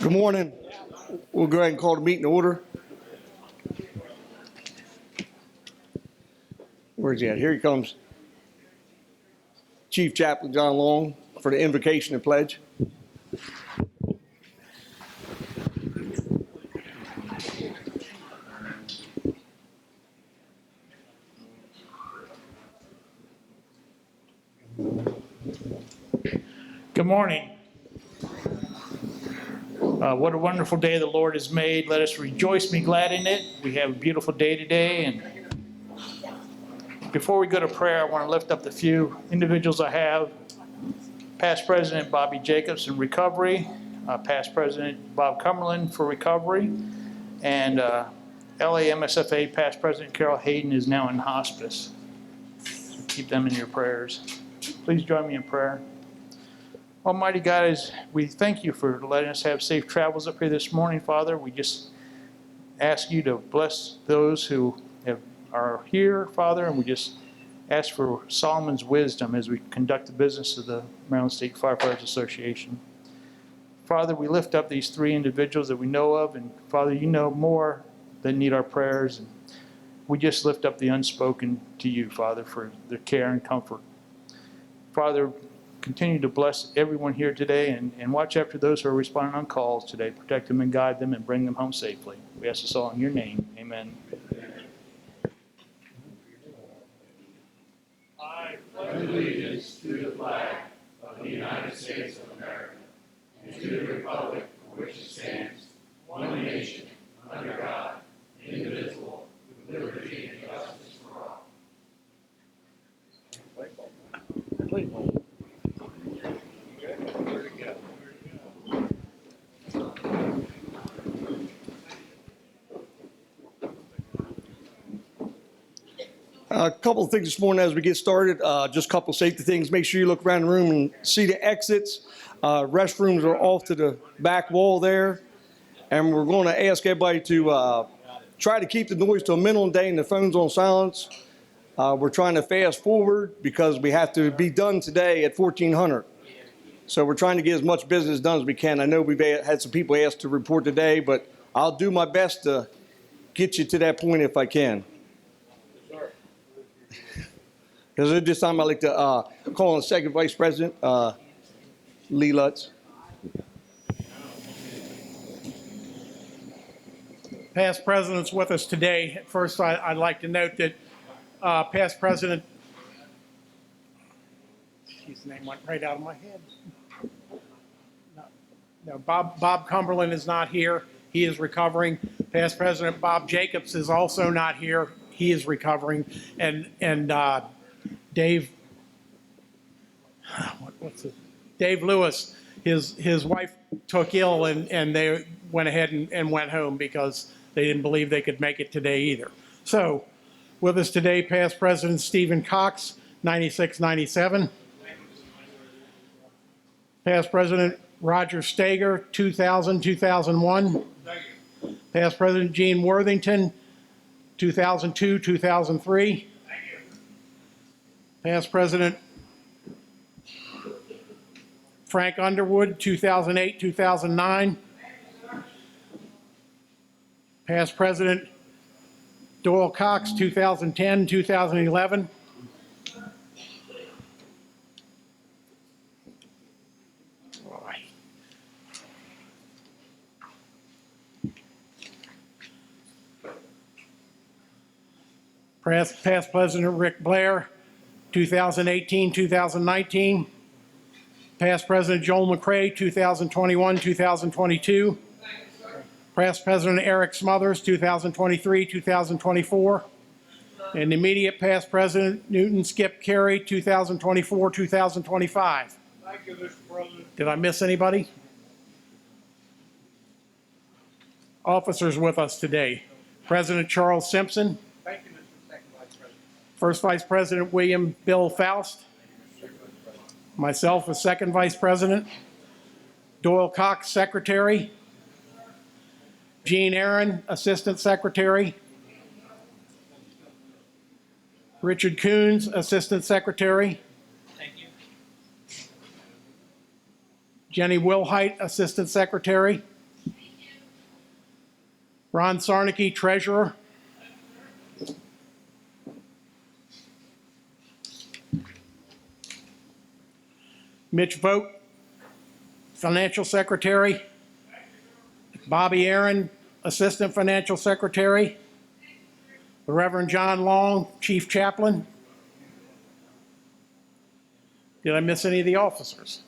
Good morning. We'll go ahead and call the meeting to order. Where's he at? Here he comes. Chief Chaplain John Long for the invocation and pledge. Good morning. What a wonderful day the Lord has made. Let us rejoice and be glad in it. We have a beautiful day today. And before we go to prayer, I want to lift up the few individuals I have. Past President Bobby Jacobs in recovery. Past President Bob Cumberland for recovery. And LAMSFA Past President Carol Hayden is now in hospice. So keep them in your prayers. Please join me in prayer. Almighty God, we thank you for letting us have safe travels up here this morning, Father. We just ask you to bless those who are here, Father, and we just ask for Solomon's wisdom as we conduct the business of the Maryland State Firefighters Association. Father, we lift up these three individuals that we know of, and Father, you know more that need our prayers. And we just lift up the unspoken to you, Father, for their care and comfort. Father, continue to bless everyone here today and watch after those who are responding on calls today. Protect them and guide them and bring them home safely. We ask this all in your name. Amen. I pledge allegiance to the flag of the United States of America and to the republic for which it stands, one nation, under God, indivisible, with liberty and justice for all. A couple of things this morning as we get started. Just a couple of safety things. Make sure you look around the room and see the exits. Restrooms are off to the back wall there. And we're going to ask everybody to try to keep the noise to a minimum day and the phones on silence. We're trying to fast forward because we have to be done today at 1400. So we're trying to get as much business done as we can. I know we've had some people asked to report today, but I'll do my best to get you to that point if I can. Because at this time, I'd like to call on the Second Vice President, Lee Lutz. Past presidents with us today. First, I'd like to note that past president, his name went right out of my head. No, Bob Cumberland is not here. He is recovering. Past President Bob Jacobs is also not here. He is recovering. And Dave Lewis, his wife took ill and they went ahead and went home because they didn't believe they could make it today either. So with us today, past President Stephen Cox, 96-97. Past President Roger Stager, 2000-2001. Past President Gene Worthington, 2002-2003. Past President Frank Underwood, 2008-2009. Past President Doyle Cox, 2010-2011. Past President Rick Blair, 2018-2019. Past President Joel McCrae, 2021-2022. Past President Eric Smothers, 2023-2024. And immediate past President Newton Skip Carey, 2024-2025. Thank you, Mr. President. Did I miss anybody? Officers with us today. President Charles Simpson. Thank you, Mr. Second Vice President. First Vice President William Bill Faust. Myself as Second Vice President. Doyle Cox, Secretary. Gene Aaron, Assistant Secretary. Richard Coons, Assistant Secretary. Thank you. Jenny Wilhite, Assistant Secretary. Ron Sarnicki, Treasurer. Mitch Vogt, Financial Secretary. Bobby Aaron, Assistant Financial Secretary. The Reverend John Long, Chief Chaplain. Did I miss any of the officers?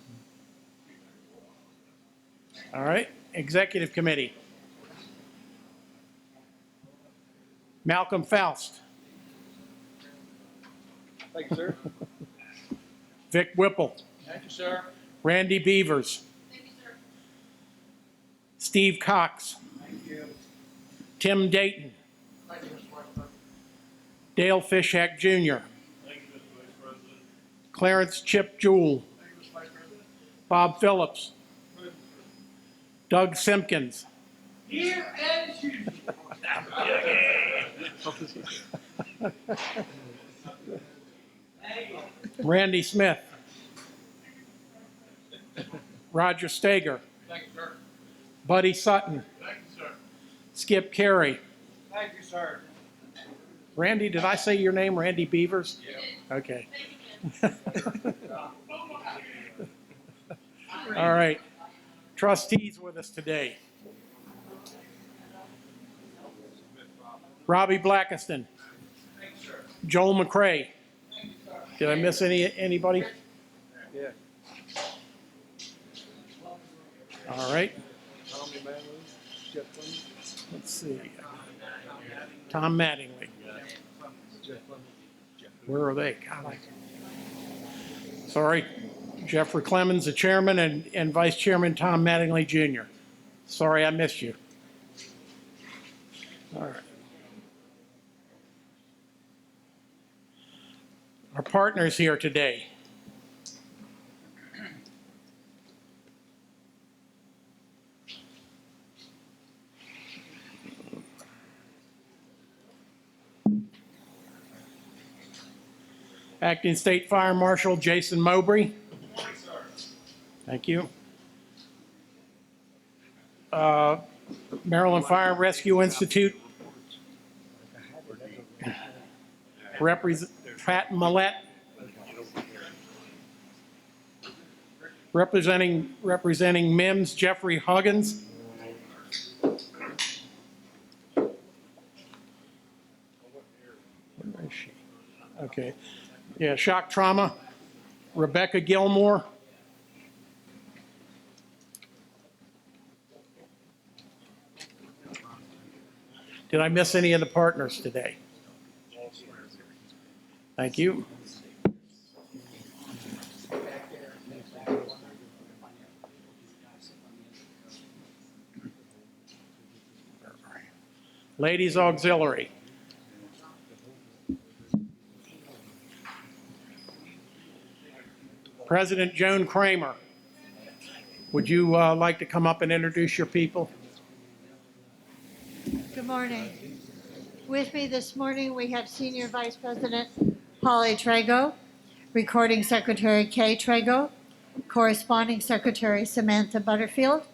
All right, Executive Committee. Malcolm Faust. Thank you, sir. Vic Whipple. Thank you, sir. Randy Beavers. Steve Cox. Thank you. Tim Dayton. Thank you, Mr. Vice President. Dale Fishheck Jr. Thank you, Mr. Vice President. Clarence Chip Jewell. Thank you, Mr. Vice President. Bob Phillips. Doug Simpkins. Here as usual. Randy Smith. Roger Stager. Thank you, sir. Buddy Sutton. Thank you, sir. Skip Carey. Thank you, sir. Randy, did I say your name, Randy Beavers? Yeah. Okay. All right. Trustees with us today. Robbie Blackiston. Thank you, sir. Joel McCray. Thank you, sir. Did I miss anybody? Yeah. All right. Let's see. Tom Mattingly. Where are they? God, sorry. Jeffrey Clemens, the chairman, and Vice Chairman Tom Mattingly Jr. Sorry I missed you. All right. Our partners here today. Acting State Fire Marshal Jason Mowbray. Thank you. Maryland Fire and Rescue Institute. Pat Millette. Representing MIMS, Jeffrey Huggins. Where is she? Okay. Yeah, shock trauma, Rebecca Gilmore. Did I miss any of the partners today? Thank you. Ladies Auxiliary. President Joan Kramer, would you like to come up and introduce your people? Good morning. With me this morning, we have Senior Vice President Holly Trago, Recording Secretary Kay Trago, Corresponding Secretary Samantha Butterfield,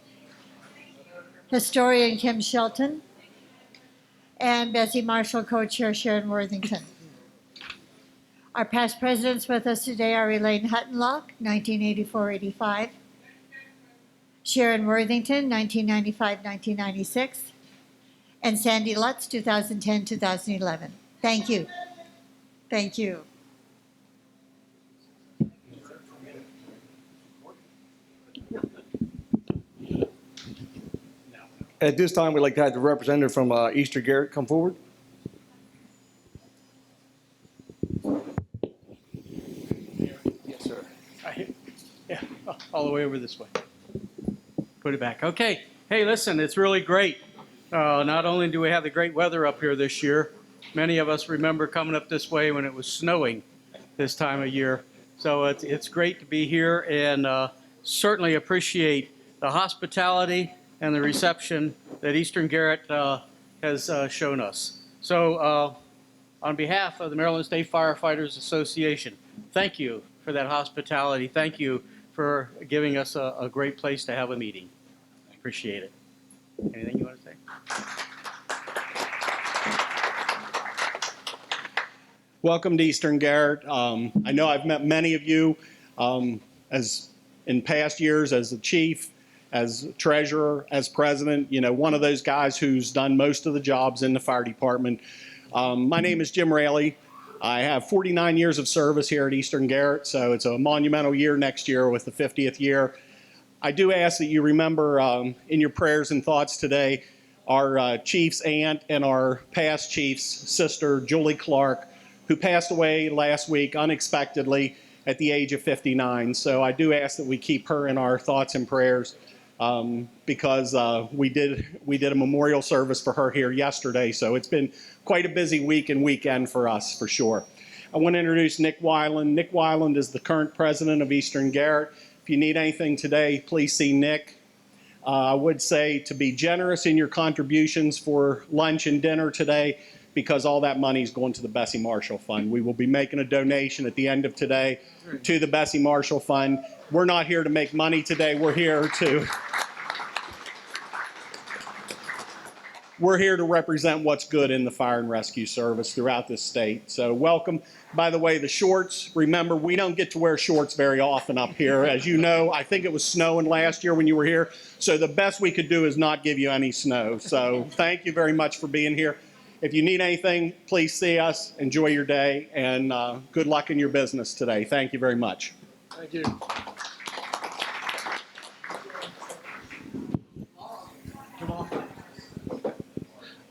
Historian Kim Shelton, and Bessie Marshall Co-Chair Sharon Worthington. Our past presidents with us today are Elaine Huttenlock, 1984-85, Sharon Worthington, 1995-1996, and Sandy Lutz, 2010-2011. Thank you. Thank you. At this time, we'd like to have the representative from Eastern Garrett come forward. Yes, sir. Yeah, all the way over this way. Put it back. Okay. Hey, listen, it's really great. Not only do we have the great weather up here this year, many of us remember coming up this way when it was snowing this time of year. So it's great to be here and certainly appreciate the hospitality and the reception that Eastern Garrett has shown us. So on behalf of the Maryland State Firefighters Association, thank you for that hospitality. Thank you for giving us a great place to have a meeting. Appreciate it. Anything you want to say? Welcome to Eastern Garrett. I know I've met many of you as in past years as the chief, as treasurer, as president, you know, one of those guys who's done most of the jobs in the fire department. My name is Jim Raley. I have 49 years of service here at Eastern Garrett, so it's a monumental year next year with the 50th year. I do ask that you remember in your prayers and thoughts today our chief's aunt and our past chief's sister, Julie Clark, who passed away last week unexpectedly at the age of 59. So I do ask that we keep her in our thoughts and prayers because we did a memorial service for her here yesterday. So it's been quite a busy week and weekend for us, for sure. I want to introduce Nick Weiland. Nick Weiland is the current president of Eastern Garrett. If you need anything today, please see Nick. I would say to be generous in your contributions for lunch and dinner today, because all that money is going to the Bessie Marshall Fund. We will be making a donation at the end of today to the Bessie Marshall Fund. We're not here to make money today. We're here to represent what's good in the fire and rescue service throughout this state. So welcome. By the way, the shorts, remember, we don't get to wear shorts very often up here. As you know, I think it was snowing last year when you were here. So the best we could do is not give you any snow. So thank you very much for being here. If you need anything, please see us. Enjoy your day, and good luck in your business today. Thank you very much. Thank you.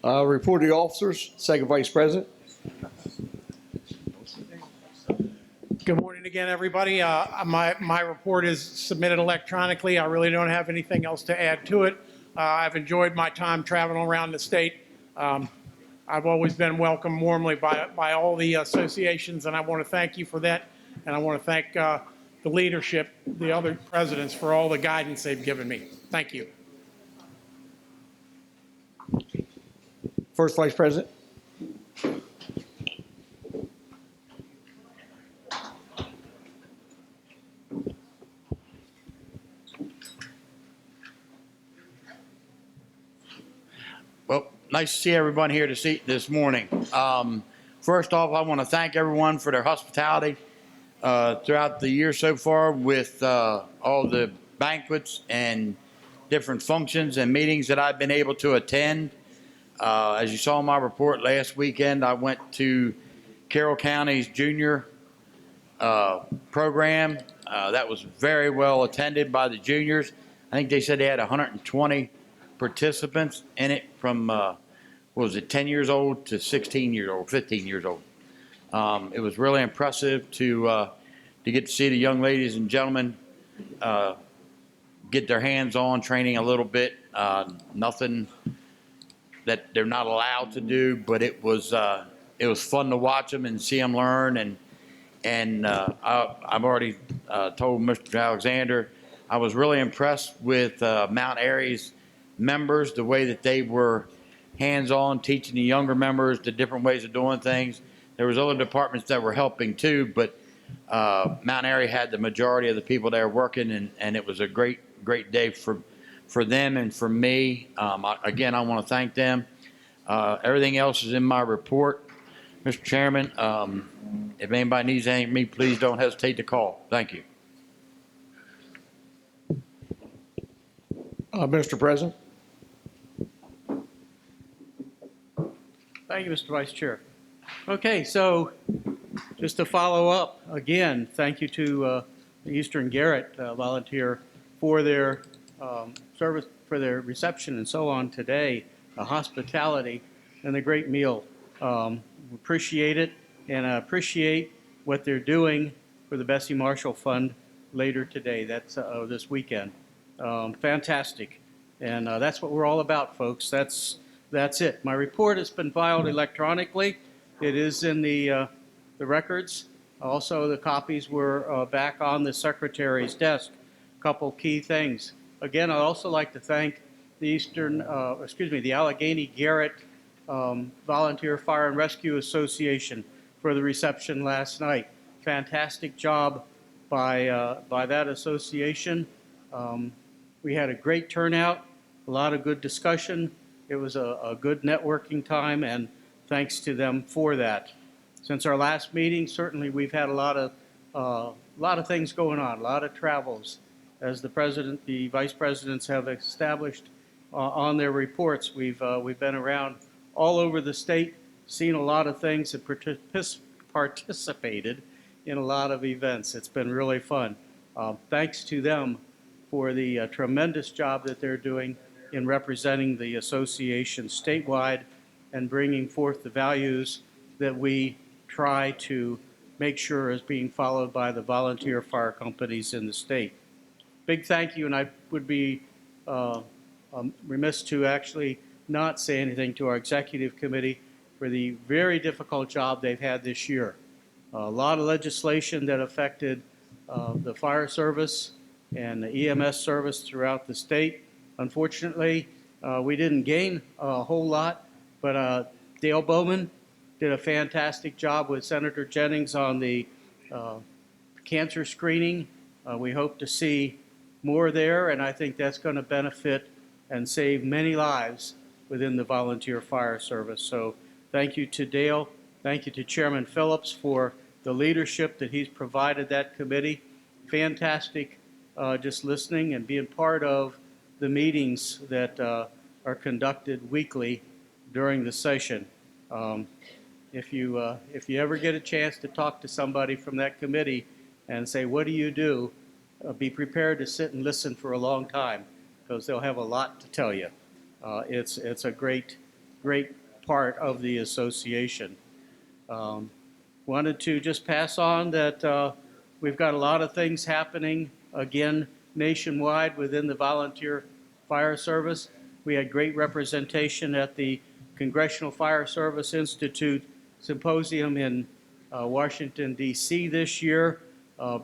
Report to the officers, Second Vice President. Good morning again, everybody. My report is submitted electronically. I really don't have anything else to add to it. I've enjoyed my time traveling around the state. I've always been welcomed warmly by all the associations, and I want to thank you for that. And I want to thank the leadership, the other presidents, for all the guidance they've given me. Thank you. First Vice President. Well, nice to see everyone here this morning. First off, I want to thank everyone for their hospitality throughout the year so far with all the banquets and different functions and meetings that I've been able to attend. As you saw in my report last weekend, I went to Carroll County's junior program. That was very well attended by the juniors. I think they said they had 120 participants in it from, 10 years old to 16 years old, 15 years old. It was really impressive to get to see the young ladies and gentlemen get their hands on training a little bit. Nothing that they're not allowed to do, but it was fun to watch them and see them learn. And I've already told Mr. Alexander, I was really impressed with Mount Airy's members, the way that they were hands-on, teaching the younger members the different ways of doing things. There was other departments that were helping too, but Mount Airy had the majority of the people there working, and it was a great day for them and for me. Again, I want to thank them. Everything else is in my report. Mr. Chairman, if anybody needs anything from me, please don't hesitate to call. Thank you. Mr. President. Thank you, Mr. Vice Chair. Okay, so just to follow up, again, thank you to the Eastern Garrett volunteer for their service, for their reception and so on today, the hospitality, and the great meal. Appreciate it, and I appreciate what they're doing for the Bessie Marshall Fund later today. That's this weekend. Fantastic, and that's what we're all about, folks. That's it. My report has been filed electronically. It is in the records. Also, the copies were back on the secretary's desk. Couple key things. Again, I'd also like to thank the Allegheny Garrett Volunteer Fire and Rescue Association for the reception last night. Fantastic job by that association. We had a great turnout, a lot of good discussion. It was a good networking time, and thanks to them for that. Since our last meeting, certainly we've had a lot of things going on, a lot of travels. As the president, the vice presidents have established on their reports, we've been around all over the state, seen a lot of things, and participated in a lot of events. It's been really fun. Thanks to them for the tremendous job that they're doing in representing the association statewide and bringing forth the values that we try to make sure is being followed by the volunteer fire companies in the state. Big thank you, and I would be remiss to actually not say anything to our executive committee for the very difficult job they've had this year. A lot of legislation that affected the fire service and the EMS service throughout the state. Unfortunately, we didn't gain a whole lot, but Dale Bowman did a fantastic job with Senator Jennings on the cancer screening. We hope to see more there, and I think that's going to benefit and save many lives within the volunteer fire service. So thank you to Dale. Thank you to Chairman Phillips for the leadership that he's provided that committee. Fantastic just listening and being part of the meetings that are conducted weekly during the session. If you ever get a chance to talk to somebody from that committee and say, what do you do? Be prepared to sit and listen for a long time, because they'll have a lot to tell you. It's a great part of the association. Wanted to just pass on that we've got a lot of things happening again nationwide within the volunteer fire service. We had great representation at the Congressional Fire Service Institute Symposium in Washington, D.C. this year.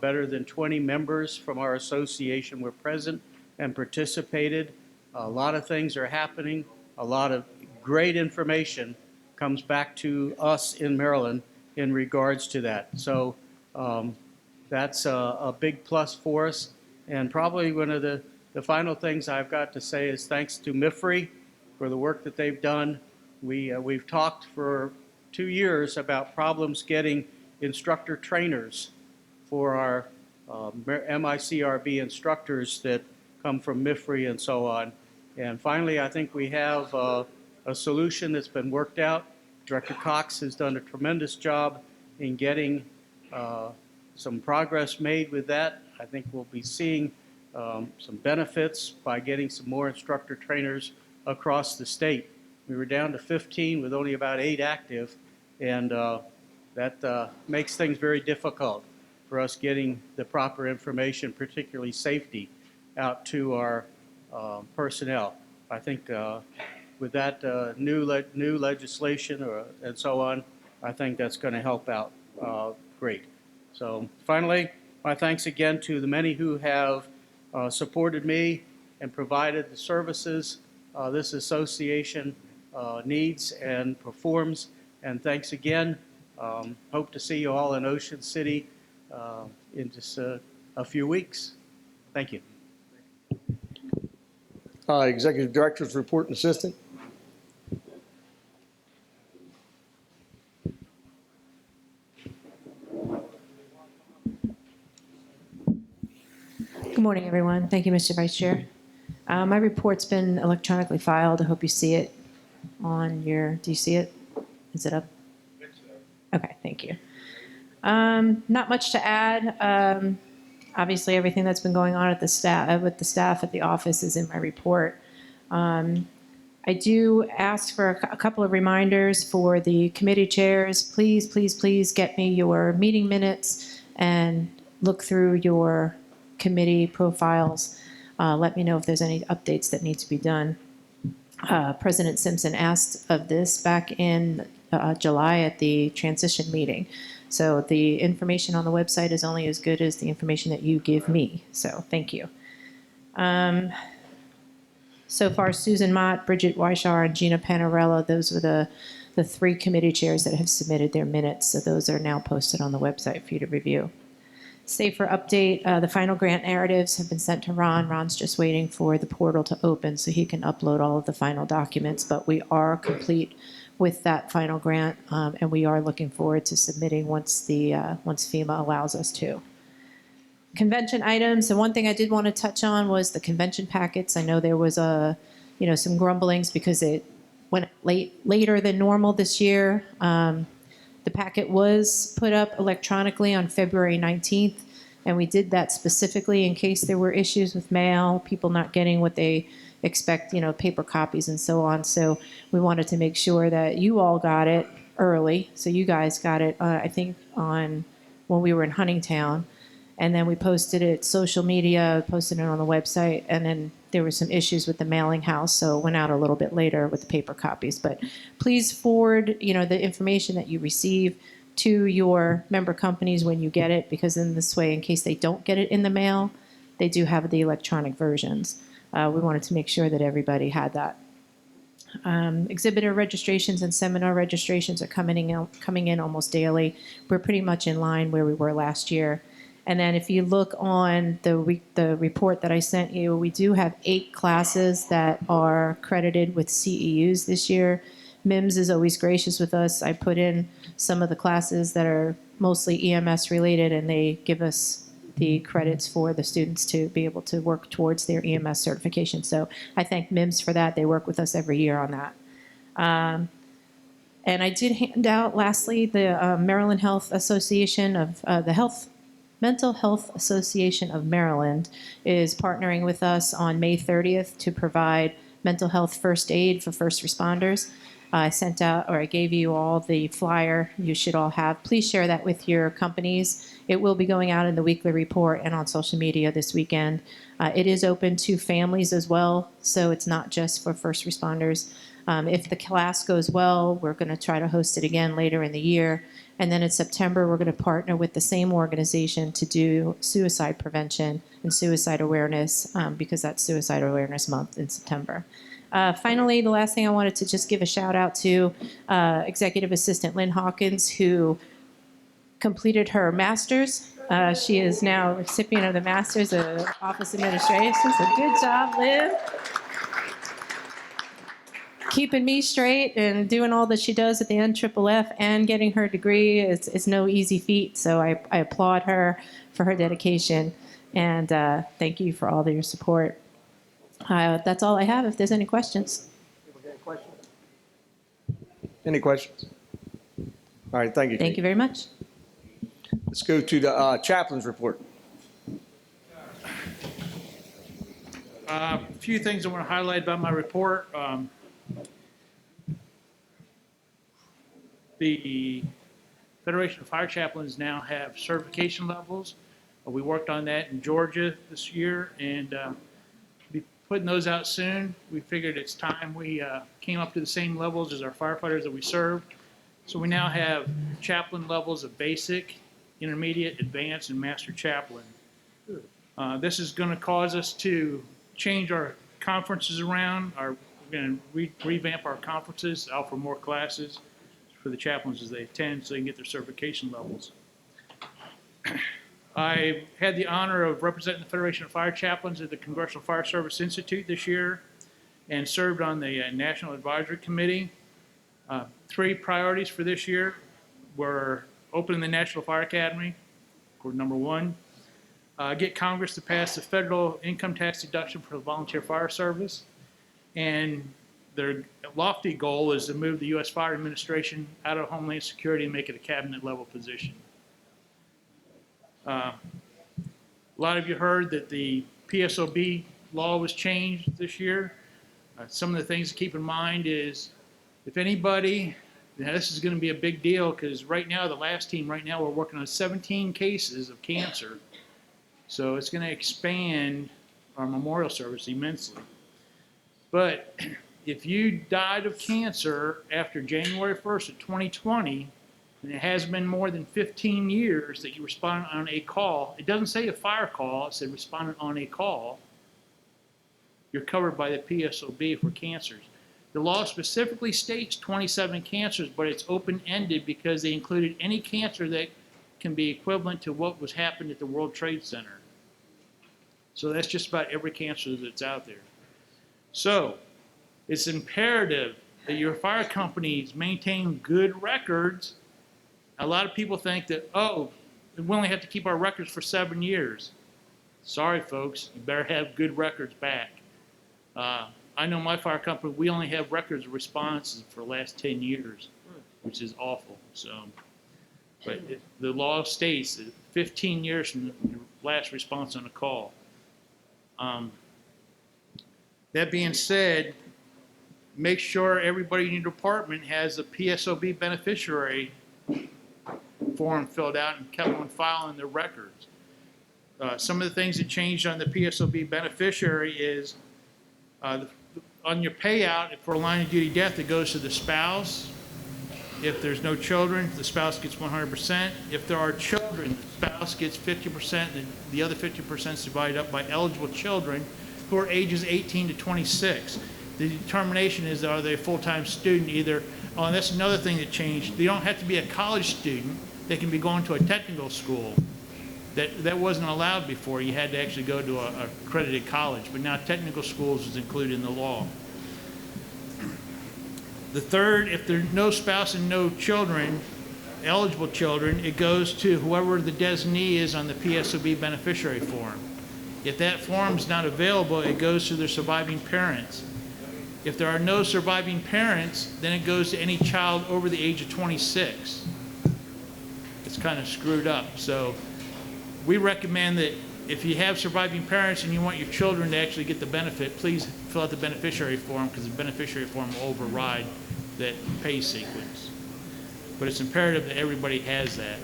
Better than 20 members from our association were present and participated. A lot of things are happening. A lot of great information comes back to us in Maryland in regards to that. So that's a big plus for us. And probably one of the final things I've got to say is thanks to MIFRE for the work that they've done. We've talked for 2 years about problems getting instructor trainers for our MICRB instructors that come from MIFRE and so on. And finally, I think we have a solution that's been worked out. Director Cox has done a tremendous job in getting some progress made with that. I think we'll be seeing some benefits by getting some more instructor trainers across the state. We were down to 15 with only about 8 active, and that makes things very difficult for us getting the proper information, particularly safety, out to our personnel. I think with that new legislation and so on, I think that's going to help out great. So finally, my thanks again to the many who have supported me and provided the services this association needs and performs. And thanks again. Hope to see you all in Ocean City in just a few weeks. Thank you. Executive Director's Report and Assistant. Good morning, everyone. Thank you, Mr. Vice Chair. My report's been electronically filed. I hope you see it on your, do you see it? Is it up? Okay, thank you. Not much to add. Obviously, everything that's been going on at the staff, with the staff at the office is in my report. I do ask for a couple of reminders for the committee chairs. Please, please, please get me your meeting minutes and look through your committee profiles. Let me know if there's any updates that need to be done. President Simpson asked of this back in July at the transition meeting. So the information on the website is only as good as the information that you give me. So thank you. So far, Susan Mott, Bridget Weishar, and Gina Panarella, those were the 3 committee chairs that have submitted their minutes. So those are now posted on the website for you to review. Safer update, the final grant narratives have been sent to Ron. Ron's just waiting for the portal to open so he can upload all of the final documents, but we are complete with that final grant, and we are looking forward to submitting once FEMA allows us to. Convention items. The one thing I did want to touch on was the convention packets. I know there was some grumblings because it went later than normal this year. The packet was put up electronically on February 19th, and we did that specifically in case there were issues with mail, people not getting what they expect, paper copies and so on. So we wanted to make sure that you all got it early. So you guys got it, I think, when we were in Huntingtown. And then we posted it social media, posted it on the website, and then there were some issues with the mailing house, so it went out a little bit later with the paper copies. But please forward, the information that you receive to your member companies when you get it, because in this way, in case they don't get it in the mail, they do have the electronic versions. We wanted to make sure that everybody had that. Exhibitor registrations and seminar registrations are coming in almost daily. We're pretty much in line where we were last year. And then if you look on the report that I sent you, we do have 8 classes that are credited with CEUs this year. MIMS is always gracious with us. I put in some of the classes that are mostly EMS related, and they give us the credits for the students to be able to work towards their EMS certification. So I thank MIMS for that. They work with us every year on that. And I did hand out, lastly, the Maryland Health Association of Mental Health Association of Maryland is partnering with us on May 30th to provide mental health first aid for first responders. I gave you all the flyer you should all have. Please share that with your companies. It will be going out in the weekly report and on social media this weekend. It is open to families as well, so it's not just for first responders. If the class goes well, we're going to try to host it again later in the year. And then in September, we're going to partner with the same organization to do suicide prevention and suicide awareness, because that's Suicide Awareness Month in September. Finally, the last thing I wanted to just give a shout out to Executive Assistant Lynn Hawkins, who completed her master's. She is now a recipient of the Master's of Office Administration. So good job, Lynn. Keeping me straight and doing all that she does at the NFFF and getting her degree is no easy feat. So I applaud her for her dedication, and thank you for all of your support. That's all I have. If there's any questions. Any questions? All right, thank you. Thank you very much. Let's go to the chaplain's report. A few things I want to highlight about my report. The Federation of Fire Chaplains now have certification levels. We worked on that in Georgia this year, and be putting those out soon. We figured it's time we came up to the same levels as our firefighters that we serve. So we now have chaplain levels of basic, intermediate, advanced, and master chaplain. This is going to cause us to change our conferences around. We're going to revamp our conferences, offer more classes for the chaplains as they attend so they can get their certification levels. I had the honor of representing the Federation of Fire Chaplains at the Congressional Fire Service Institute this year and served on the National Advisory Committee. 3 priorities for this year were opening the National Fire Academy, number 1, get Congress to pass the federal income tax deduction for the volunteer fire service, and their lofty goal is to move the U.S. Fire Administration out of Homeland Security and make it a cabinet-level position. A lot of you heard that the PSOB law was changed this year. Some of the things to keep in mind is if anybody, now this is going to be a big deal because right now, the last team, right now we're working on 17 cases of cancer. So it's going to expand our memorial service immensely. But if you died of cancer after January 1st of 2020, and it has been more than 15 years that you responded on a call, it doesn't say a fire call, it said responded on a call, you're covered by the PSOB for cancers. The law specifically states 27 cancers, but it's open-ended because they included any cancer that can be equivalent to what was happened at the World Trade Center. So that's just about every cancer that's out there. So it's imperative that your fire companies maintain good records. A lot of people think that, oh, we only have to keep our records for 7 years. Sorry, folks, you better have good records back. I know my fire company, we only have records of responses for the last 10 years, which is awful. So, but the law states that 15 years from the last response on a call. That being said, make sure everybody in your department has a PSOB beneficiary form filled out and kept on file in their records. Some of the things that changed on the PSOB beneficiary is on your payout for a line of duty death, it goes to the spouse. If there's no children, the spouse gets 100%. If there are children, the spouse gets 50%, and the other 50% is divided up by eligible children who are ages 18 to 26. The determination is, are they a full-time student either? Oh, and that's another thing that changed. They don't have to be a college student. They can be going to a technical school. That wasn't allowed before. You had to actually go to a accredited college, but now technical schools is included in the law. The third, if there's no spouse and no children, eligible children, it goes to whoever the designee is on the PSOB beneficiary form. If that form's not available, it goes to their surviving parents. If there are no surviving parents, then it goes to any child over the age of 26. It's kind of screwed up. So we recommend that if you have surviving parents and you want your children to actually get the benefit, please fill out the beneficiary form, because the beneficiary form will override that pay sequence. But it's imperative that everybody has that.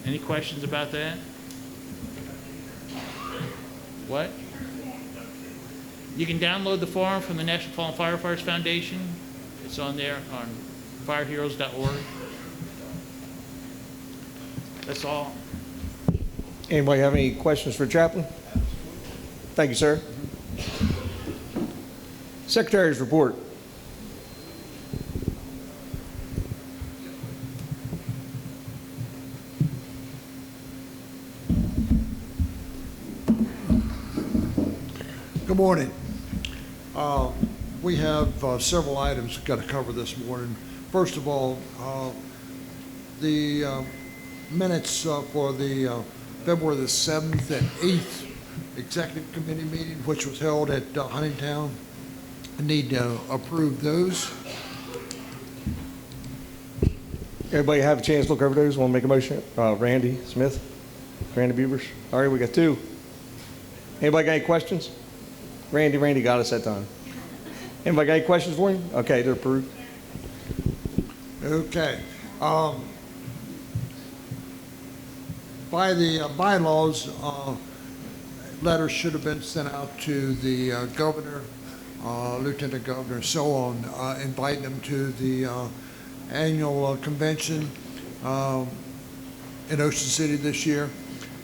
Any questions about that? What? You can download the form from the National Fallen Firefighters Foundation. It's on there on fireheroes.org. That's all. Anybody have any questions for Chaplain? Thank you, sir. Secretary's report. Good morning. We have several items we've got to cover this morning. First of all, the minutes for the February the 7th and 8th Executive Committee meeting, which was held at Huntingtown. I need to approve those. Everybody have a chance to look over those? Want to make a motion? Randy Smith, Randy Bubers. All right, we got two. Anybody got any questions? Randy got us that time. Anybody got any questions for him? Okay, they're approved. Okay. By the bylaws, letters should have been sent out to the governor, lieutenant governor, and so on, inviting them to the annual convention in Ocean City this year.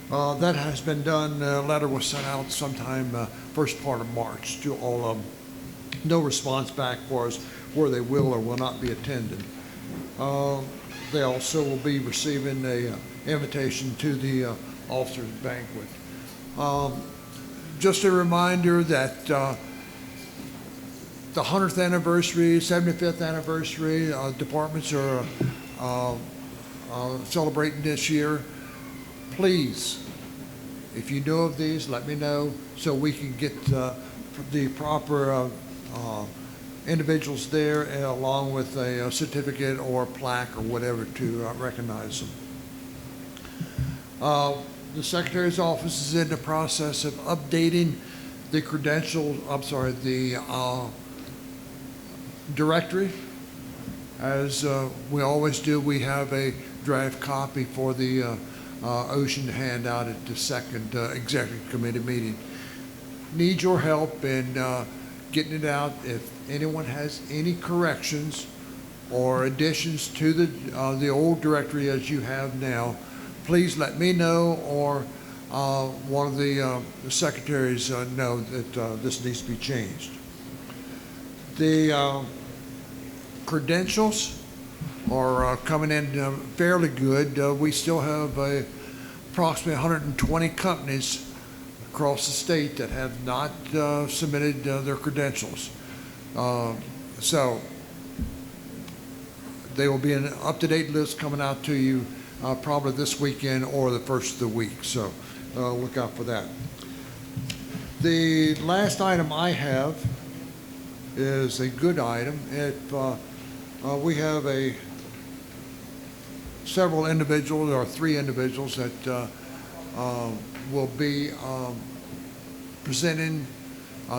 That has been done. A letter was sent out sometime first part of March to all of them. No response back for us where they will or will not be attending. They also will be receiving a invitation to the officers' banquet. Just a reminder that the 100th anniversary, 75th anniversary, departments are celebrating this year. Please, if you know of these, let me know so we can get the proper individuals there, along with a certificate or plaque or whatever to recognize them. The Secretary's office is in the process of updating the the directory. As we always do, we have a draft copy for the Ocean to hand out at the second Executive Committee meeting. Need your help in getting it out. If anyone has any corrections or additions to the old directory as you have now, please let me know, or one of the secretaries know that this needs to be changed. The credentials are coming in fairly good. We still have approximately 120 companies across the state that have not submitted their credentials. So there will be an up-to-date list coming out to you probably this weekend or the first of the week. So look out for that. The last item I have is a good item. We have several individuals, or 3 individuals, that will be presenting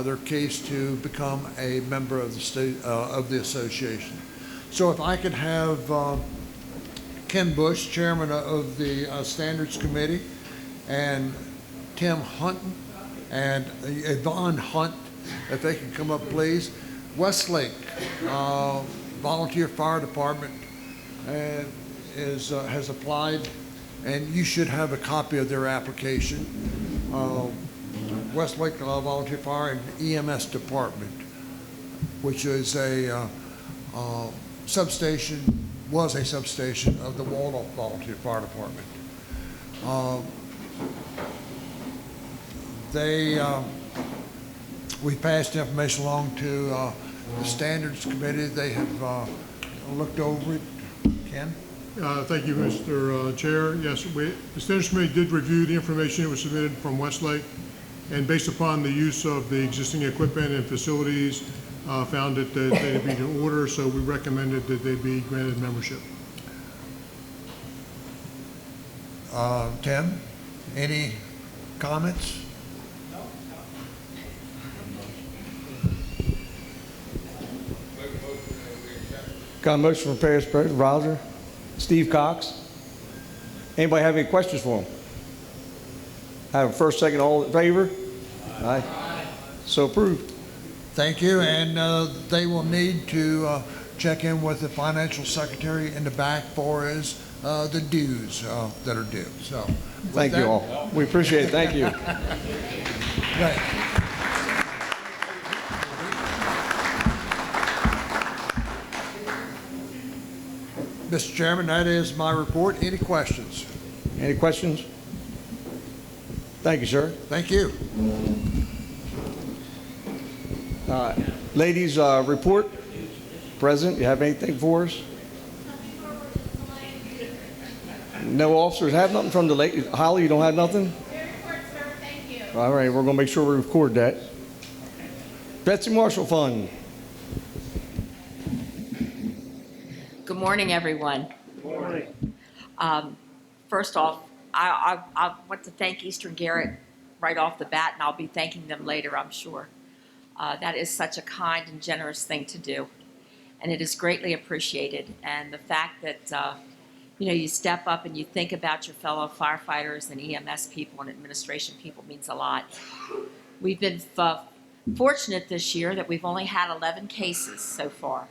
their case to become a member of the association. So if I could have Ken Bush, chairman of the Standards Committee, and Tim Hunt and Yvonne Hunt, if they can come up, please. Westlake Volunteer Fire Department has applied, and you should have a copy of their application. Westlake Volunteer Fire and EMS Department, which is a substation, was a substation of the Waldorf Volunteer Fire Department. We passed information along to the Standards Committee. They have looked over it. Ken? Thank you, Mr. Chair. Yes, the Standards Committee did review the information that was submitted from Westlake, and based upon the use of the existing equipment and facilities, found that they'd be in order, so we recommended that they be granted membership. Tim, any comments? Got a motion from Parish President Roger. Steve Cox. Anybody have any questions for him? Have a first, second, all in favor? Aye. So approved. Thank you, and they will need to check in with the financial secretary in the back for the dues that are due. So, Thank you all. We appreciate it. Thank you. Right. Mr. Chairman, that is my report. Any questions? Any questions? Thank you, sir. Thank you. Ladies, report. President, you have anything for us? No officers have nothing from the ladies. Holly, you don't have nothing? Thank you. All right, we're going to make sure we record that. Betsy Marshall Fund. Good morning, everyone. Good morning. First off, I want to thank Eastern Garrett right off the bat, and I'll be thanking them later, I'm sure. That is such a kind and generous thing to do, and it is greatly appreciated. And the fact that you step up and you think about your fellow firefighters and EMS people and administration people means a lot. We've been fortunate this year that we've only had 11 cases so far.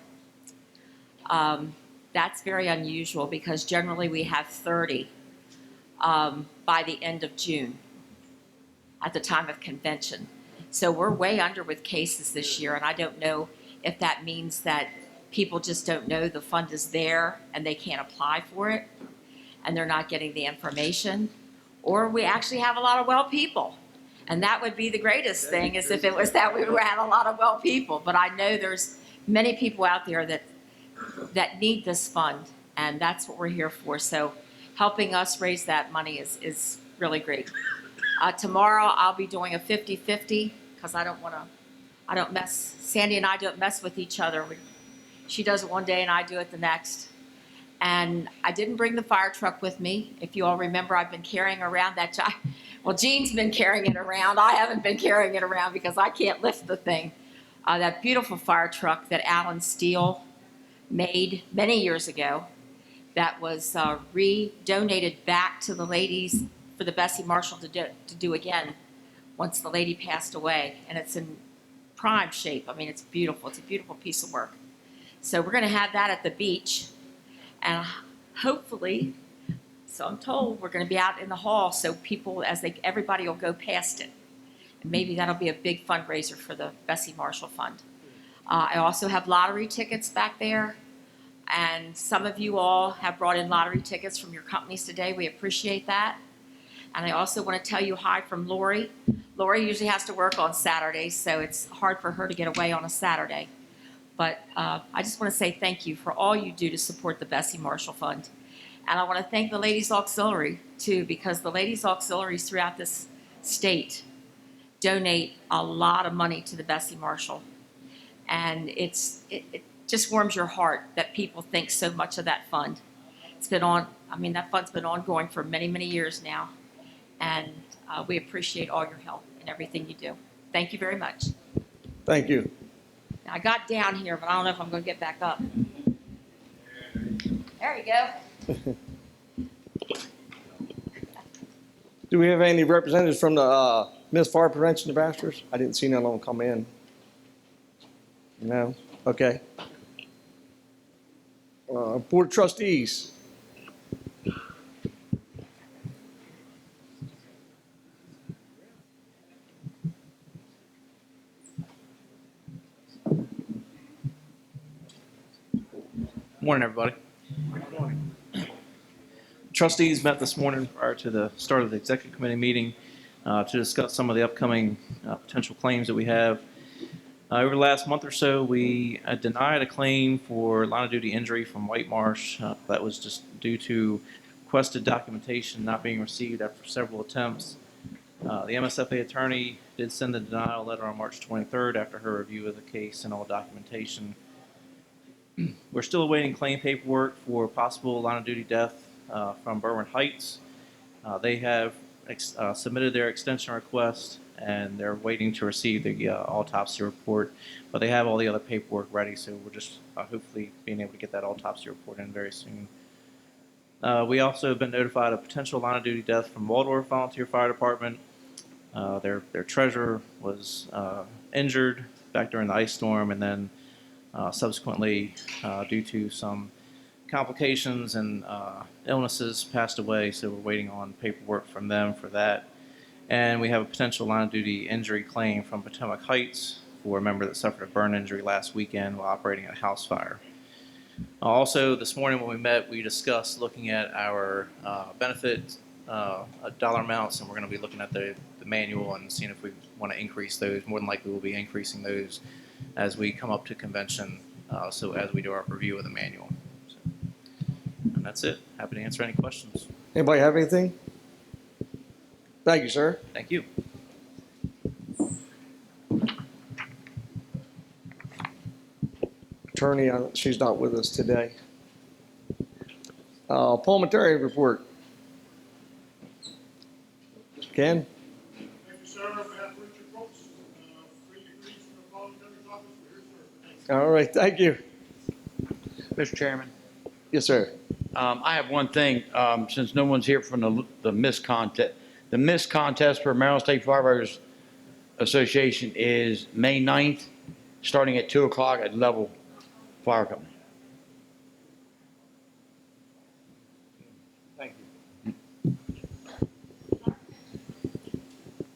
That's very unusual because generally we have 30 by the end of June at the time of convention. So we're way under with cases this year, and I don't know if that means that people just don't know the fund is there and they can't apply for it and they're not getting the information, or we actually have a lot of well people. And that would be the greatest thing, is if it was that we had a lot of well people. But I know there's many people out there that need this fund, and that's what we're here for. So helping us raise that money is really great. Tomorrow I'll be doing a 50-50 because Sandy and I don't mess with each other. She does it one day and I do it the next. And I didn't bring the fire truck with me. If you all remember, I've been carrying around that. Well, Jean's been carrying it around. I haven't been carrying it around because I can't lift the thing. That beautiful fire truck that Alan Steele made many years ago, that was re-donated back to the ladies for the Bessie Marshall to do again once the lady passed away. And it's in prime shape. I mean, it's beautiful. It's a beautiful piece of work. So we're going to have that at the beach. And hopefully, so I'm told, we're going to be out in the hall so people, everybody will go past it. And maybe that'll be a big fundraiser for the Bessie Marshall Fund. I also have lottery tickets back there. And some of you all have brought in lottery tickets from your companies today. We appreciate that. And I also want to tell you hi from Lori. Lori usually has to work on Saturdays, so it's hard for her to get away on a Saturday. But I just want to say thank you for all you do to support the Bessie Marshall Fund. And I want to thank the Ladies Auxiliary too, because the Ladies Auxiliaries throughout this state donate a lot of money to the Bessie Marshall. And it just warms your heart that people think so much of that fund. It's been that fund's been ongoing for many, many years now. And we appreciate all your help and everything you do. Thank you very much. Thank you. Now, I got down here, but I don't know if I'm going to get back up. There you go. Do we have any representatives from the Miss Fire Prevention Ambassadors? I didn't see none of them come in. No? Okay. Board of Trustees. Morning, everybody. Trustees met this morning prior to the start of the executive committee meeting to discuss some of the upcoming potential claims that we have. Over the last month or so, we denied a claim for line of duty injury from White Marsh. That was just due to requested documentation not being received after several attempts. The MSFA attorney did send a denial letter on March 23rd after her review of the case and all documentation. We're still awaiting claim paperwork for possible line of duty death from Berwyn Heights. They have submitted their extension request and they're waiting to receive the autopsy report, but they have all the other paperwork ready, so we're just hopefully being able to get that autopsy report in very soon. We also have been notified of potential line of duty death from Waldorf Volunteer Fire Department. Their treasurer was injured back during the ice storm, and then subsequently, due to some complications and illnesses, passed away, so we're waiting on paperwork from them for that. And we have a potential line of duty injury claim from Potomac Heights for a member that suffered a burn injury last weekend while operating at a house fire. Also, this morning when we met, we discussed looking at our benefit dollar amounts, and we're going to be looking at the manual and seeing if we want to increase those. More than likely, we'll be increasing those as we come up to convention, so as we do our review of the manual. So, and that's it. Happy to answer any questions. Anybody have anything? Thank you, sir. Thank you. Attorney, she's not with us today. Parliamentary report. Ken? Thank you, sir. On behalf of Richard Brooks, 3 degrees from the parliamentary office, we're here, sir. All right, thank you. Mr. Chairman, Yes, sir. I have one thing, since no one's here from the Miss Contest. The Miss Contest for Maryland State Firefighters Association is May 9th, starting at 2 o'clock at Level Fire Company. Thank you.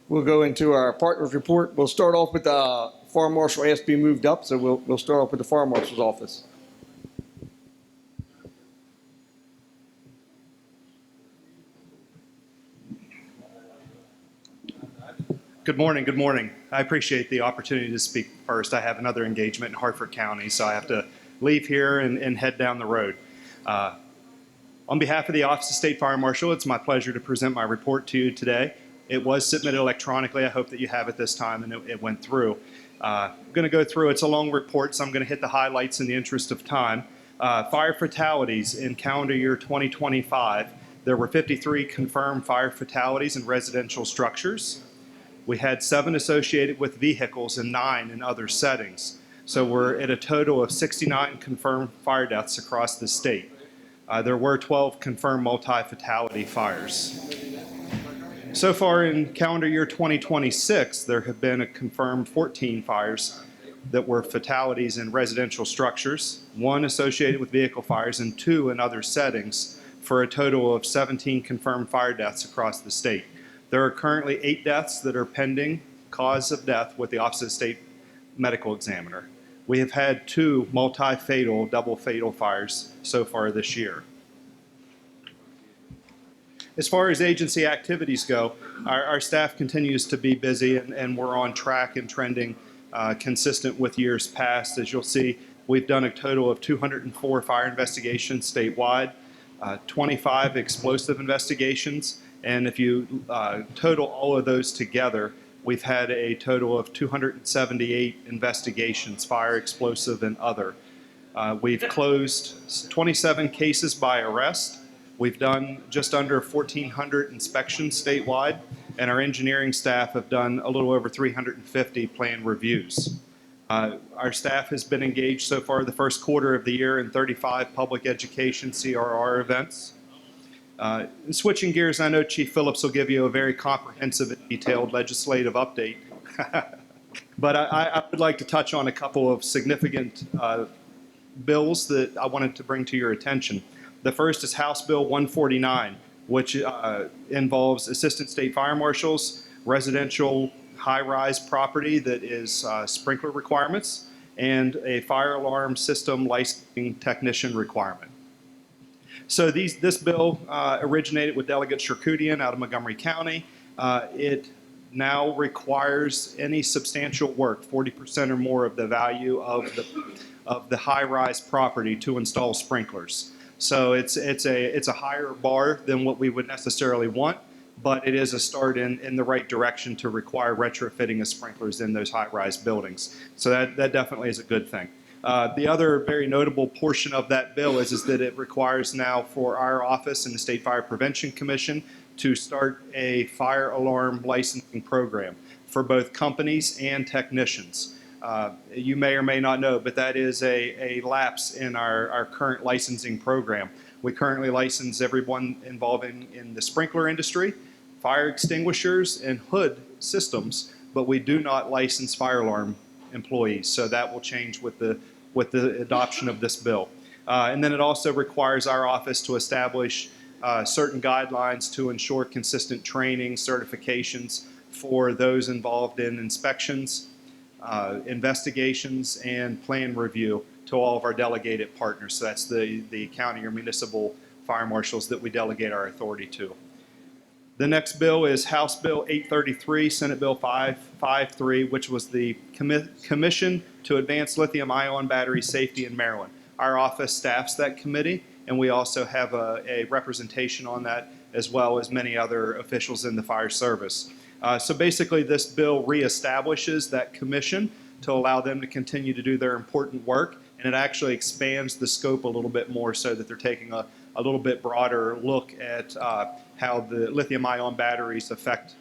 We'll go into our partners report. We'll start off with the fire marshal asked to be moved up, so we'll start off with the fire marshal's office. Good morning. Good morning. I appreciate the opportunity to speak first. I have another engagement in Hartford County, so I have to leave here and head down the road. On behalf of the Office of State Fire Marshal, it's my pleasure to present my report to you today. It was submitted electronically. I hope that you have it this time and it went through. I'm going to go through, it's a long report, so I'm going to hit the highlights in the interest of time. Fire fatalities in calendar year 2025. There were 53 confirmed fire fatalities in residential structures. We had 7 associated with vehicles and 9 in other settings. So we're at a total of 69 confirmed fire deaths across the state. There were 12 confirmed multi-fatality fires. So far in calendar year 2026, there have been a confirmed 14 fires that were fatalities in residential structures, 1 associated with vehicle fires, and 2 in other settings, for a total of 17 confirmed fire deaths across the state. There are currently 8 deaths that are pending cause of death with the Office of the State Medical Examiner. We have had 2 multi-fatal, double fatal fires so far this year. As far as agency activities go, our staff continues to be busy and we're on track and trending consistent with years past. As you'll see, We've done a total of 204 fire investigations statewide, 25 explosive investigations, and if you total all of those together, we've had a total of 278 investigations, fire, explosive, and other. We've closed 27 cases by arrest. We've done just under 1,400 inspections statewide, and our engineering staff have done a little over 350 plan reviews. Our staff has been engaged so far the first quarter of the year in 35 public education CRR events. Switching gears, I know Chief Phillips will give you a very comprehensive and detailed legislative update, but I would like to touch on a couple of significant bills that I wanted to bring to your attention. The first is House Bill 149, which involves assistant state fire marshals, residential high-rise property that is sprinkler requirements, and a fire alarm system licensing technician requirement. So this bill originated with Delegate Charkoudian out of Montgomery County. It now requires any substantial work, 40% or more of the value of the high-rise property, to install sprinklers. So it's a higher bar than what we would necessarily want, but it is a start in the right direction to require retrofitting of sprinklers in those high-rise buildings. So that definitely is a good thing. The other very notable portion of that bill is that it requires now for our office and the State Fire Prevention Commission to start a fire alarm licensing program for both companies and technicians. You may or may not know, but that is a lapse in our current licensing program. We currently license everyone involved in the sprinkler industry, fire extinguishers, and hood systems, but we do not license fire alarm employees. So that will change with the adoption of this bill. And then it also requires our office to establish certain guidelines to ensure consistent training, certifications for those involved in inspections, investigations, and plan review to all of our delegated partners. So that's the county or municipal fire marshals that we delegate our authority to. The next bill is House Bill 833, Senate Bill 553, which was the Commission to Advance Lithium-Ion Battery Safety in Maryland. Our office staffs that committee, and we also have a representation on that, as well as many other officials in the fire service. So basically, this bill reestablishes that commission to allow them to continue to do their important work, and it actually expands the scope a little bit more so that they're taking a little bit broader look at how the lithium-ion batteries affect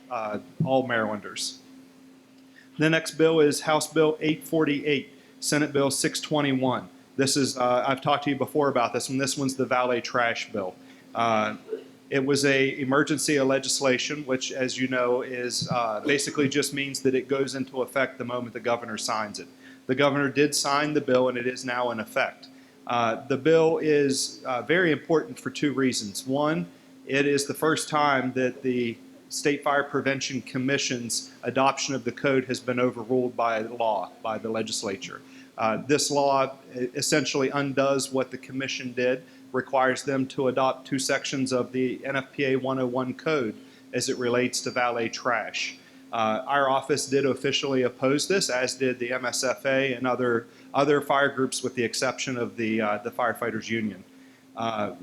all Marylanders. The next bill is House Bill 848, Senate Bill 621. This is, I've talked to you before about this one. This one's the valet trash bill. It was a emergency legislation, which, as you know, is basically just means that it goes into effect the moment the governor signs it. The governor did sign the bill, and it is now in effect. The bill is very important for two reasons. One, it is the first time that the State Fire Prevention Commission's adoption of the code has been overruled by law, by the legislature. This law essentially undoes what the commission did, requires them to adopt two sections of the NFPA 101 code as it relates to valet trash. Our office did officially oppose this, as did the MSFA and other fire groups, with the exception of the Firefighters Union.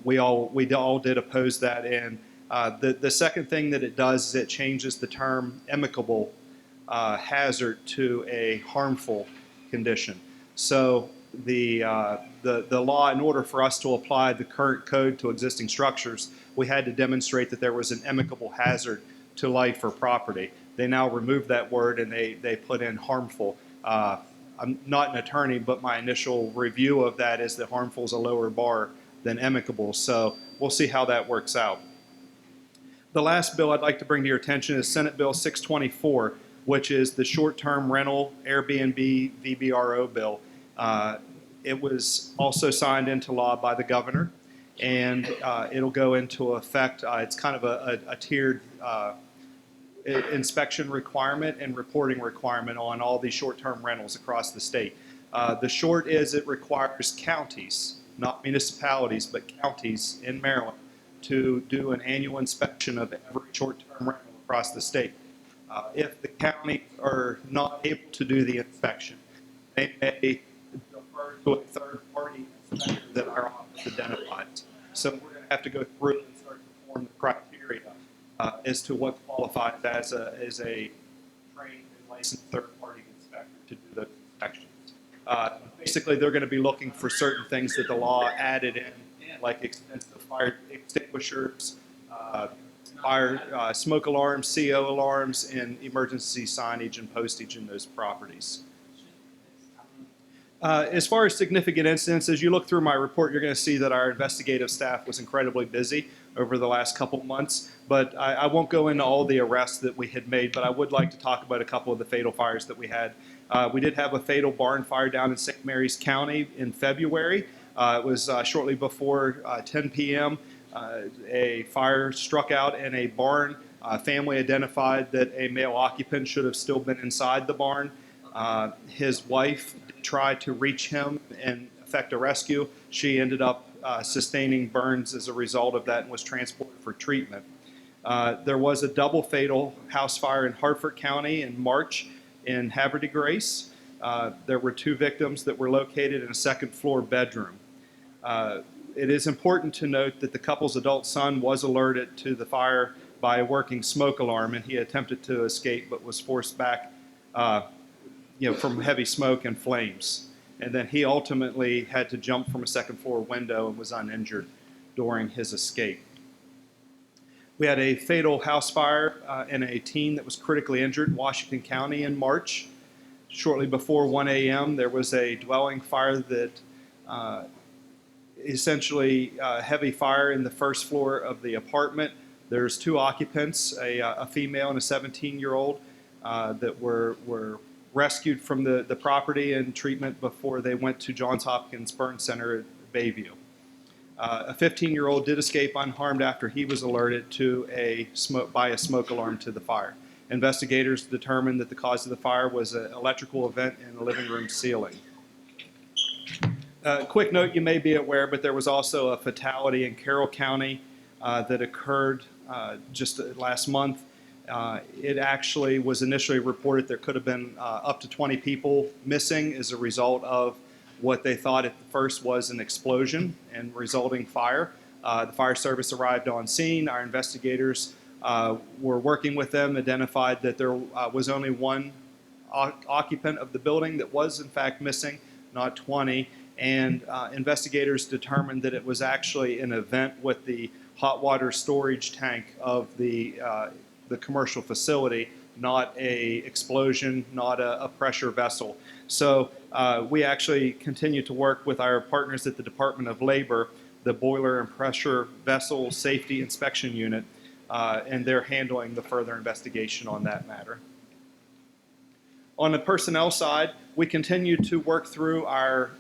We all did oppose that, and the second thing that it does is it changes the term amicable hazard to a harmful condition. So the law, in order for us to apply the current code to existing structures, we had to demonstrate that there was an amicable hazard to life or property. They now removed that word and they put in harmful. I'm not an attorney, but my initial review of that is that harmful is a lower bar than amicable. So we'll see how that works out. The last bill I'd like to bring to your attention is Senate Bill 624, which is the short-term rental Airbnb VBRO bill. It was also signed into law by the governor, and it'll go into effect. It's kind of a tiered inspection requirement and reporting requirement on all these short-term rentals across the state. The short is it requires counties, not municipalities, but counties in Maryland, to do an annual inspection of every short-term rental across the state. If the counties are not able to do the inspection, they may refer to a third-party inspector that our office identifies. So we're going to have to go through and start to form the criteria as to what qualifies as a trained and licensed third-party inspector to do those inspections. Basically, they're going to be looking for certain things that the law added in, like extensive fire extinguishers, fire smoke alarms, CO alarms, and emergency signage and postage in those properties. As far as significant incidents, as you look through my report, you're going to see that our investigative staff was incredibly busy over the last couple months. But I won't go into all the arrests that we had made, but I would like to talk about a couple of the fatal fires that we had. We did have a fatal barn fire down in St. Mary's County in February. It was shortly before 10 p.m. A fire struck out in a barn. Family identified that a male occupant should have still been inside the barn. His wife tried to reach him and effect a rescue. She ended up sustaining burns as a result of that and was transported for treatment. There was a double fatal house fire in Hartford County in March in Havre de Grace. There were 2 victims that were located in a second-floor bedroom. It is important to note that the couple's adult son was alerted to the fire by a working smoke alarm, and he attempted to escape but was forced back from heavy smoke and flames. And then he ultimately had to jump from a second-floor window and was uninjured during his escape. We had a fatal house fire in a teen that was critically injured in Washington County in March. Shortly before 1 a.m., there was a dwelling fire that essentially heavy fire in the first floor of the apartment. There's 2 occupants, a female and a 17-year-old, that were rescued from the property and treatment before they went to Johns Hopkins Burn Center at Bayview. A 15-year-old did escape unharmed after he was alerted to by a smoke alarm to the fire. Investigators determined that the cause of the fire was an electrical event in the living room ceiling. Quick note, you may be aware, but there was also a fatality in Carroll County that occurred just last month. It actually was initially reported there could have been up to 20 people missing as a result of what they thought at first was an explosion and resulting fire. The fire service arrived on scene. Our investigators were working with them, identified that there was only 1 occupant of the building that was in fact missing, not 20. And investigators determined that it was actually an event with the hot water storage tank of the commercial facility, not a explosion, not a pressure vessel. So we actually continue to work with our partners at the Department of Labor, the Boiler and Pressure Vessel Safety Inspection Unit, and they're handling the further investigation on that matter. On the personnel side, we continue to work through our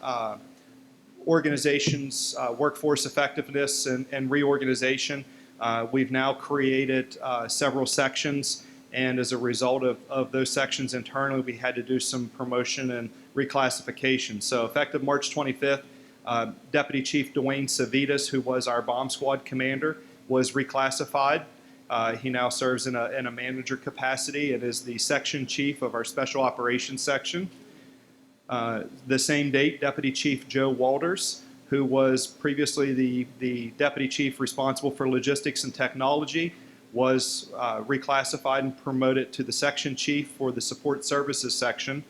organization's workforce effectiveness and reorganization. We've now created several sections, and as a result of those sections internally, we had to do some promotion and reclassification. So effective March 25th, Deputy Chief Dwayne Savitas, who was our bomb squad commander, was reclassified. He now serves in a manager capacity and is the section chief of our special operations section. The same date, Deputy Chief Joe Walters, who was previously the deputy chief responsible for logistics and technology, was reclassified and promoted to the section chief for the support services section.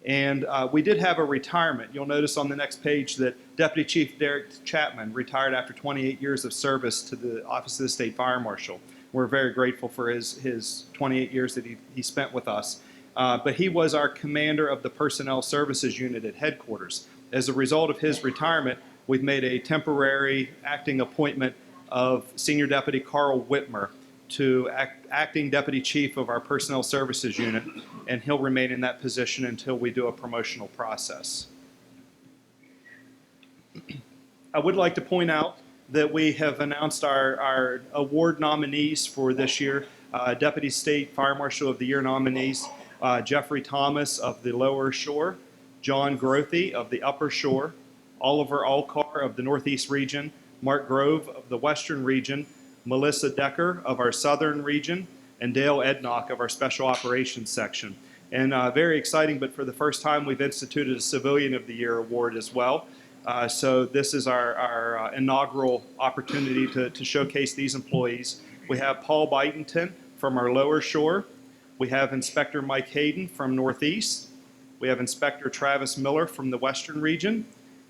And we did have a retirement. You'll notice on the next page that Deputy Chief Derek Chapman retired after 28 years of service to the Office of the State Fire Marshal. We're very grateful for his 28 years that he spent with us. But he was our commander of the Personnel Services Unit at headquarters. As a result of his retirement, we've made a temporary acting appointment of Senior Deputy Carl Whitmer to acting Deputy Chief of our Personnel Services Unit, and he'll remain in that position until we do a promotional process. I would like to point out that we have announced our award nominees for this year. Deputy State Fire Marshal of the Year nominees, Jeffrey Thomas of the Lower Shore, John Grothy of the Upper Shore, Oliver Alcar of the Northeast Region, Mark Grove of the Western Region, Melissa Decker of our Southern Region, and Dale Ednock of our Special Operations Section. And very exciting, but for the first time, we've instituted a Civilian of the Year award as well. So this is our inaugural opportunity to showcase these employees. We have Paul Byington from our Lower Shore. We have Inspector Mike Hayden from Northeast. We have Inspector Travis Miller from the Western Region,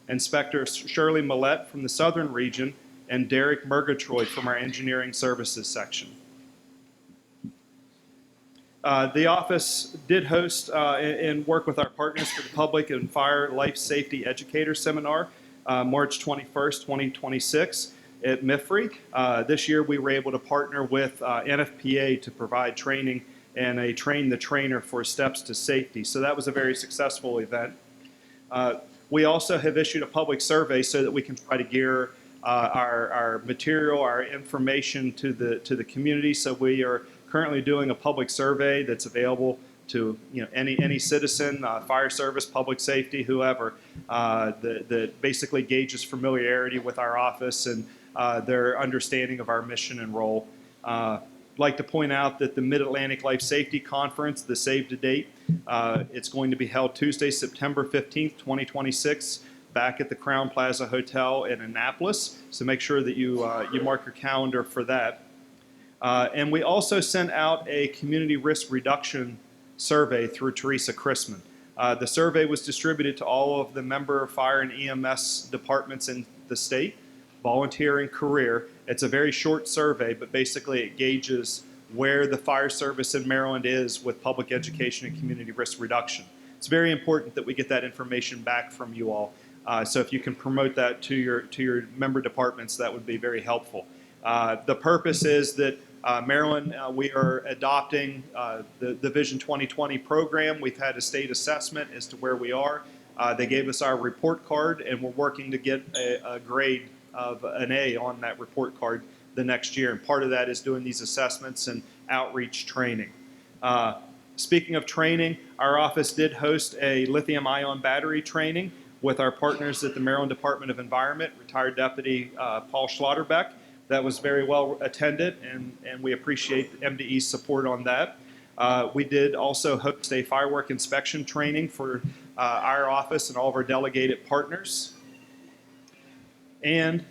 Inspector Shirley Millette from the Southern Region, and Derek Murgatroyd from our Engineering Services section. The office did host and work with our Partners for the Public and Fire Life Safety Educator Seminar, March 21st, 2026 at MIFRE. This year we were able to partner with NFPA to provide training and a Train the Trainer for steps to safety. So that was a very successful event. We also have issued a public survey so that we can try to gear our material, our information to the community. So we are currently doing a public survey that's available to any citizen, fire service, public safety, whoever, that basically gauges familiarity with our office and their understanding of our mission and role. I'd like to point out that the Mid-Atlantic Life Safety Conference, the save to date, it's going to be held Tuesday, September 15th, 2026, back at the Crown Plaza Hotel in Annapolis. So make sure that you mark your calendar for that. And we also sent out a community risk reduction survey through Teresa Chrisman. The survey was distributed to all of the member fire and EMS departments in the state, volunteer and career. It's a very short survey, but basically it gauges where the fire service in Maryland is with public education and community risk reduction. It's very important that we get that information back from you all. So if you can promote that to your member departments, that would be very helpful. The purpose is that Maryland, we are adopting the Vision 2020 program. We've had a state assessment as to where we are. They gave us our report card, and we're working to get a grade of an A on that report card the next year. And part of that is doing these assessments and outreach training. Speaking of training, our office did host a lithium-ion battery training with our partners at the Maryland Department of Environment, retired Deputy Paul Schlotterbeck. That was very well attended, and we appreciate MDE's support on that. We did also host a firework inspection training for our office and all of our delegated partners. And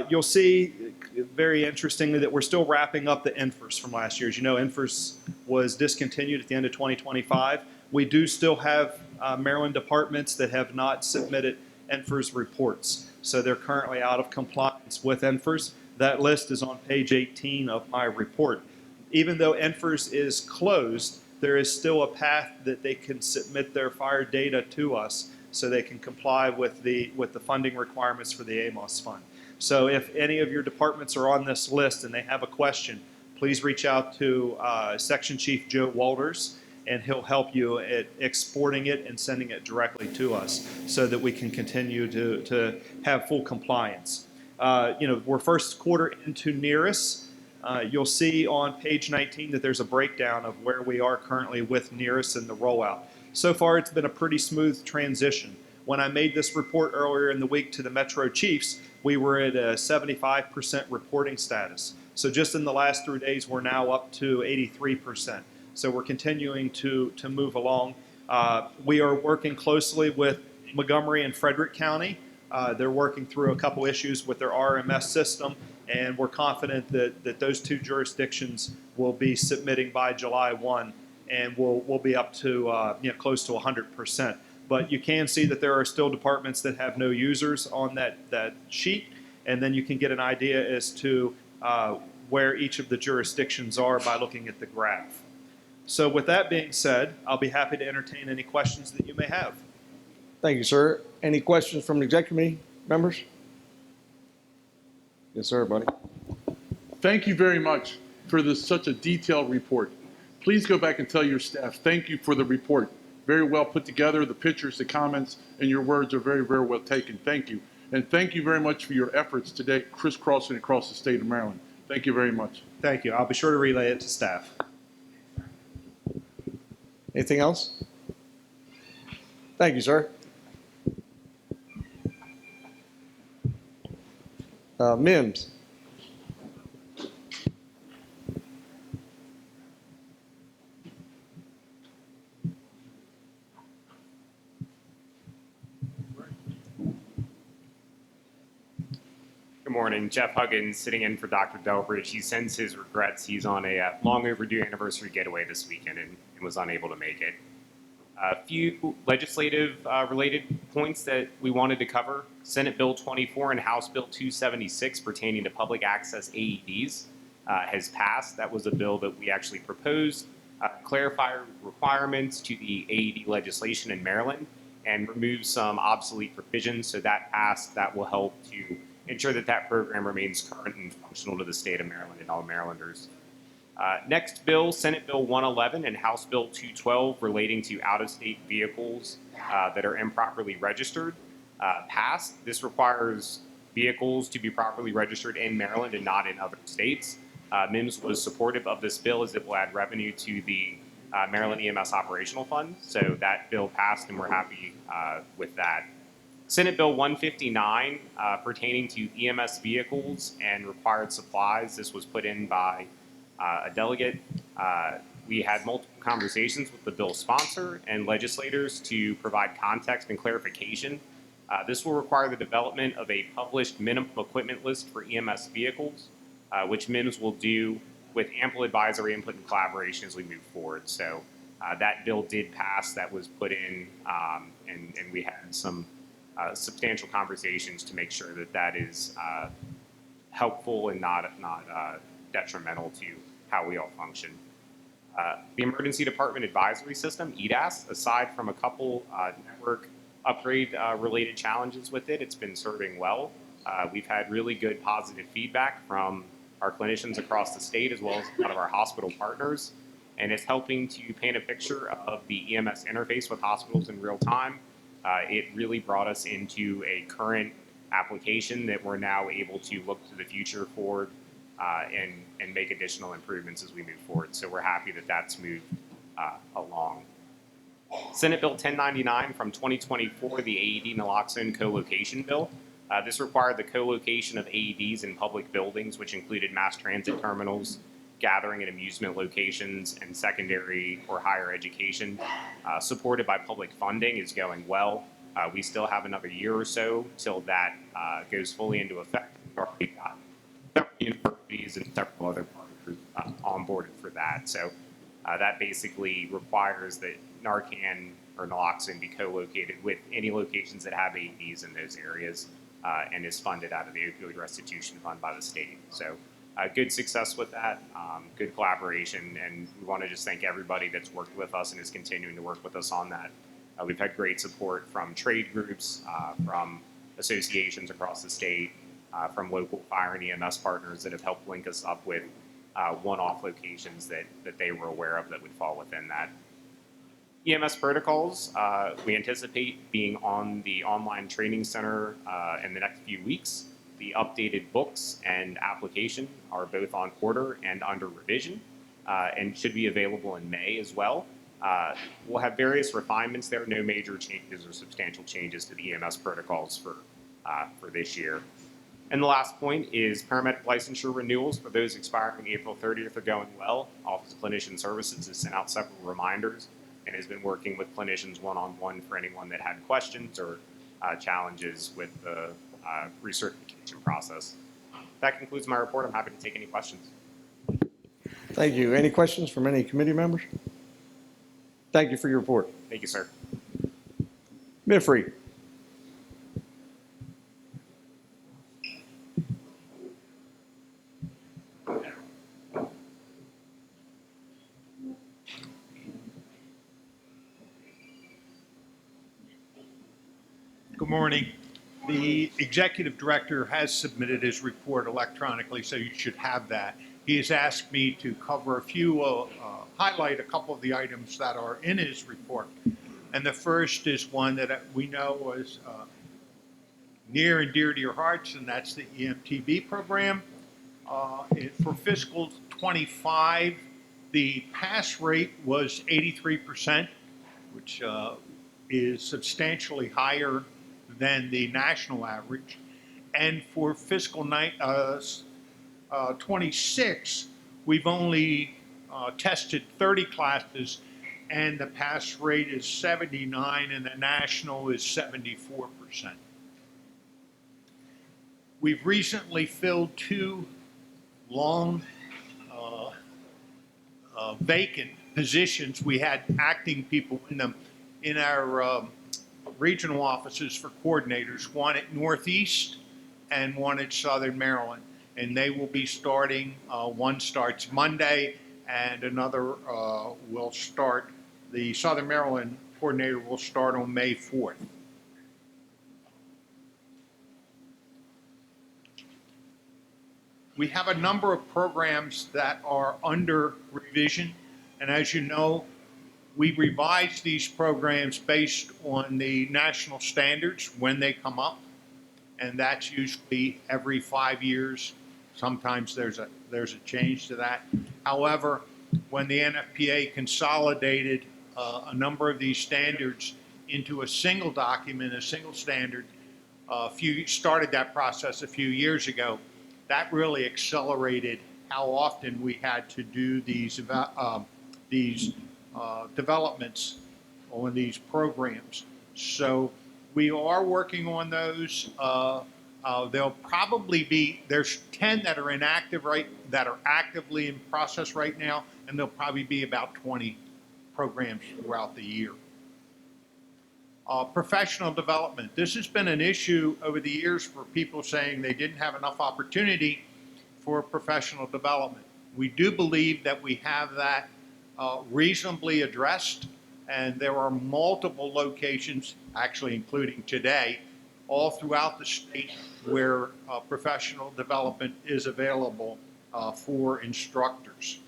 you'll see, very interestingly, that we're still wrapping up the NFIRS from last year. As you know, NFIRS was discontinued at the end of 2025. We do still have Maryland departments that have not submitted NFIRS reports. So they're currently out of compliance with NFIRS. That list is on page 18 of my report. Even though NFIRS is closed, there is still a path that they can submit their fire data to us so they can comply with the funding requirements for the AMOS fund. So if any of your departments are on this list and they have a question, please reach out to Section Chief Joe Walters, and he'll help you at exporting it and sending it directly to us so that we can continue to have full compliance. We're first quarter into NERIS. You'll see on page 19 that there's a breakdown of where we are currently with NERIS and the rollout. So far, it's been a pretty smooth transition. When I made this report earlier in the week to the Metro Chiefs, we were at a 75% reporting status. So just in the last 3 days, we're now up to 83%. So we're continuing to move along. We are working closely with Montgomery and Frederick County. They're working through a couple issues with their RMS system, and we're confident that those two jurisdictions will be submitting by July 1, and we'll be up to close to 100%. But you can see that there are still departments that have no users on that sheet, and then you can get an idea as to where each of the jurisdictions are by looking at the graph. So with that being said, I'll be happy to entertain any questions that you may have. Thank you, sir. Any questions from the executive committee members? Yes, sir, buddy. Thank you very much for such a detailed report. Please go back and tell your staff, thank you for the report. Very well put together, the pictures, the comments, and your words are very, very well taken. Thank you. And thank you very much for your efforts today, crisscrossing across the state of Maryland. Thank you very much. Thank you. I'll be sure to relay it to staff. Anything else? Thank you, sir. Mims. morning. Jeff Huggins sitting in for Dr. Delbridge. He sends his regrets. He's on a long overdue anniversary getaway this weekend and was unable to make it. A few legislative related points that we wanted to cover. Senate Bill 24 and House Bill 276 pertaining to public access AEDs has passed. That was a bill that we actually proposed, clarify requirements to the AED legislation in Maryland and remove some obsolete provisions. So that passed. That will help to ensure that that program remains current and functional to the state of Maryland and all Marylanders. Next bill, Senate Bill 111 and House Bill 212 relating to out-of-state vehicles that are improperly registered passed. This requires vehicles to be properly registered in Maryland and not in other states. MIMS was supportive of this bill as it will add revenue to the Maryland EMS Operational Fund. So that bill passed and we're happy with that. Senate Bill 159 pertaining to EMS vehicles and required supplies. This was put in by a delegate. We had multiple conversations with the bill sponsor and legislators to provide context and clarification. This will require the development of a published minimum equipment list for EMS vehicles, which MIMS will do with ample advisory input and collaboration as we move forward. So that bill did pass. That was put in, and we had some substantial conversations to make sure that that is helpful and not detrimental to how we all function. The Emergency Department Advisory System, EDAS, aside from a couple network upgrade related challenges with it, it's been serving well. We've had really good positive feedback from our clinicians across the state as well as a lot of our hospital partners, and it's helping to paint a picture of the EMS interface with hospitals in real time. It really brought us into a current application that we're now able to look to the future forward and make additional improvements as we move forward. So we're happy that that's moved along. Senate Bill 1099 from 2024, the AED naloxone co-location bill. This required the co-location of AEDs in public buildings, which included mass transit terminals, gathering and amusement locations, and secondary or higher education. Supported by public funding is going well. We still have another year or so till that goes fully into effect. We've already got several universities and several other partners onboarded for that. So that basically requires that Narcan or naloxone be co-located with any locations that have AEDs in those areas and is funded out of the Opioid Restitution Fund by the state. So good success with that, good collaboration, and we want to just thank everybody that's worked with us and is continuing to work with us on that. We've had great support from trade groups, from associations across the state, from local fire and EMS partners that have helped link us up with one-off locations that they were aware of that would fall within that. EMS protocols, we anticipate being on the online training center in the next few weeks. The updated books and application are both on order and under revision and should be available in May as well. We'll have various refinements there, no major changes or substantial changes to the EMS protocols for this year. And the last point is paramedic licensure renewals for those expiring April 30th are going well. Office of Clinician Services has sent out several reminders and has been working with clinicians one-on-one for anyone that had questions or challenges with the recertification process. That concludes my report. I'm happy to take any questions. Thank you. Any questions from any committee members? Thank you for your report. Thank you, sir. Minfree. Good morning. The executive director has submitted his report electronically, so you should have that. He has asked me to cover a few, highlight a couple of the items that are in his report. And the first is one that we know was near and dear to your hearts, and that's the EMTB program. For fiscal 25, the pass rate was 83%, which is substantially higher than the national average. And for fiscal 26, we've only tested 30 classes, and the pass rate is 79, and the national is 74%. We've recently filled 2 long vacant positions. We had acting people in them in our regional offices for coordinators, one at Northeast and one at Southern Maryland. And they will be starting, one starts Monday and another will start, the Southern Maryland coordinator will start on May 4th. We have a number of programs that are under revision, and as you know, we revise these programs based on the national standards when they come up, and that's usually every 5 years. Sometimes there's a change to that. However, when the NFPA consolidated a number of these standards into a single document, a single standard, started that process a few years ago. That really accelerated how often we had to do these developments on these programs. So we are working on those. There'll probably be, there's 10 that are that are actively in process right now, and there'll probably be about 20 programs throughout the year. Professional development. This has been an issue over the years for people saying they didn't have enough opportunity for professional development. We do believe that we have that reasonably addressed, and there are multiple locations, actually including today, all throughout the state where professional development is available for instructors.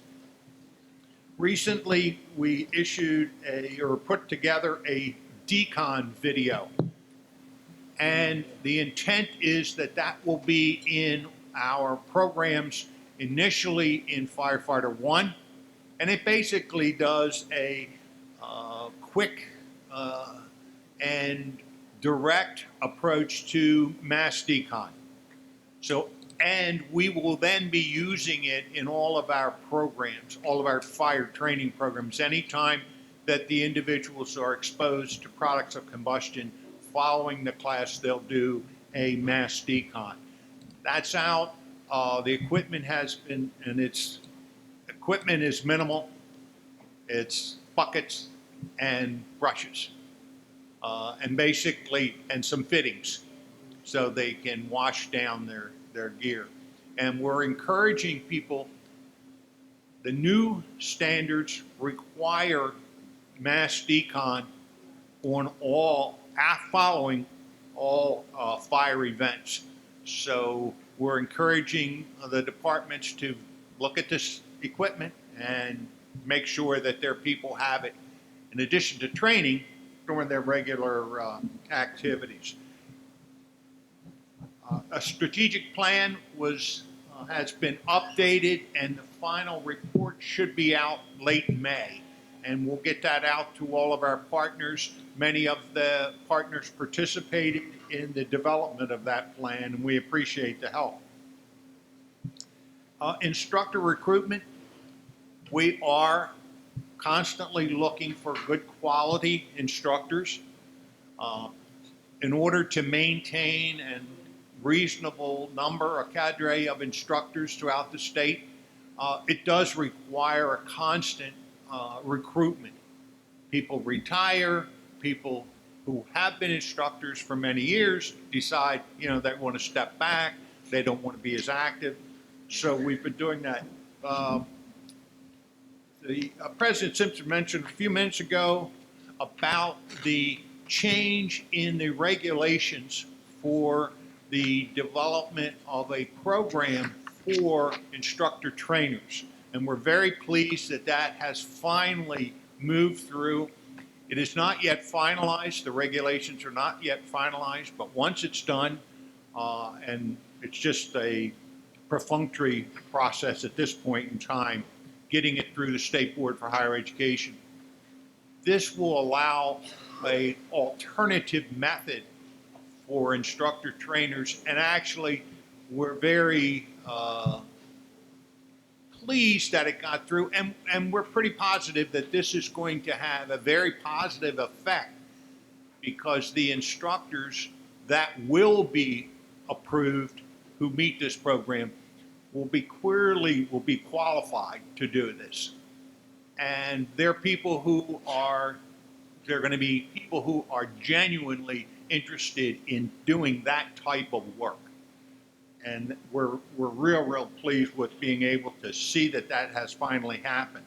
Recently, we issued put together a decon video, and the intent is that that will be in our programs initially in Firefighter 1, and it basically does a quick and direct approach to mass decon. So, and we will then be using it in all of our programs, all of our fire training programs, anytime that the individuals are exposed to products of combustion. Following the class, they'll do a mass decon. That's out. The equipment has been, and equipment is minimal. It's buckets and brushes, and basically, and some fittings, so they can wash down their gear. And we're encouraging people, the new standards require mass decon on following all fire events. So we're encouraging the departments to look at this equipment and make sure that their people have it, in addition to training during their regular activities. A strategic plan has been updated, and the final report should be out late May. And we'll get that out to all of our partners. Many of the partners participated in the development of that plan, and we appreciate the help. Instructor recruitment, we are constantly looking for good quality instructors. In order to maintain a reasonable number, a cadre of instructors throughout the state, it does require a constant recruitment. People retire, people who have been instructors for many years decide, they want to step back, they don't want to be as active. So we've been doing that. President Simpson mentioned a few minutes ago about the change in the regulations for the development of a program for instructor trainers. And we're very pleased that that has finally moved through. It is not yet finalized. The regulations are not yet finalized, but once it's done, and it's just a perfunctory process at this point in time, getting it through the State Board for Higher Education. This will allow an alternative method for instructor trainers, and actually we're very pleased that it got through, and we're pretty positive that this is going to have a very positive effect, because the instructors that will be approved who meet this program will be qualified to do this. And they're going to be people who are genuinely interested in doing that type of work. And we're real pleased with being able to see that has finally happened.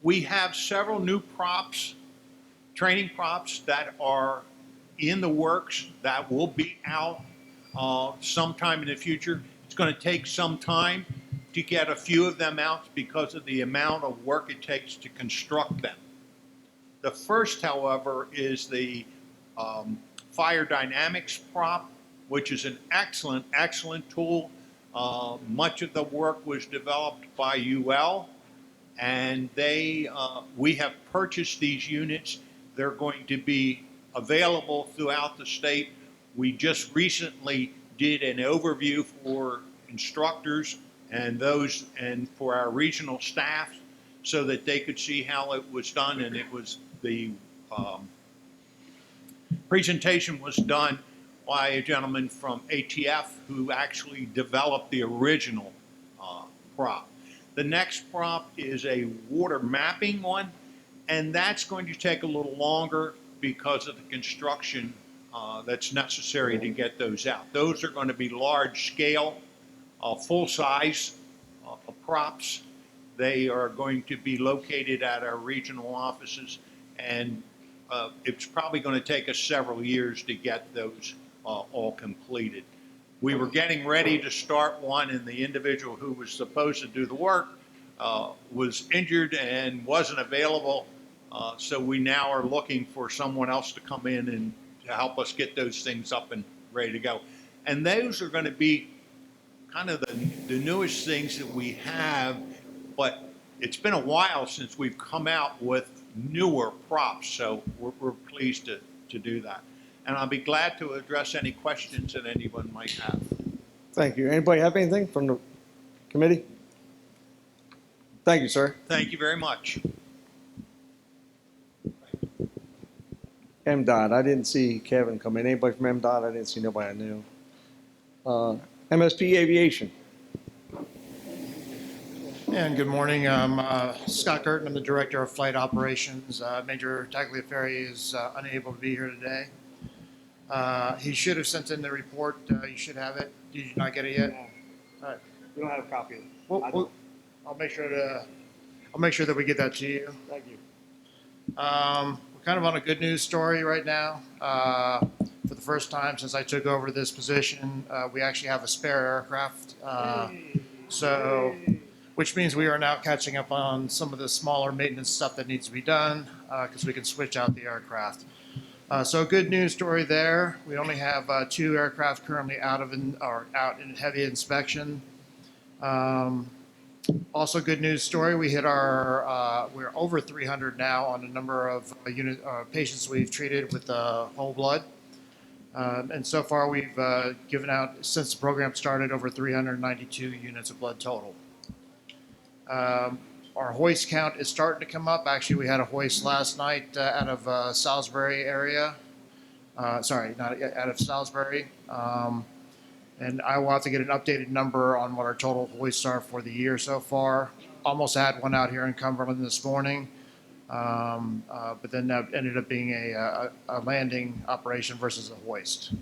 We have several new props, training props that are in the works that will be out sometime in the future. It's going to take some time to get a few of them out because of the amount of work it takes to construct them. The first, however, is the fire dynamics prop, which is an excellent tool. Much of the work was developed by UL, and we have purchased these units. They're going to be available throughout the state. We just recently did an overview for instructors and for our regional staff so that they could see how it was done, and the presentation was done by a gentleman from ATF who actually developed the original prop. The next prop is a water mapping one, and that's going to take a little longer because of the construction that's necessary to get those out. Those are going to be large scale, full size props. They are going to be located at our regional offices, and it's probably going to take us several years to get those all completed. We were getting ready to start one, and the individual who was supposed to do the work was injured and wasn't available. So we now are looking for someone else to come in and to help us get those things up and ready to go. And those are going to be kind of the newest things that we have, but it's been a while since we've come out with newer props, so we're pleased to do that. And I'll be glad to address any questions that anyone might have. Thank you. Anybody have anything from the committee? Thank you, sir. Thank you very much. MDOT, I didn't see Kevin come in. Anybody from MDOT? I didn't see nobody I knew. MSP Aviation. And good morning. I'm Scott Curtin. I'm the Director of Flight Operations. Major Tagliaferri is unable to be here today. He should have sent in the report. You should have it. Did you not get it yet? No. All right. We don't have a copy of it. I'll make sure that we get that to you. Thank you. We're kind of on a good news story right now. For the first time since I took over this position, we actually have a spare aircraft. Which means we are now catching up on some of the smaller maintenance stuff that needs to be done because we can switch out the aircraft. So good news story there. We only have 2 aircraft currently out in heavy inspection. Also good news story. We hit we're over 300 now on the number of patients we've treated with whole blood. And so far we've given out, since the program started, over 392 units of blood total. Our hoist count is starting to come up. Actually, we had a hoist last night out of Salisbury area. Sorry, not out of Salisbury. And I will have to get an updated number on what our total hoists are for the year so far. Almost had one out here in Cumberland this morning. But then that ended up being a landing operation versus a hoist.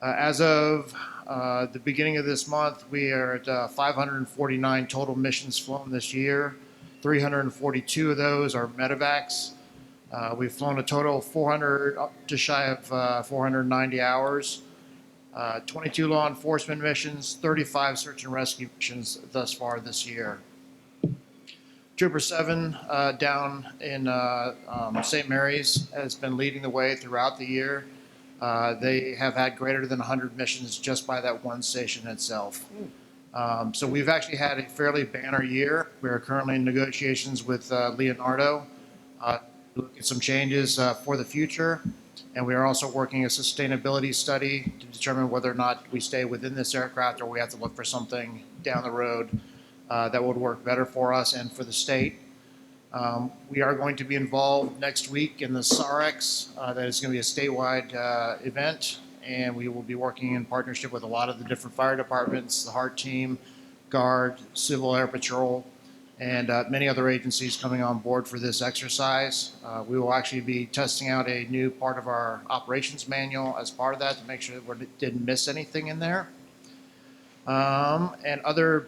As of the beginning of this month, we are at 549 total missions flown this year. 342 of those are medevacs. We've flown a total of 400, just shy of 490 hours. 22 law enforcement missions, 35 search and rescue missions thus far this year. Trooper 7 down in St. Mary's has been leading the way throughout the year. They have had greater than 100 missions just by that one station itself. So we've actually had a fairly banner year. We are currently in negotiations with Leonardo to look at some changes for the future. And we are also working a sustainability study to determine whether or not we stay within this aircraft or we have to look for something down the road that would work better for us and for the state. We are going to be involved next week in the SAREX. That is going to be a statewide event. and we will be working in partnership with a lot of the different fire departments, the HART team, Guard, Civil Air Patrol, and many other agencies coming on board for this exercise. We will actually be testing out a new part of our operations manual as part of that to make sure that we didn't miss anything in there. And other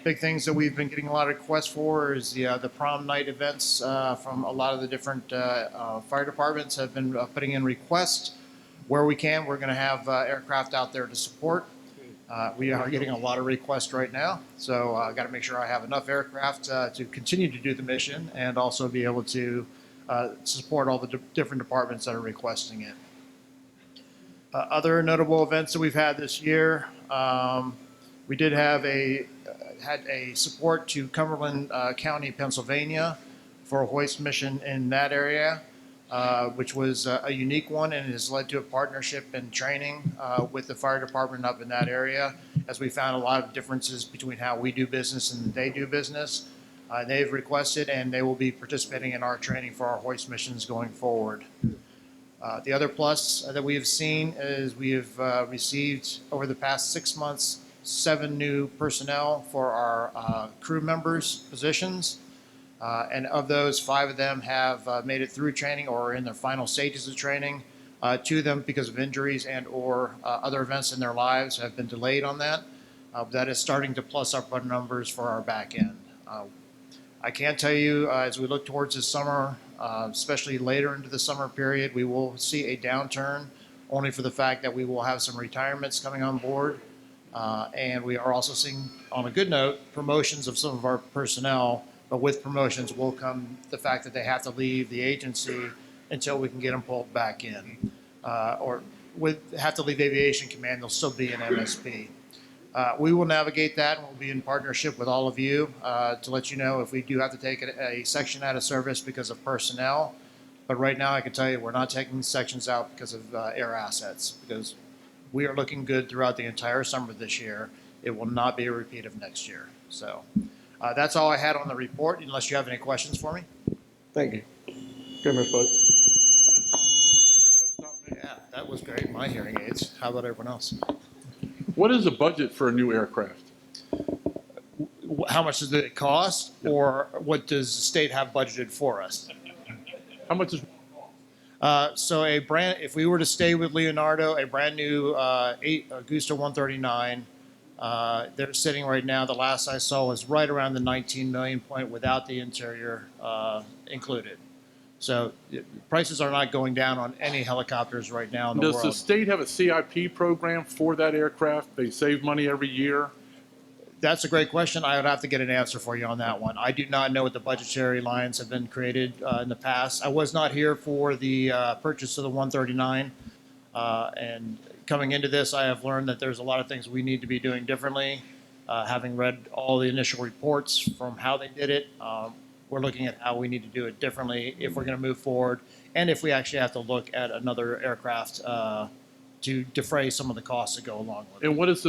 big things that we've been getting a lot of requests for is the prom night events from a lot of the different fire departments have been putting in requests. Where we can, we're going to have aircraft out there to support. We are getting a lot of requests right now, so I got to make sure I have enough aircraft to continue to do the mission and also be able to support all the different departments that are requesting it. Other notable events that we've had this year, we did have had a support to Cumberland County, Pennsylvania, for a hoist mission in that area, which was a unique one and has led to a partnership and training with the fire department up in that area, as we found a lot of differences between how we do business and they do business. They've requested and they will be participating in our training for our hoist missions going forward. The other plus that we have seen is we have received over the past 6 months 7 new personnel for our crew members positions. And of those, 5 of them have made it through training or are in their final stages of training. 2 of them, because of injuries and or other events in their lives, have been delayed on that. That is starting to plus up our numbers for our back end. I can tell you, as we look towards this summer, especially later into the summer period, we will see a downturn, only for the fact that we will have some retirements coming on board. And we are also seeing, on a good note, promotions of some of our personnel. But with promotions will come the fact that they have to leave the agency until we can get them pulled back in. Or have to leave Aviation Command, they'll still be in MSP. We will navigate that, and we'll be in partnership with all of you to let you know if we do have to take a section out of service because of personnel. But right now I can tell you we're not taking sections out because of air assets, because we are looking good throughout the entire summer this year. It will not be a repeat of next year. So. That's all I had on the report, unless you have any questions for me. Thank you. Good, Mr. Bud. Yeah, that was great. My hearing aids. How about everyone else? What is the budget for a new aircraft? How much does it cost, or what does the state have budgeted for us? How much is? So if we were to stay with Leonardo, a brand new Augusta 139. They're sitting right now, the last I saw was right around the 19 million point without the interior included. So prices are not going down on any helicopters right now in the world. Does the state have a CIP program for that aircraft? They save money every year. That's a great question. I would have to get an answer for you on that one. I do not know what the budgetary lines have been created in the past. I was not here for the purchase of the 139, and coming into this, I have learned that there's a lot of things we need to be doing differently. Having read all the initial reports from how they did it, we're looking at how we need to do it differently if we're going to move forward, and if we actually have to look at another aircraft to defray some of the costs that go along with it. And what is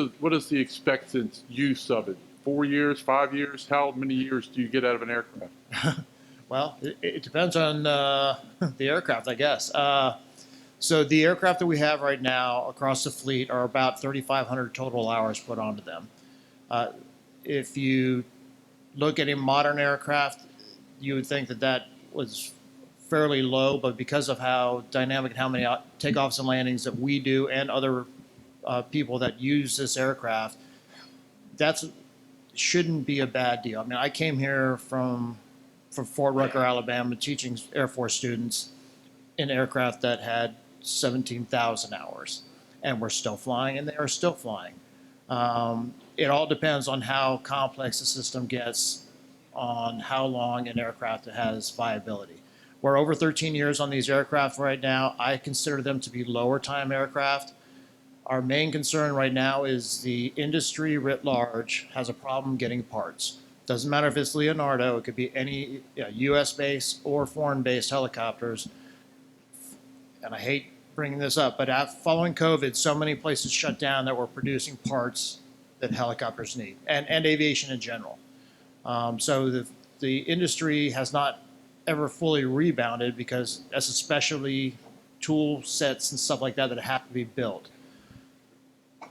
the expected use of it? 4 years, 5 years? How many years do you get out of an aircraft? Well, it depends on the aircraft, I guess. So the aircraft that we have right now across the fleet are about 3,500 total hours put onto them. If you look at a modern aircraft, you would think that that was fairly low, but because of how dynamic and how many takeoffs and landings that we do and other people that use this aircraft, that shouldn't be a bad deal. I mean, I came here from Fort Rucker, Alabama, teaching Air Force students in aircraft that had 17,000 hours, and we're still flying, and they are still flying. It all depends on how complex the system gets, on how long an aircraft has viability. We're over 13 years on these aircraft right now. I consider them to be lower time aircraft. Our main concern right now is the industry writ large has a problem getting parts. Doesn't matter if it's Leonardo, it could be any US-based or foreign-based helicopters. And I hate bringing this up, but following COVID, so many places shut down that were producing parts that helicopters need, and aviation in general. So the industry has not ever fully rebounded because that's especially tool sets and stuff like that that have to be built.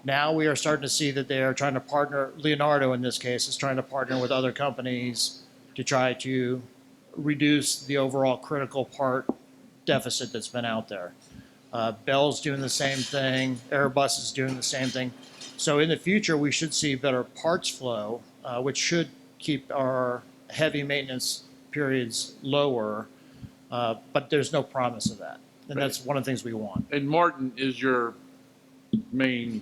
Now we are starting to see that they are trying to partner, Leonardo in this case, is trying to partner with other companies to try to reduce the overall critical part deficit that's been out there. Bell's doing the same thing, Airbus is doing the same thing. So in the future, we should see better parts flow, which should keep our heavy maintenance periods lower, but there's no promise of that. And that's one of the things we want. And Martin is your main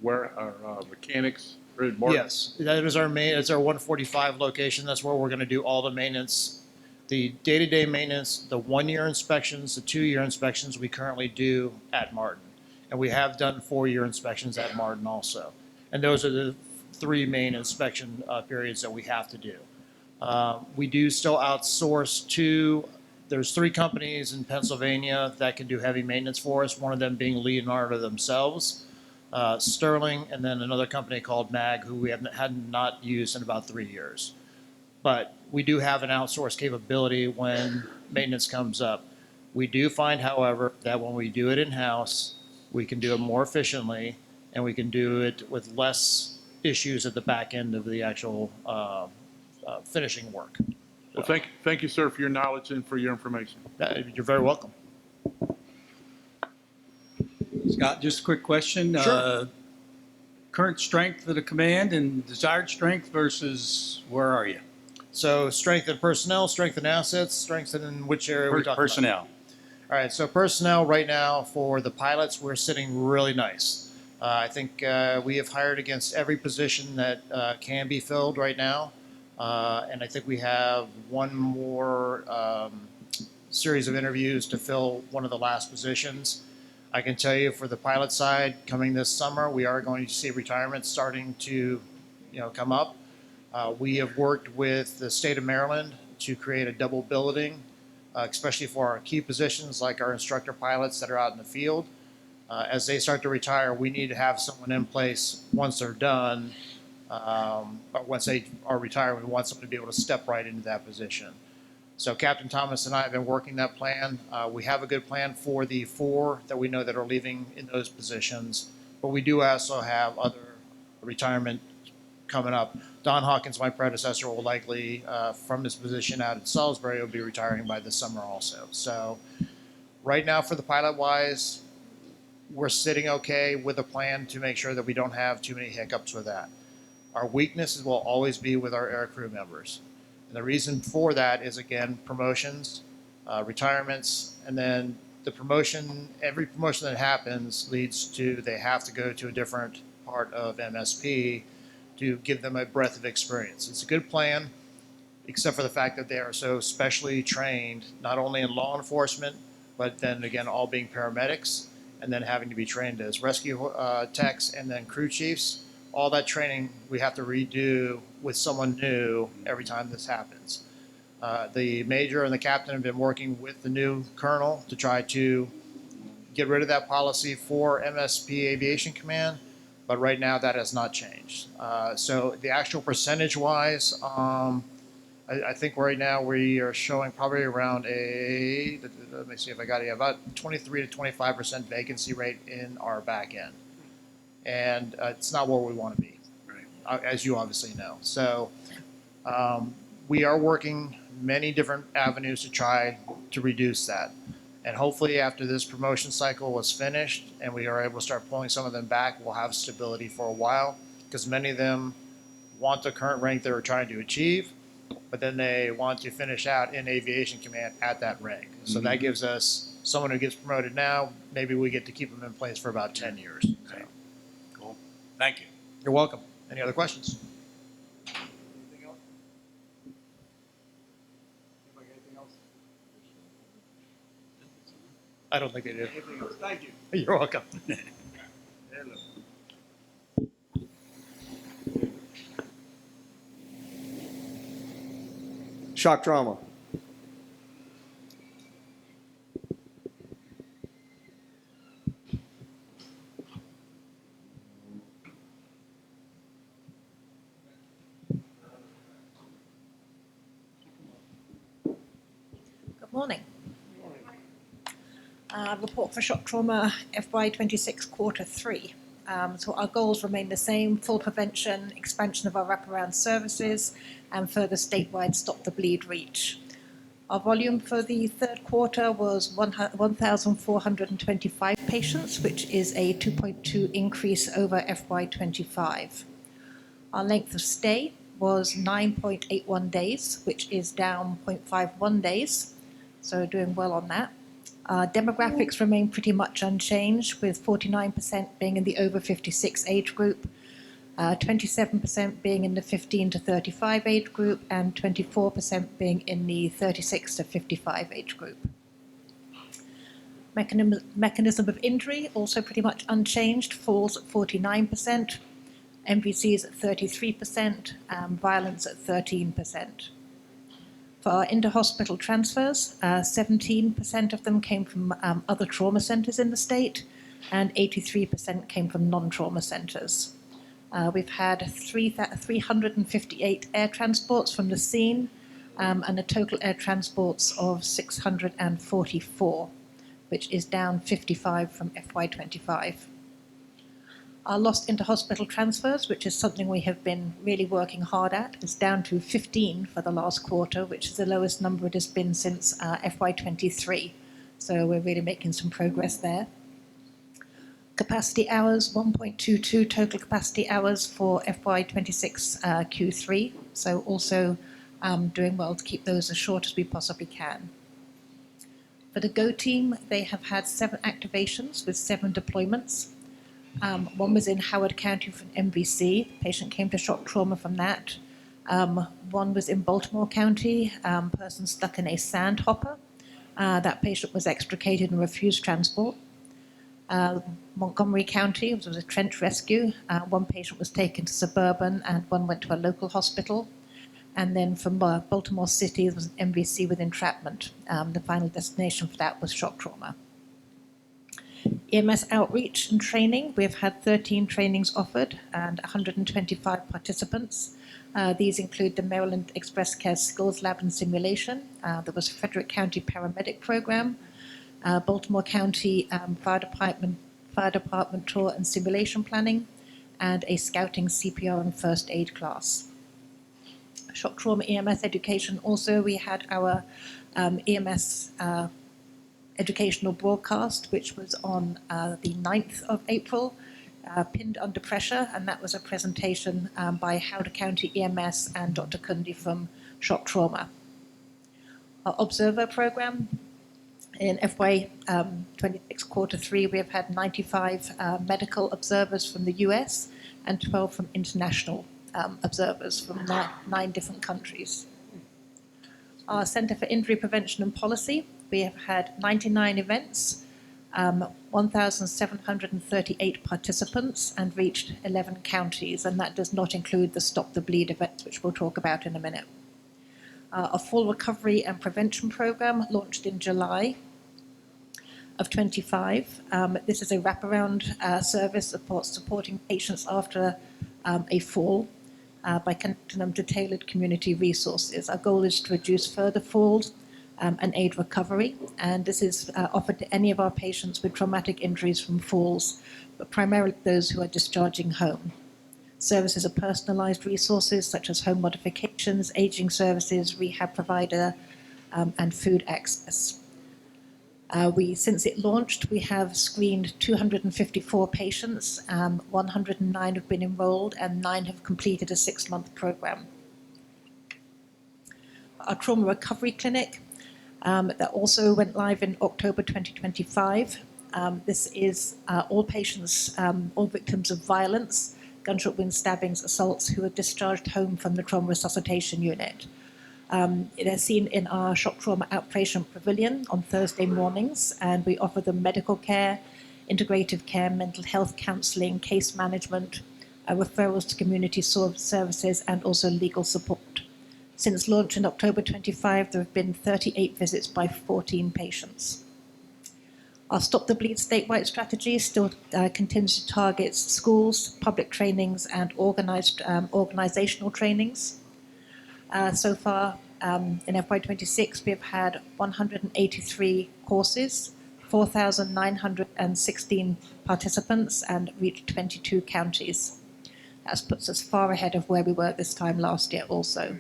mechanics? Or Martin? Yes, that is our main, it's our 145 location. That's where we're going to do all the maintenance, the day-to-day maintenance, the 1-year inspections, the 2-year inspections we currently do at Martin. And we have done 4-year inspections at Martin also. And those are the 3 main inspection periods that we have to do. We do still outsource to, there's 3 companies in Pennsylvania that can do heavy maintenance for us, one of them being Leonardo themselves, Sterling, and then another company called MAG, who we had not used in about 3 years. But we do have an outsource capability when maintenance comes up. We do find, however, that when we do it in-house, we can do it more efficiently, and we can do it with less issues at the back end of the actual finishing work. Well, thank you, sir, for your knowledge and for your information. You're very welcome. Scott, just a quick question. Sure. Current strength of the command and desired strength versus where are you? So strength in personnel, strength in assets, strength in which area are we talking Personnel. about? All right, so personnel right now for the pilots, we're sitting really nice. I think we have hired against every position that can be filled right now. And I think we have one more series of interviews to fill one of the last positions. I can tell you for the pilot side, coming this summer, we are going to see retirements starting to come up. We have worked with the state of Maryland to create a double billeting, especially for our key positions like our instructor pilots that are out in the field. As they start to retire, we need to have someone in place once they're done, or once they are retired, we want someone to be able to step right into that position. So Captain Thomas and I have been working that plan. We have a good plan for the 4 that we know that are leaving in those positions, but we do also have other retirement coming up. Don Hawkins, my predecessor, will likely, from his position out at Salisbury, will be retiring by this summer also. So right now for the pilot-wise, we're sitting okay with a plan to make sure that we don't have too many hiccups with that. Our weaknesses will always be with our air crew members. And the reason for that is, again, promotions, retirements, and then the promotion, every promotion that happens leads to they have to go to a different part of MSP to give them a breadth of experience. It's a good plan, except for the fact that they are so specially trained, not only in law enforcement, but then again, all being paramedics, and then having to be trained as rescue techs and then crew chiefs. All that training we have to redo with someone new every time this happens. The major and the captain have been working with the new colonel to try to get rid of that policy for MSP Aviation Command, but right now that has not changed. So the actual percentage-wise, I think right now we are showing probably around let me see if I got it, about 23 to 25% vacancy rate in our back end. And it's not where we want to be, as you obviously know. So we are working many different avenues to try to reduce that. And hopefully after this promotion cycle was finished and we are able to start pulling some of them back, we'll have stability for a while, because many of them want the current rank they were trying to achieve, but then they want to finish out in Aviation Command at that rank. So that gives us someone who gets promoted now, maybe we get to keep them in place for about 10 years. So. Cool. Thank you. You're welcome. Any other questions? Anything else? Anybody got anything else? I don't think they do. Anything else? Thank you. You're welcome. Hello. Shock trauma. Good morning. Report for shock trauma FY26 quarter 3. So our goals remain the same: full prevention, expansion of our wraparound services, and further statewide Stop the Bleed reach. Our volume for the third quarter was 1,425 patients, which is a 2.2 increase over FY25. Our length of stay was 9.81 days, which is down 0.51 days, so doing well on that. Demographics remain pretty much unchanged, with 49% being in the over 56 age group, 27% being in the 15 to 35 age group, and 24% being in the 36 to 55 age group. Mechanism of injury also pretty much unchanged, falls at 49%, MVCs at 33%, violence at 13%. For our inter-hospital transfers, 17% of them came from other trauma centres in the state, and 83% came from non-trauma centres. We've had 358 air transports from the scene, and a total air transports of 644, which is down 55 from FY25. Our lost inter-hospital transfers, which is something we have been really working hard at, is down to 15 for the last quarter, which is the lowest number it has been since FY23. So we're really making some progress there. Capacity hours, 1.22 total capacity hours for FY26 Q3. So also doing well to keep those as short as we possibly can. For the GO team, they have had 7 activations with 7 deployments. One was in Howard County for an MVC. The patient came to shock trauma from that. One was in Baltimore County, person stuck in a sand hopper. That patient was extricated and refused transport. Montgomery County, which was a trench rescue. One patient was taken to Suburban and one went to a local hospital. And then from Baltimore City, there was an MVC with entrapment. The final destination for that was shock trauma. EMS outreach and training, we've had 13 trainings offered and 125 participants. These include the Maryland Express Care Skills Lab and Simulation. There was Frederick County Paramedic Program, Baltimore County Fire Department Tour and Simulation Planning, and a Scouting CPR and First Aid class. Shock trauma EMS education also, we had our EMS educational broadcast, which was on the 9th of April, Pinned Under Pressure, and that was a presentation by Howard County EMS and Dr. Kundi from Shock Trauma. Our Observer program, in FY26 quarter 3, we have had 95 medical observers from the US and 12 from international observers from 9 different countries. Our Centre for Injury Prevention and Policy, we have had 99 events, 1,738 participants, and reached 11 counties, and that does not include the Stop the Bleed events, which we'll talk about in a minute. A full recovery and prevention program launched in July of 25. This is a wraparound service supporting patients after a fall by connecting them to tailored community resources. Our goal is to reduce further falls and aid recovery, and this is offered to any of our patients with traumatic injuries from falls, but primarily those who are discharging home. Services are personalised resources such as home modifications, ageing services, rehab provider, and food access. Since it launched, we have screened 254 patients, 109 have been enrolled, and 9 have completed a 6-month program. Our trauma recovery clinic, that also went live in October 2025. This is all patients, all victims of violence, gunshot wound stabbings, assaults, who are discharged home from the trauma resuscitation unit. They're seen in our shock trauma outpatient pavilion on Thursday mornings, and we offer them medical care, integrative care, mental health counselling, case management, referrals to community services, and also legal support. Since launch in October 25, there have been 38 visits by 14 patients. Our Stop the Bleed statewide strategy still continues to target schools, public trainings, and organisational trainings. So far, in FY26, we've had 183 courses, 4,916 participants and reached 22 counties. That puts us far ahead of where we were this time last year also.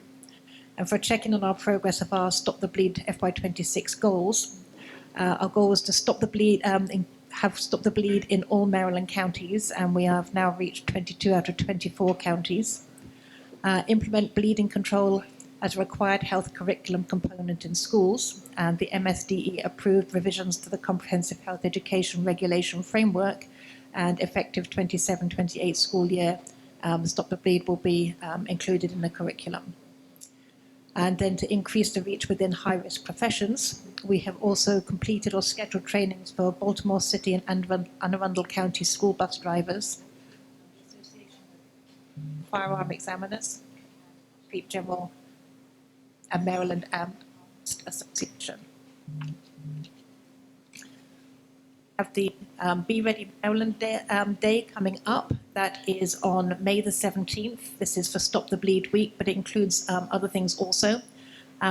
And for checking on our progress of our Stop the Bleed FY26 goals, our goal was to stop the bleed, have stopped the bleed in all Maryland counties, and we have now reached 22 out of 24 counties. Implement bleeding control as a required health curriculum component in schools, and the MSDE approved revisions to the Comprehensive Health Education Regulation Framework, and effective 27-28 school year, Stop the Bleed will be included in the curriculum. And then to increase the reach within high-risk professions, we have also completed or scheduled trainings for Baltimore City and Anne Arundel County school bus drivers, firearm examiners, Pete General, and Maryland Association. Have the Be Ready Maryland Day coming up. That is on May the 17th. This is for Stop the Bleed Week, but it includes other things also.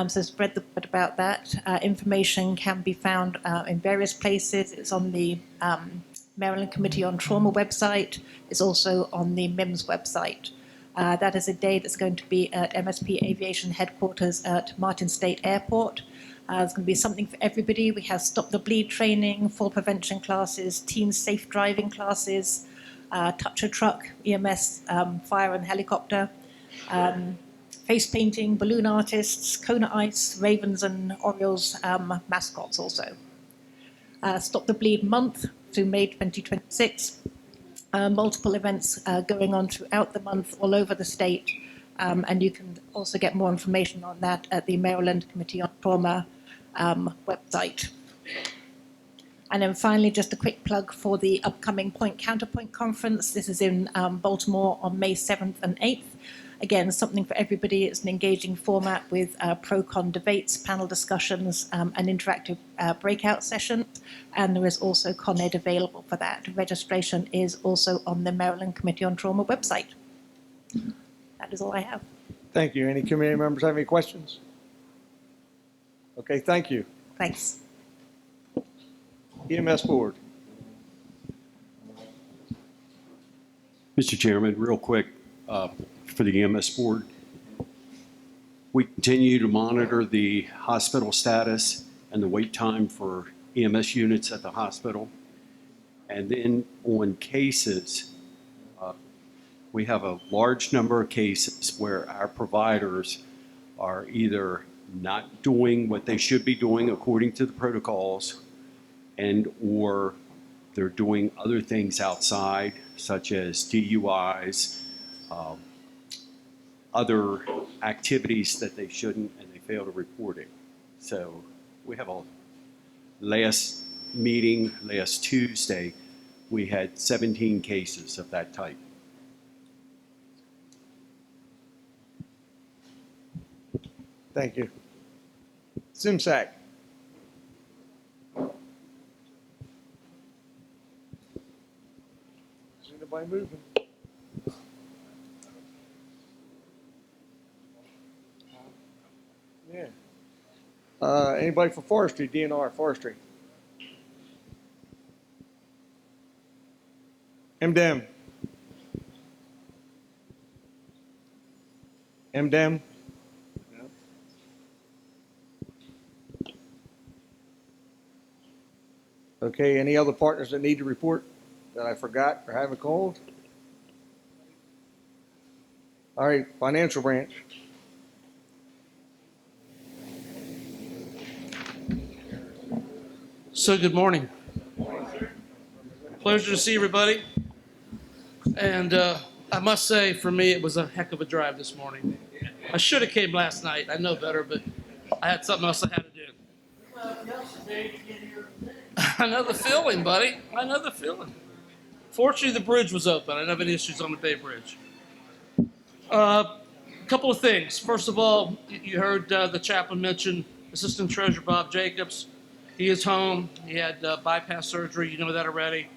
So spread the word about that. Information can be found in various places. It's on the Maryland Committee on Trauma website. It's also on the MIMS website. That is a day that's going to be at MSP Aviation Headquarters at Martin State Airport. There's going to be something for everybody. We have Stop the Bleed training, fall prevention classes, teen safe driving classes, touch a truck, EMS, fire and helicopter, face painting, balloon artists, Kona Ice, Ravens and Orioles mascots also. Stop the Bleed month through May 2026. Multiple events going on throughout the month all over the state. And you can also get more information on that at the Maryland Committee on Trauma website. And then finally, just a quick plug for the upcoming Point Counterpoint Conference. This is in Baltimore on May 7th and 8th. Again, something for everybody. It's an engaging format with pro-con debates, panel discussions, and interactive breakout sessions. And there is also Con Ed available for that. Registration is also on the Maryland Committee on Trauma website. That is all I have. Thank you. Any committee members have any questions? Okay, thank you. Thanks. EMS Board. Mr. Chairman, real quick, for the EMS Board, we continue to monitor the hospital status and the wait time for EMS units at the hospital. And then on cases, we have a large number of cases where our providers are either not doing what they should be doing according to the protocols, and or they're doing other things outside, such as DUIs, other activities that they shouldn't, and they fail to report it. So we have a last meeting, last Tuesday, we had 17 cases of that type. Thank you. SIMSAC. Is anybody moving? Yeah. Anybody for forestry, DNR, forestry? MDEM. MDEM. Okay, any other partners that need to report that I forgot or haven't called? All right, financial branch. So good morning. Pleasure to see everybody. And I must say, for me, it was a heck of a drive this morning. I should have came last night. I know better, but I had something else I had to do. I know the feeling, buddy. I know the feeling. Fortunately, the bridge was open. I didn't have any issues on the Bay Bridge. Couple of things. First of all, you heard the chaplain mention Assistant Treasurer Bob Jacobs. He is home. He had bypass surgery. You know that already.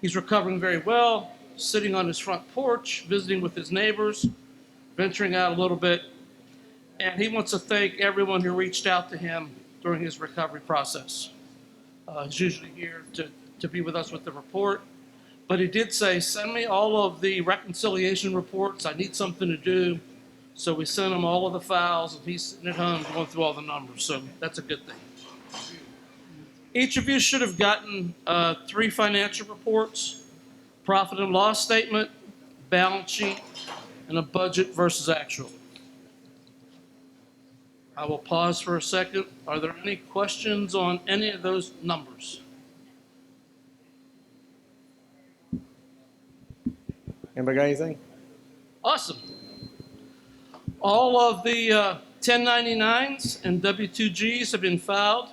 He's recovering very well, sitting on his front porch, visiting with his neighbors, venturing out a little bit. And he wants to thank everyone who reached out to him during his recovery process. He's usually here to be with us with the report. But he did say, send me all of the reconciliation reports. I need something to do. So we sent him all of the files, and he's sitting at home going through all the numbers. So that's a good thing. Each of you should have gotten 3 financial reports: profit and loss statement, balance sheet, and a budget versus actual. I will pause for a second. Are there any questions on any of those numbers? Anybody got anything? Awesome. All of the 1099s and W-2Gs have been filed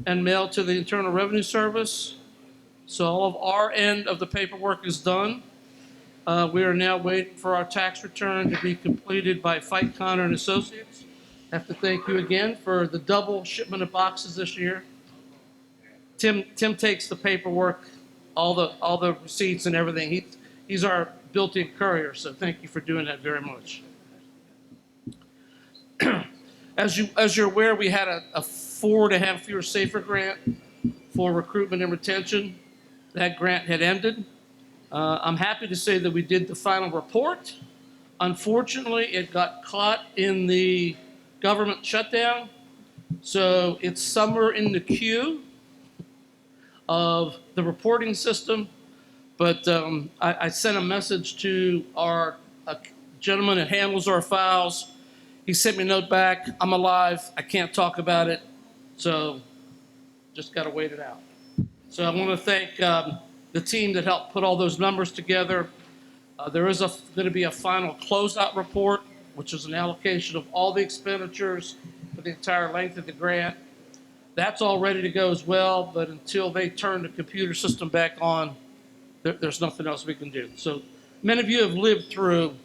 and mailed to the Internal Revenue Service. So all of our end of the paperwork is done. We are now waiting for our tax return to be completed by Fight Connor and Associates. I have to thank you again for the double shipment of boxes this year. Tim takes the paperwork, all the receipts and everything. He's our built-in courier, so thank you for doing that very much. As you're aware, we had a 4.5-year SAFER grant for recruitment and retention. That grant had ended. I'm happy to say that we did the final report. Unfortunately, it got caught in the government shutdown, so it's somewhere in the queue of the reporting system. But I sent a message to our gentleman that handles our files. He sent me a note back. I'm alive. I can't talk about it. So just got to wait it out. So I want to thank the team that helped put all those numbers together. There is going to be a final closeout report, which is an allocation of all the expenditures for the entire length of the grant. That's all ready to go as well, but until they turn the computer system back on, there's nothing else we can do. So many of you have lived through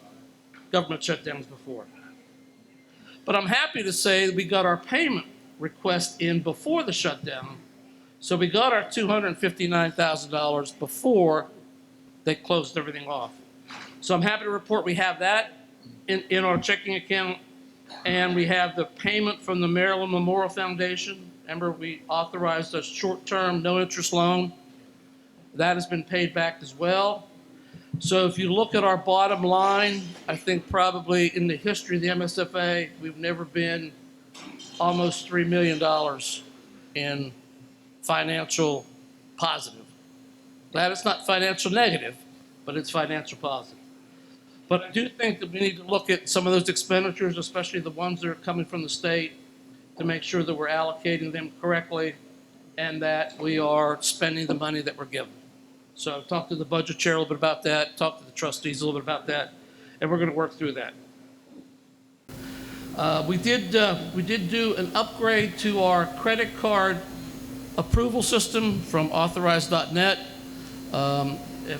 government shutdowns before. But I'm happy to say that we got our payment request in before the shutdown. So we got our $259,000 before they closed everything off. So I'm happy to report we have that in our checking account, and we have the payment from the Maryland Memorial Foundation. Remember, we authorized a short-term, no-interest loan. That has been paid back as well. So if you look at our bottom line, I think probably in the history of the MSFA, we've never been almost $3 million in financial positive. Glad it's not financial negative, but it's financial positive. But I do think that we need to look at some of those expenditures, especially the ones that are coming from the state, to make sure that we're allocating them correctly and that we are spending the money that we're given. So I've talked to the budget chair a little bit about that, talked to the trustees a little bit about that, and we're going to work through that. We did do an upgrade to our credit card approval system from Authorize.net.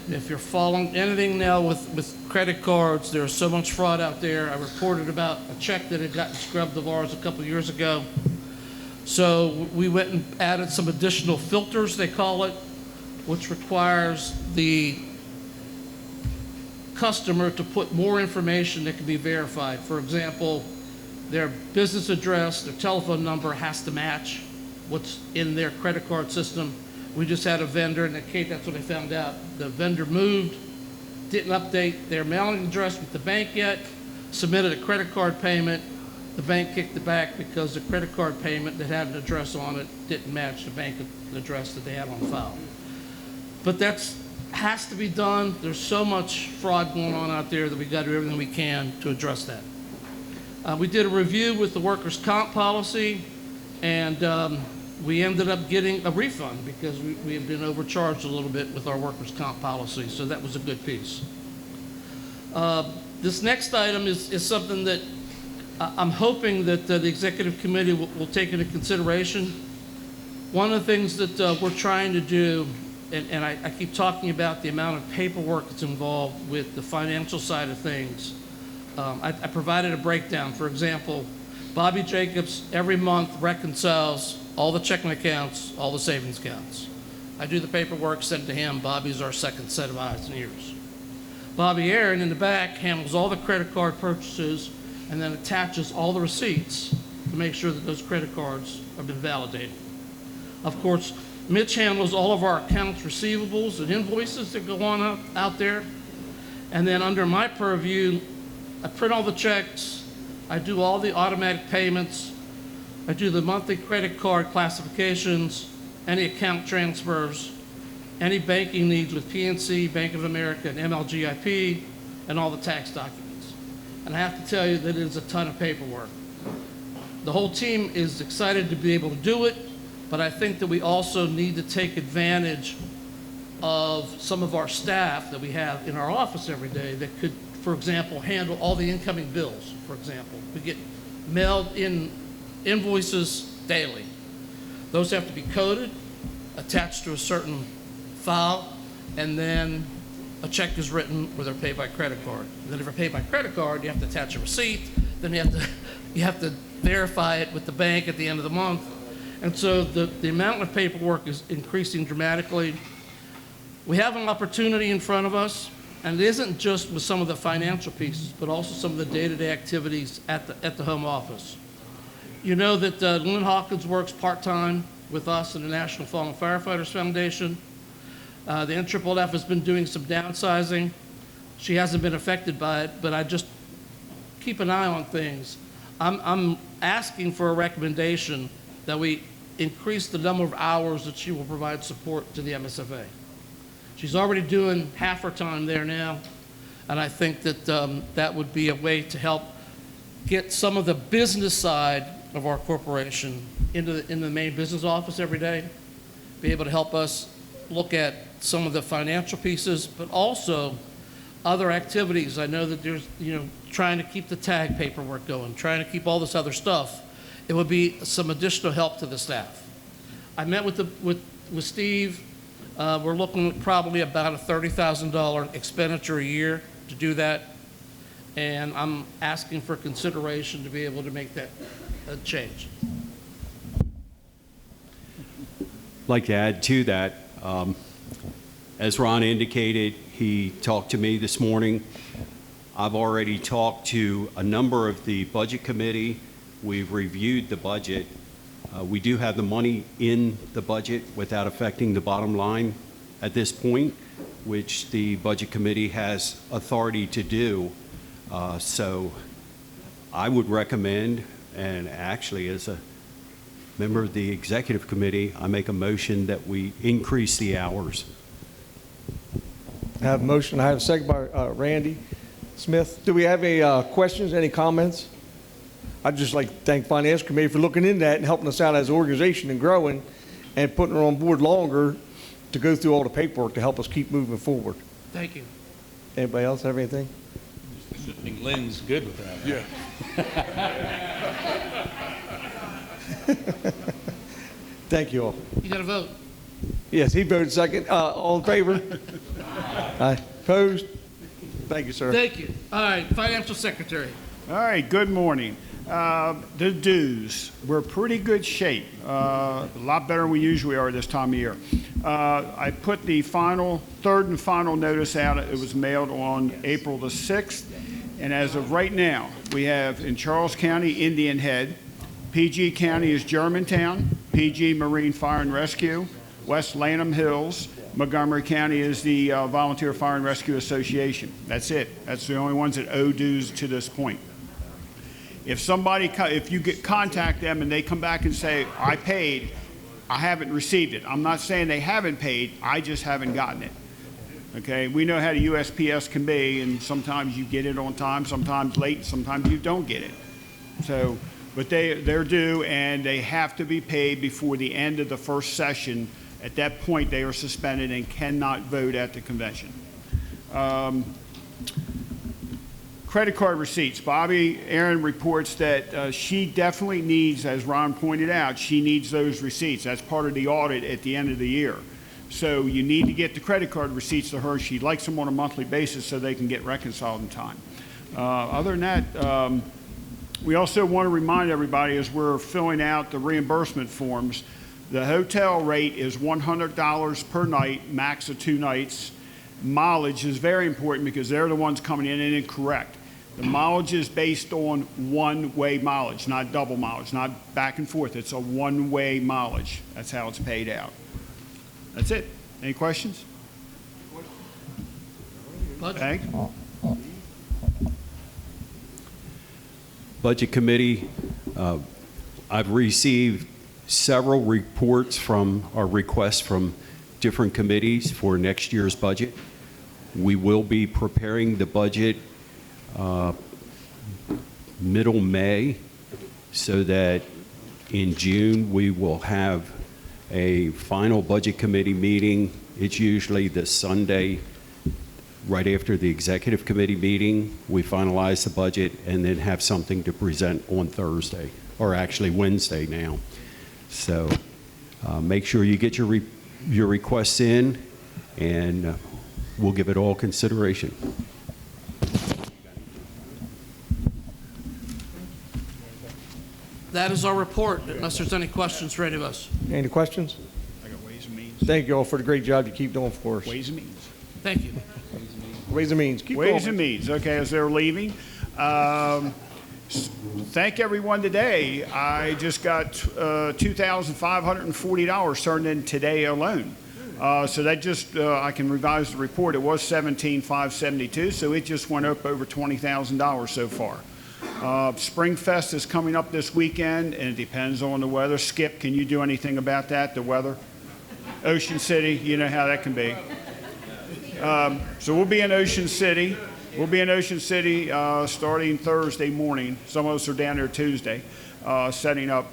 If you're following anything now with credit cards, there's so much fraud out there. I reported about a check that had gotten scrubbed of ours a couple of years ago. So we went and added some additional filters, they call it, which requires the customer to put more information that can be verified. For example, their business address, their telephone number has to match what's in their credit card system. We just had a vendor, and Kate, that's what I found out. The vendor moved, didn't update their mailing address with the bank yet, submitted a credit card payment. The bank kicked it back because the credit card payment that had an address on it didn't match the bank address that they had on file. But that has to be done. There's so much fraud going on out there that we've got to do everything we can to address that. We did a review with the workers' comp policy, and we ended up getting a refund because we had been overcharged a little bit with our workers' comp policy, so that was a good piece. This next item is something that I'm hoping that the executive committee will take into consideration. One of the things that we're trying to do, and I keep talking about the amount of paperwork that's involved with the financial side of things. I provided a breakdown. For example, Bobby Jacobs every month reconciles all the checking accounts, all the savings accounts. I do the paperwork, send it to him. Bobby's our second set of eyes and ears. Bobby Aaron in the back handles all the credit card purchases and then attaches all the receipts to make sure that those credit cards have been validated. Of course, Mitch handles all of our accounts receivables and invoices that go on out there. And then under my purview, I print all the checks, I do all the automatic payments, I do the monthly credit card classifications, any account transfers, any banking needs with PNC, Bank of America, and MLGIP, and all the tax documents. And I have to tell you that it is a ton of paperwork. The whole team is excited to be able to do it, but I think that we also need to take advantage of some of our staff that we have in our office every day that could, for example, handle all the incoming bills, for example. We get mailed in invoices daily. Those have to be coded, attached to a certain file, and then a check is written where they're paid by credit card. And then if they're paid by credit card, you have to attach a receipt, then you have to verify it with the bank at the end of the month. And so the amount of paperwork is increasing dramatically. We have an opportunity in front of us, and it isn't just with some of the financial pieces, but also some of the day-to-day activities at the home office. You know that Lynn Hawkins works part-time with us in the National Fallen Firefighters Foundation. The NFFF has been doing some downsizing. She hasn't been affected by it, but I just keep an eye on things. I'm asking for a recommendation that we increase the number of hours that she will provide support to the MSFA. She's already doing half her time there now, and I think that that would be a way to help get some of the business side of our corporation in the main business office every day, be able to help us look at some of the financial pieces, but also other activities. I know that there's, trying to keep the tag paperwork going, trying to keep all this other stuff. It would be some additional help to the staff. I met with Steve. We're looking at probably about a $30,000 expenditure a year to do that. And I'm asking for consideration to be able to make that change. I'd like to add to that. As Ron indicated, he talked to me this morning. I've already talked to a number of the budget committee. We've reviewed the budget. We do have the money in the budget without affecting the bottom line at this point, which the budget committee has authority to do. So I would recommend, and actually as a member of the executive committee, I make a motion that we increase the hours. I have a motion. I have a second by Randy Smith. Do we have any questions, any comments? I'd just like to thank the Finance Committee for looking into that and helping us out as an organization and growing and putting her on board longer to go through all the paperwork to help us keep moving forward. Thank you. Anybody else have anything? Assuming Lynn's good with that. Yeah. Thank you all. You got to vote. Yes, he voted second. All in favor? Aye. Opposed? Thank you, sir. Thank you. All right, Financial Secretary. All right, good morning. The dues, we're pretty good shape. A lot better than we usually are this time of year. I put the third and final notice out. It was mailed on April the 6th. And as of right now, we have in Charles County, Indian Head. PG County is Germantown. PG Marine Fire and Rescue. West Lanham Hills. Montgomery County is the Volunteer Fire and Rescue Association. That's it. That's the only ones that owe dues to this point. If you contact them and they come back and say, I paid, I haven't received it. I'm not saying they haven't paid, I just haven't gotten it. Okay, we know how the USPS can be, and sometimes you get it on time, sometimes late, sometimes you don't get it. So, but they're due, and they have to be paid before the end of the first session. At that point, they are suspended and cannot vote at the convention. Credit card receipts. Bobby Aaron reports that she definitely needs, as Ron pointed out, she needs those receipts. That's part of the audit at the end of the year. So you need to get the credit card receipts to her. She likes them on a monthly basis so they can get reconciled in time. Other than that, we also want to remind everybody as we're filling out the reimbursement forms, the hotel rate is $100 per night, max of 2 nights. Mileage is very important because they're the ones coming in and incorrect. The mileage is based on one-way mileage, not double mileage, not back and forth. It's a one-way mileage. That's how it's paid out. That's it. Any questions? Thanks. Budget Committee, I've received several reports from, or requests from different committees for next year's budget. We will be preparing the budget middle May so that in June we will have a final Budget Committee meeting. It's usually the Sunday right after the Executive Committee meeting. We finalize the budget and then have something to present on Thursday, or actually Wednesday now. So make sure you get your requests in, and we'll give it all consideration. That is our report, unless there's any questions for any of us. Any questions? I got Ways and Means. Thank you all for the great job you keep doing for us. Ways and Means. Thank you. Ways and Means. Keep Ways going. and Means. Okay, as they're leaving. Thank everyone today. I just got $2,540 turned in today alone. So that just, I can revise the report. It was $17,572, so it just went up over $20,000 so far. Springfest is coming up this weekend, and it depends on the weather. Skip, can you do anything about that, the weather? Ocean City, you know how that can be. So we'll be in Ocean City. We'll be in Ocean City starting Thursday morning. Some of us are down there Tuesday, setting up.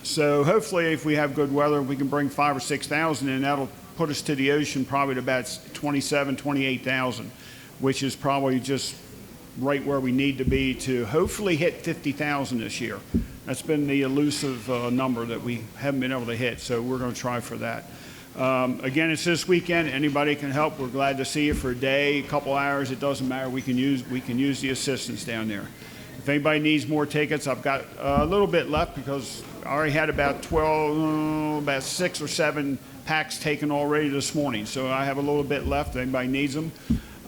So hopefully, if we have good weather, we can bring 5,000 or 6,000 in. That'll put us to the ocean probably at about 27,000, 28,000, which is probably just right where we need to be to hopefully hit 50,000 this year. That's been the elusive number that we haven't been able to hit, so we're going to try for that. Again, it's this weekend. Anybody can help. We're glad to see you for a day, a couple hours. It doesn't matter. We can use the assistance down there. If anybody needs more tickets, I've got a little bit left because I already had about 6 or 7 packs taken already this morning. So I have a little bit left if anybody needs them.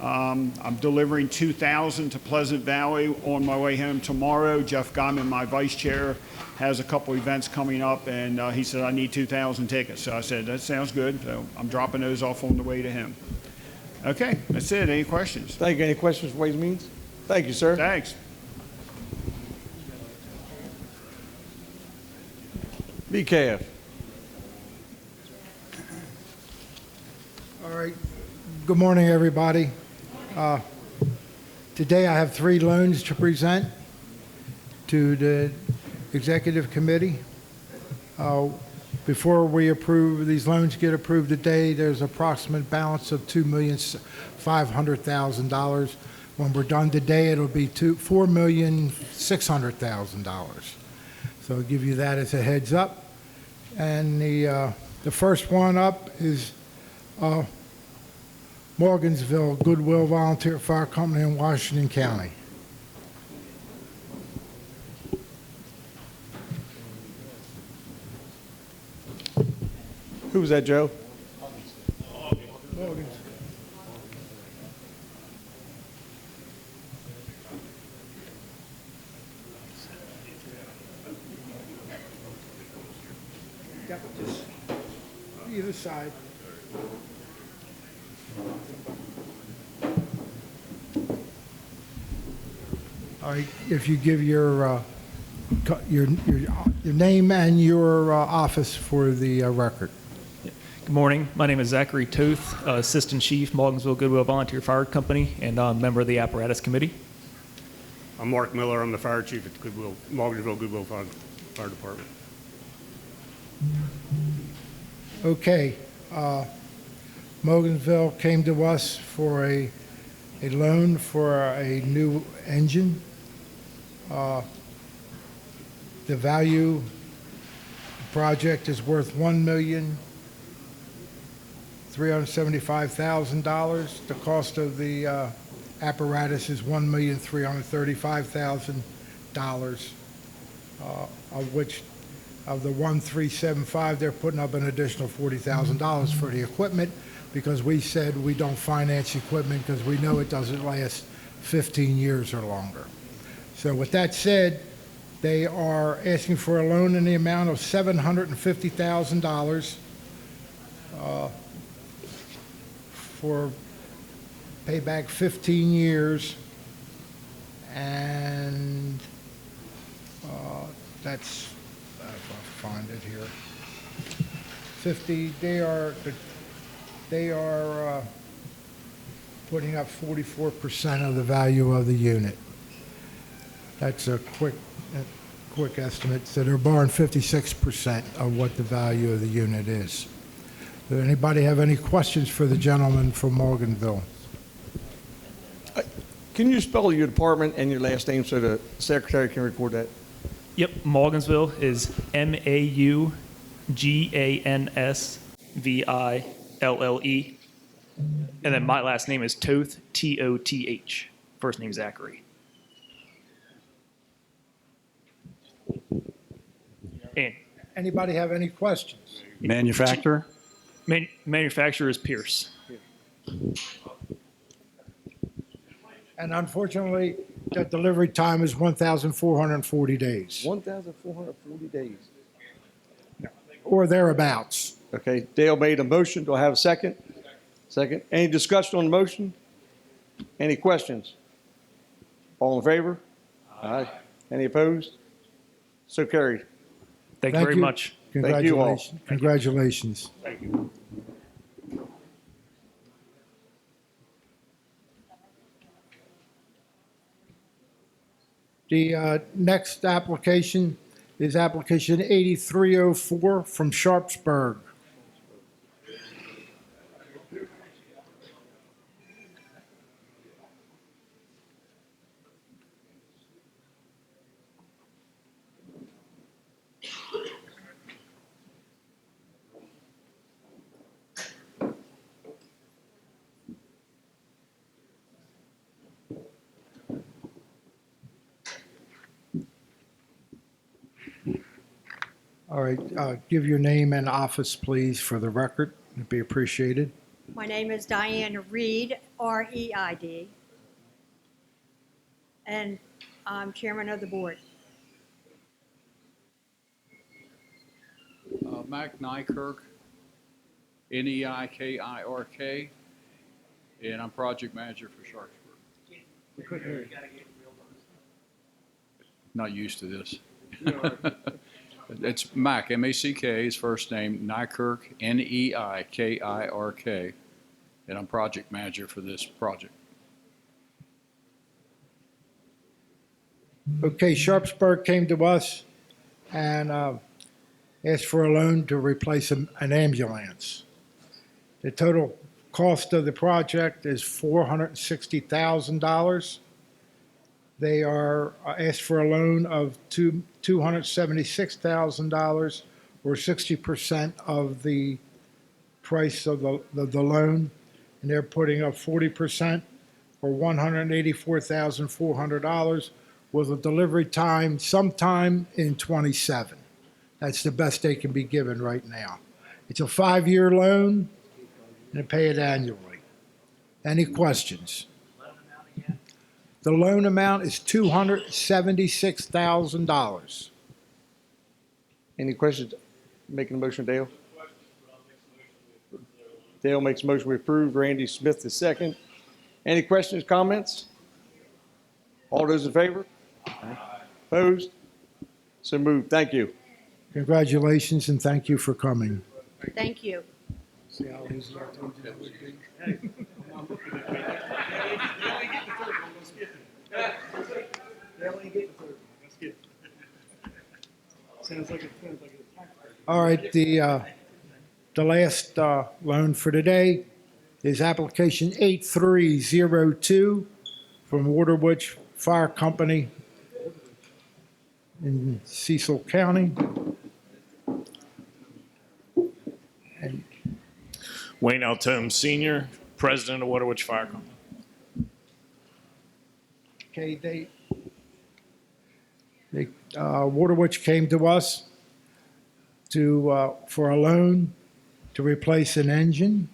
I'm delivering 2,000 to Pleasant Valley on my way home tomorrow. Jeff Guyman, my vice chair, has a couple events coming up, and he said, I need 2,000 tickets. So I said, that sounds good. So I'm dropping those off on the way to him. Okay, that's it. Any questions? Thank you. Any questions for Ways and Means? Thank you, sir. Thanks. BKF. All right. Good morning, everybody. Today I have 3 loans to present to the Executive Committee. Before we approve, these loans get approved today, there's approximate balance of $2,500,000. When we're done today, it'll be $4,600,000. So I'll give you that as a heads up. And the first one up is Morgansville Goodwill Volunteer Fire Company in Washington County. Who was that, Joe? Morgan's. Yep, just either side. All right, if you give your name and your office for the record. Good morning. My name is Zachary Toth, Assistant Chief, Morgansville Goodwill Volunteer Fire Company, and I'm a member of the Apparatus Committee. I'm Mark Miller. I'm the Fire Chief at Morgansville Goodwill Fire Department. Okay. Morgansville came to us for a loan for a new engine. The value project is worth $1,375,000. The cost of the apparatus is $1,335,000, of which of the 1,375, they're putting up an additional $40,000 for the equipment because we said we don't finance equipment because we know it doesn't last 15 years or longer. So with that said, they are asking for a loan in the amount of $750,000. for payback 15 years, and that's, if I find it here, 50, they are putting up 44% of the value of the unit. That's a quick estimate. So they're borrowing 56% of what the value of the unit is. Does anybody have any questions for the gentleman from Morganville? Can you spell your department and your last name so the secretary can record that? Yep, Morgansville is Maugansville. And then my last name is Toth, Toth. First name Zachary. And Anybody have any questions? Manufacturer? Manufacturer is Pierce. And unfortunately, the delivery time is 1,440 days, 1,440 days. or thereabouts. Okay, Dale made a motion. Do I have a second? Second. Any discussion on the motion? Any questions? All in favor? Aye. Any opposed? So carried. Thank you very much. Thank you all. Congratulations. Thank you. The next application is application 8304 from Sharpsburg. All right, give your name and office, please, for the record. It'd be appreciated. My name is Diane Reed, R-E-I-D, and I'm chairman of the board. Mac Nykirk, Neikirk, and I'm project manager for Sharpsburg. Not used to this. It's Mac, M-A-C-K, his first name, Nykirk, Neikirk, and I'm project manager for this project. Okay, Sharpsburg came to us and asked for a loan to replace an ambulance. The total cost of the project is $460,000. They are asked for a loan of $276,000, or 60% of the price of the loan, and they're putting up 40%, or $184,400, with a delivery time sometime in '27. That's the best they can be given right now. It's a 5-year loan, and they pay it annually. Any questions? The loan amount is $276,000. Any questions? Making a motion, Dale? Dale makes a motion we approve. Randy Smith is second. Any questions, comments? All those in favor? Opposed? So moved. Thank you. Congratulations, and thank you for coming. Thank you. See how easy I told you that would be? All right, the last loan for today is application 8302 from Waterwitch Fire Company in Cecil County. And Wayne Altome Sr., President of Waterwitch Fire Company. okay, Waterwitch came to us for a loan to replace an engine.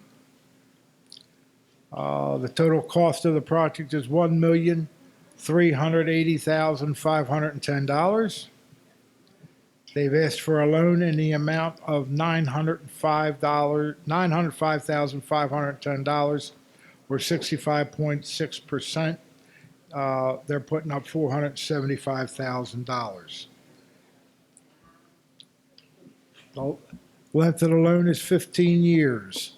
The total cost of the project is $1,380,510. They've asked for a loan in the amount of $905,510, or 65.6%. They're putting up $475,000. The length of the loan is 15 years.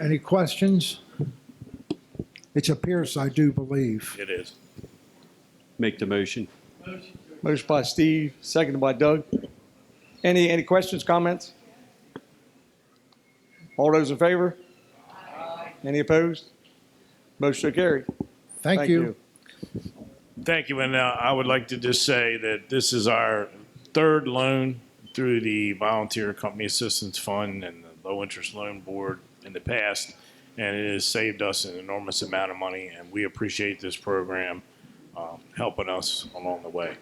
Any questions? It's a Pierce, I do believe. It is. Make the motion. Motion by Steve, seconded by Doug. Any questions, comments? All those in favor? Any opposed? Motion carried. Thank you. Thank you. And I would like to just say that this is our third loan through the Volunteer Company Assistance Fund and the Low Interest Loan Board in the past. And it has saved us an enormous amount of money. And we appreciate this program helping us along the way.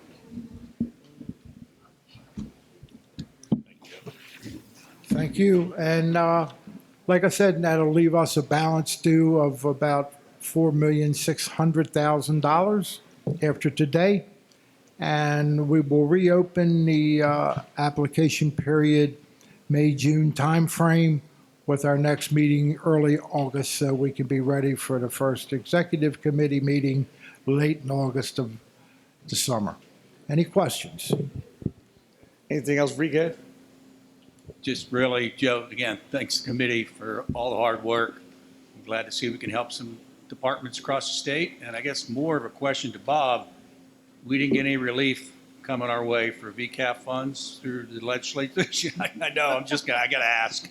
Thank you. And like I said, that'll leave us a balance due of about $4,600,000 after today. And we will reopen the application period May-June timeframe with our next meeting early August, so we can be ready for the first executive committee meeting late in August of the summer. Any questions? Anything else, Rico? Just really, Joe, again, thanks to the committee for all the hard work. I'm glad to see we can help some departments across the state. And I guess more of a question to Bob. We didn't get any relief coming our way for VCAP funds through the legislature. I know, I got to ask.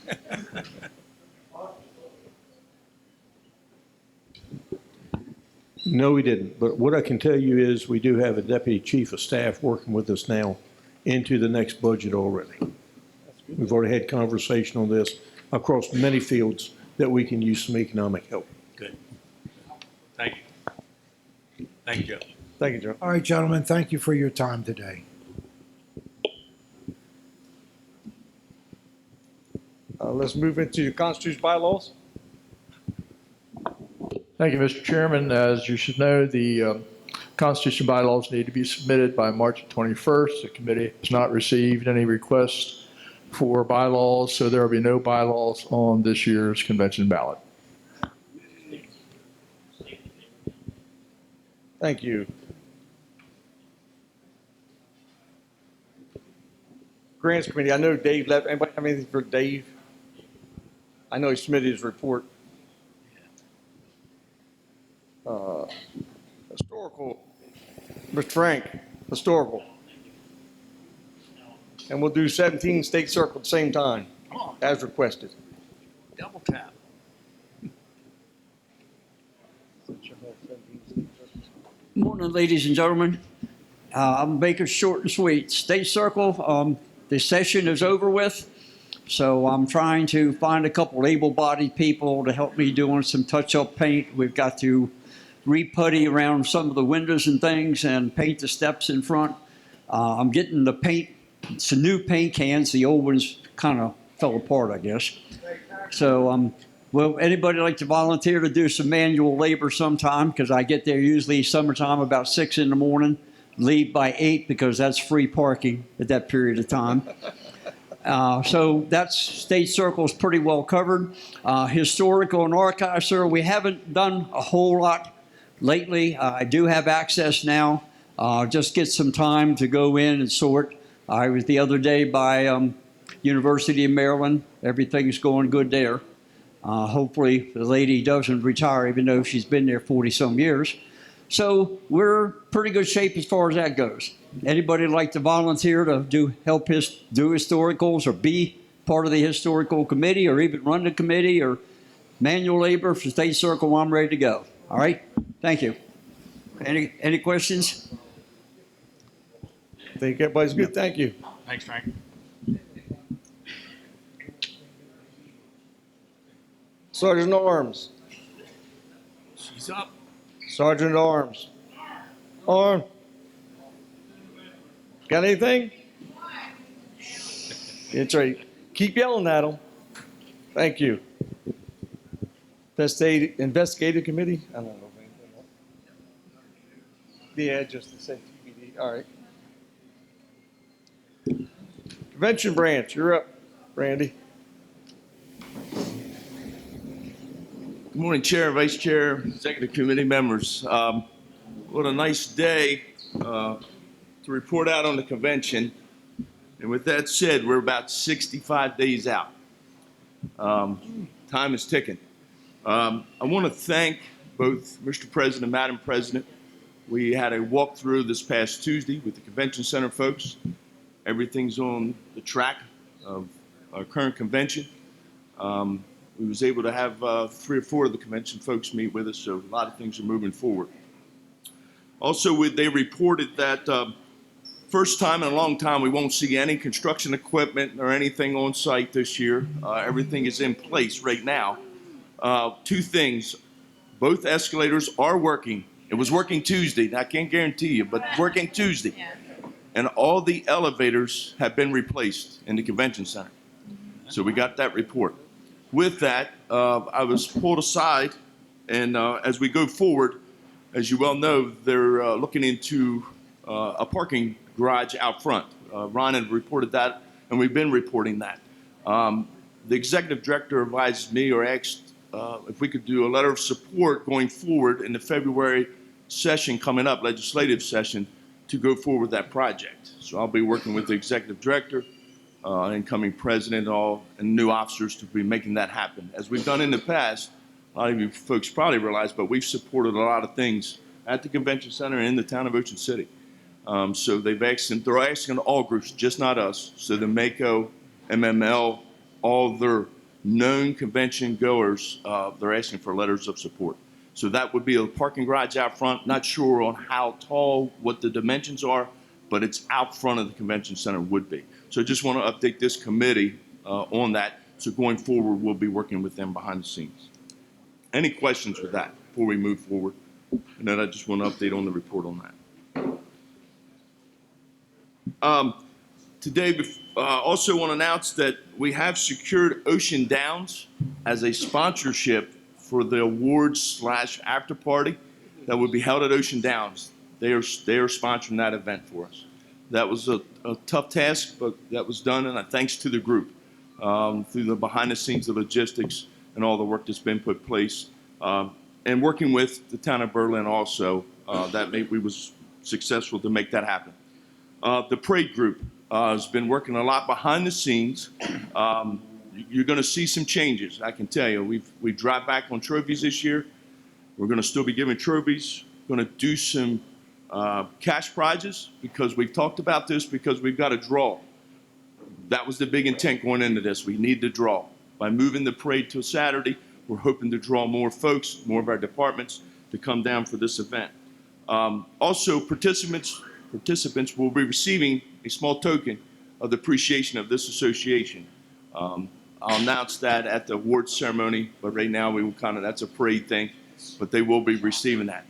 No, we didn't. But what I can tell you is we do have a deputy chief of staff working with us now into the next budget already. We've already had conversation on this across many fields that we can use some economic help. Good. Thank you. Thank you, Joe. Thank you, Joe. All right, gentlemen, thank you for your time today. Let's move into the Constitution bylaws. Thank you, Mr. Chairman. As you should know, the Constitution bylaws need to be submitted by March 21st. The committee has not received any requests for bylaws, so there will be no bylaws on this year's convention ballot. Thank you. Grants Committee, I know Dave left. Anybody have anything for Dave? I know he submitted his report. Historical, Mr. Frank, historical. And we'll do 17 state circle at the same time, as requested. Double tap. Morning, ladies and gentlemen. I'm Baker, short and sweet. State Circle, the session is over with, so I'm trying to find a couple able-bodied people to help me doing some touch-up paint. We've got to re-putty around some of the windows and things and paint the steps in front. I'm getting the paint, some new paint cans. The old ones kind of fell apart, I guess. So, will anybody like to volunteer to do some manual labor sometime? Because I get there usually summertime about 6 in the morning, leave by 8 because that's free parking at that period of time. So that's State Circle is pretty well covered. Historical and archive, sir, we haven't done a whole lot lately. I do have access now. Just get some time to go in and sort. I was the other day by University of Maryland. Everything's going good there. Hopefully the lady doesn't retire, even though she's been there 40-some years. So we're pretty good shape as far as that goes. Anybody like to volunteer to do historicals or be part of the historical committee or even run the committee or manual labor for State Circle? I'm ready to go. All right. Thank you. Any questions? I think everybody's good. Thank you. Thanks, Frank. Sergeant at Arms. She's up. Sergeant at Arms. Arm. Got anything? That's right. Keep yelling at them. Thank you. Investigative Committee? I don't know. Yeah, just the same TBD. All right. Convention branch, you're up, Randy. Good morning, Chair, Vice Chair, Executive Committee members. What a nice day to report out on the convention. And with that said, we're about 65 days out. Time is ticking. I want to thank both Mr. President and Madam President. We had a walkthrough this past Tuesday with the Convention Center folks. Everything's on the track of our current convention. We was able to have 3 or 4 of the convention folks meet with us, so a lot of things are moving forward. Also, they reported that first time in a long time we won't see any construction equipment or anything on site this year. Everything is in place right now. 2 things, both escalators are working. It was working Tuesday, I can't guarantee you, but working Tuesday. And all the elevators have been replaced in the convention center. So we got that report. With that, I was pulled aside, and as we go forward, as you well know, they're looking into a parking garage out front. Ron had reported that, and we've been reporting that. The executive director advised me or asked if we could do a letter of support going forward in the February session coming up, legislative session, to go forward with that project. So I'll be working with the executive director, incoming president, and new officers to be making that happen. As we've done in the past, a lot of you folks probably realize, but we've supported a lot of things at the convention center and in the town of Ocean City. So they're asking all groups, just not us. So the MACO, MML, all their known convention goers, they're asking for letters of support. So that would be a parking garage out front. Not sure on how tall, what the dimensions are, but it's out front of the convention center would be. So I just want to update this committee on that. So going forward, we'll be working with them behind the scenes. Any questions with that before we move forward? And then I just want to update on the report on that. Today, also want to announce that we have secured Ocean Downs as a sponsorship for the awards / after party that would be held at Ocean Downs. They are sponsoring that event for us. That was a tough task, but that was done, and thanks to the group through the behind the scenes, the logistics, and all the work that's been put in place, and working with the town of Berlin also, we was successful to make that happen. The parade group has been working a lot behind the scenes. You're going to see some changes, I can tell you. We dropped back on trophies this year. We're going to still be giving trophies. Going to do some cash prizes because we've talked about this because we've got to draw. That was the big intent going into this. We need to draw. By moving the parade to a Saturday, we're hoping to draw more folks, more of our departments to come down for this event. Also, participants will be receiving a small token of the appreciation of this association. I'll announce that at the awards ceremony, but right now we will that's a parade thing, but they will be receiving that.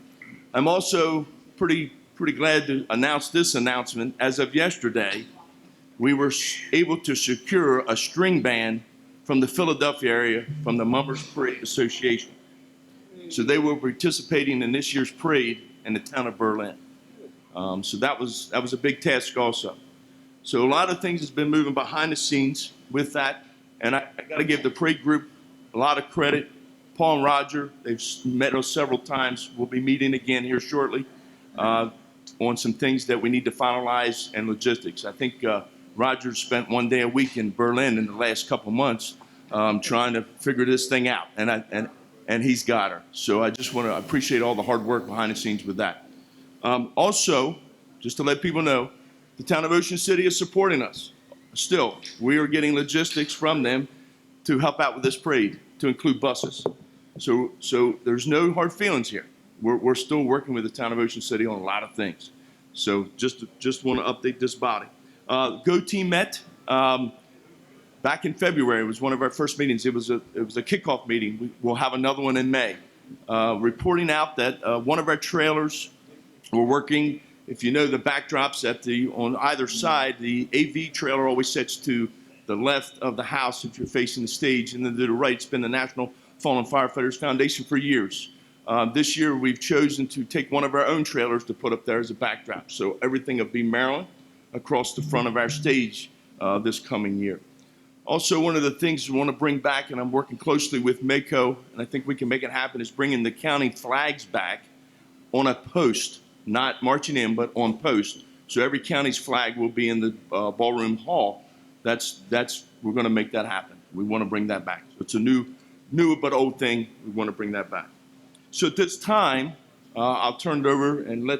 I'm also pretty glad to announce this announcement. As of yesterday, we were able to secure a string band from the Philadelphia area from the Mummers Parade Association. So they were participating in this year's parade in the town of Berlin. So that was a big task also. So a lot of things has been moving behind the scenes with that. And I got to give the parade group a lot of credit. Paul and Roger, they've met us several times. We'll be meeting again here shortly on some things that we need to finalize and logistics. I think Roger spent one day a week in Berlin in the last couple months trying to figure this thing out, and he's got her. So I just want to appreciate all the hard work behind the scenes with that. Also, just to let people know, the town of Ocean City is supporting us. Still, we are getting logistics from them to help out with this parade, to include buses. So there's no hard feelings here. We're still working with the town of Ocean City on a lot of things. So just want to update this body. Go Team met back in February. It was one of our first meetings. It was a kickoff meeting. We'll have another one in May. Reporting out that one of our trailers were working. If you know the backdrops on either side, the AV trailer always sits to the left of the house if you're facing the stage, and then to the right, it's been the National Fallen Firefighters Foundation for years. This year, we've chosen to take one of our own trailers to put up there as a backdrop. So everything will be Maryland across the front of our stage this coming year. Also, one of the things we want to bring back, and I'm working closely with Mako, and I think we can make it happen, is bringing the county flags back on a post, not marching in, but on post. So every county's flag will be in the ballroom hall. We're going to make that happen. We want to bring that back. So it's a new but old thing. We want to bring that back. So at this time, I'll turn it over and let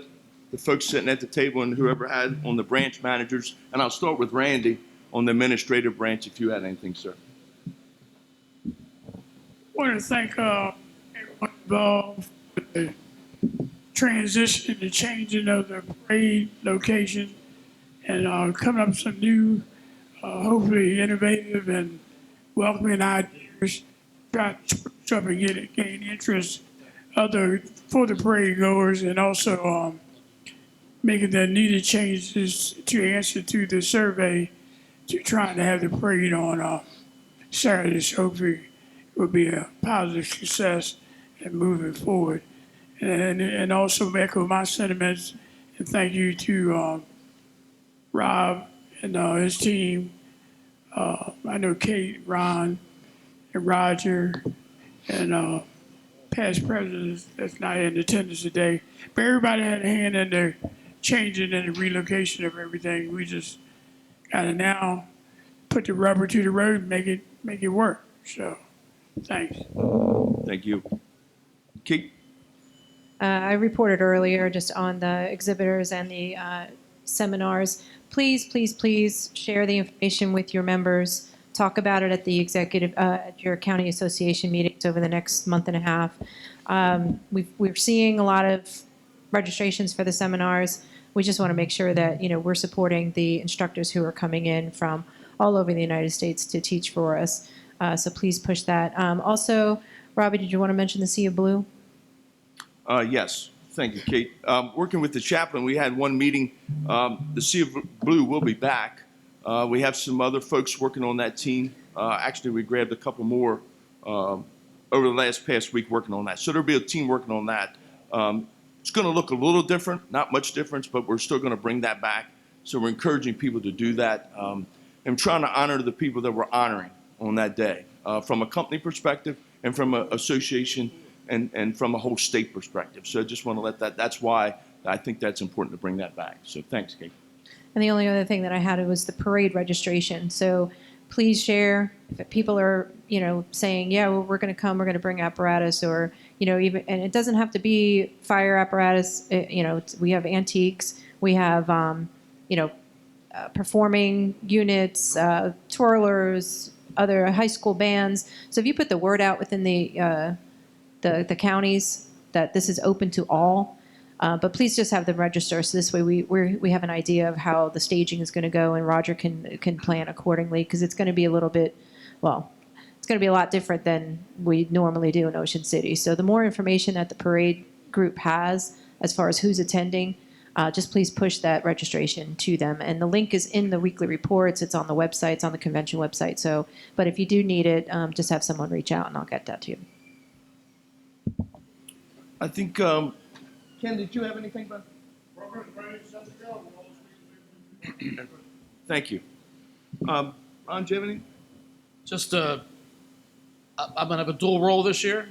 the folks sitting at the table and whoever had on the branch managers, and I'll start with Randy on the administrative branch if you had anything, sir. I want to thank everyone involved with the transition, the changing of the parade location, and coming up with some new, hopefully innovative and welcoming ideas. Try to gain interest for the parade goers, and also making the needed changes to answer to the survey to trying to have the parade on Saturday. So hopefully it will be a positive success and moving forward. And also echo my sentiments and thank you to Rob and his team. I know Kate, Ron, and Roger, and past presidents that's not in attendance today. But everybody had a hand in the changing and the relocation of everything. We just gotta now put the rubber to the road and make it work. So, thanks. Thank you. Kate? I reported earlier just on the exhibitors and the seminars. Please, please, please share the information with your members. Talk about it at the at your county association meetings over the next month and a half. We're seeing a lot of registrations for the seminars. We just want to make sure that we're supporting the instructors who are coming in from all over the United States to teach for us. So please push that. Also, Robbie, did you want to mention the Sea of Blue? Yes, thank you, Kate. Working with the chaplain, we had one meeting. The Sea of Blue will be back. We have some other folks working on that team. Actually, we grabbed a couple more over the past week working on that. So there'll be a team working on that. It's going to look a little different, not much difference, but we're still going to bring that back. So we're encouraging people to do that and trying to honor the people that we're honoring on that day from a company perspective and from an association and from a whole state perspective. So I just want to let that's why I think that's important to bring that back. So thanks, Kate. And the only other thing that I had was the parade registration. So please share if people are, saying, yeah, well, we're going to come, we're going to bring apparatus, or, even, and it doesn't have to be fire apparatus. We have antiques, we have, performing units, twirlers, other high school bands. So if you put the word out within the counties that this is open to all, but please just have them register, so this way we have an idea of how the staging is going to go, and Roger can plan accordingly, because it's going to be a little bit, it's going to be a lot different than we normally do in Ocean City. So the more information that the parade group has as far as who's attending, just please push that registration to them. And the link is in the weekly reports. It's on the website. It's on the convention website. So, but if you do need it, just have someone reach out, and I'll get that to you. I think, Ken, did you have anything, bud? Thank you. Ron, do you have anything? Just, I'm going to have a dual role this year.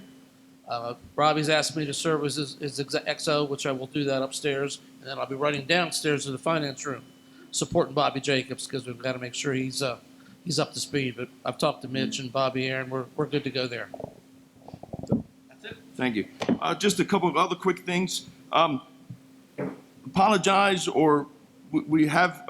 Robbie's asked me to serve as his XO, which I will do that upstairs, and then I'll be running downstairs to the finance room, supporting Bobby Jacobs, because we've got to make sure he's up to speed. But I've talked to Mitch and Bobby, Aaron. We're good to go there. That's it. Thank you. Just a couple of other quick things. Apologize, or we have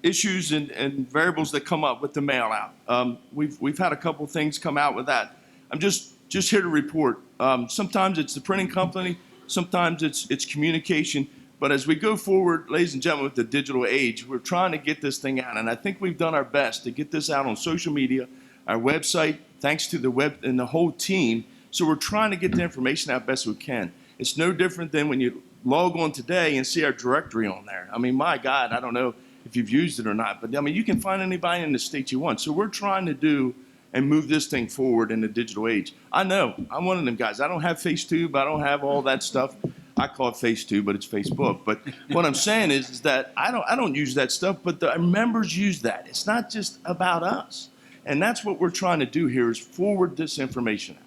issues and variables that come up with the mail out. We've had a couple things come out with that. I'm just here to report. Sometimes it's the printing company, sometimes it's communication. But as we go forward, ladies and gentlemen, with the digital age, we're trying to get this thing out. And I think we've done our best to get this out on social media, our website, thanks to the web and the whole team. So we're trying to get the information out best we can. It's no different than when you log on today and see our directory on there. I mean, my God, I don't know if you've used it or not, but I mean, you can find anybody in the state you want. So we're trying to do and move this thing forward in the digital age. I know, I'm one of them guys. I don't have FaceTube. I don't have all that stuff. I call it FaceTube, but it's Facebook. But what I'm saying is that I don't use that stuff, but our members use that. It's not just about us. And that's what we're trying to do here is forward this information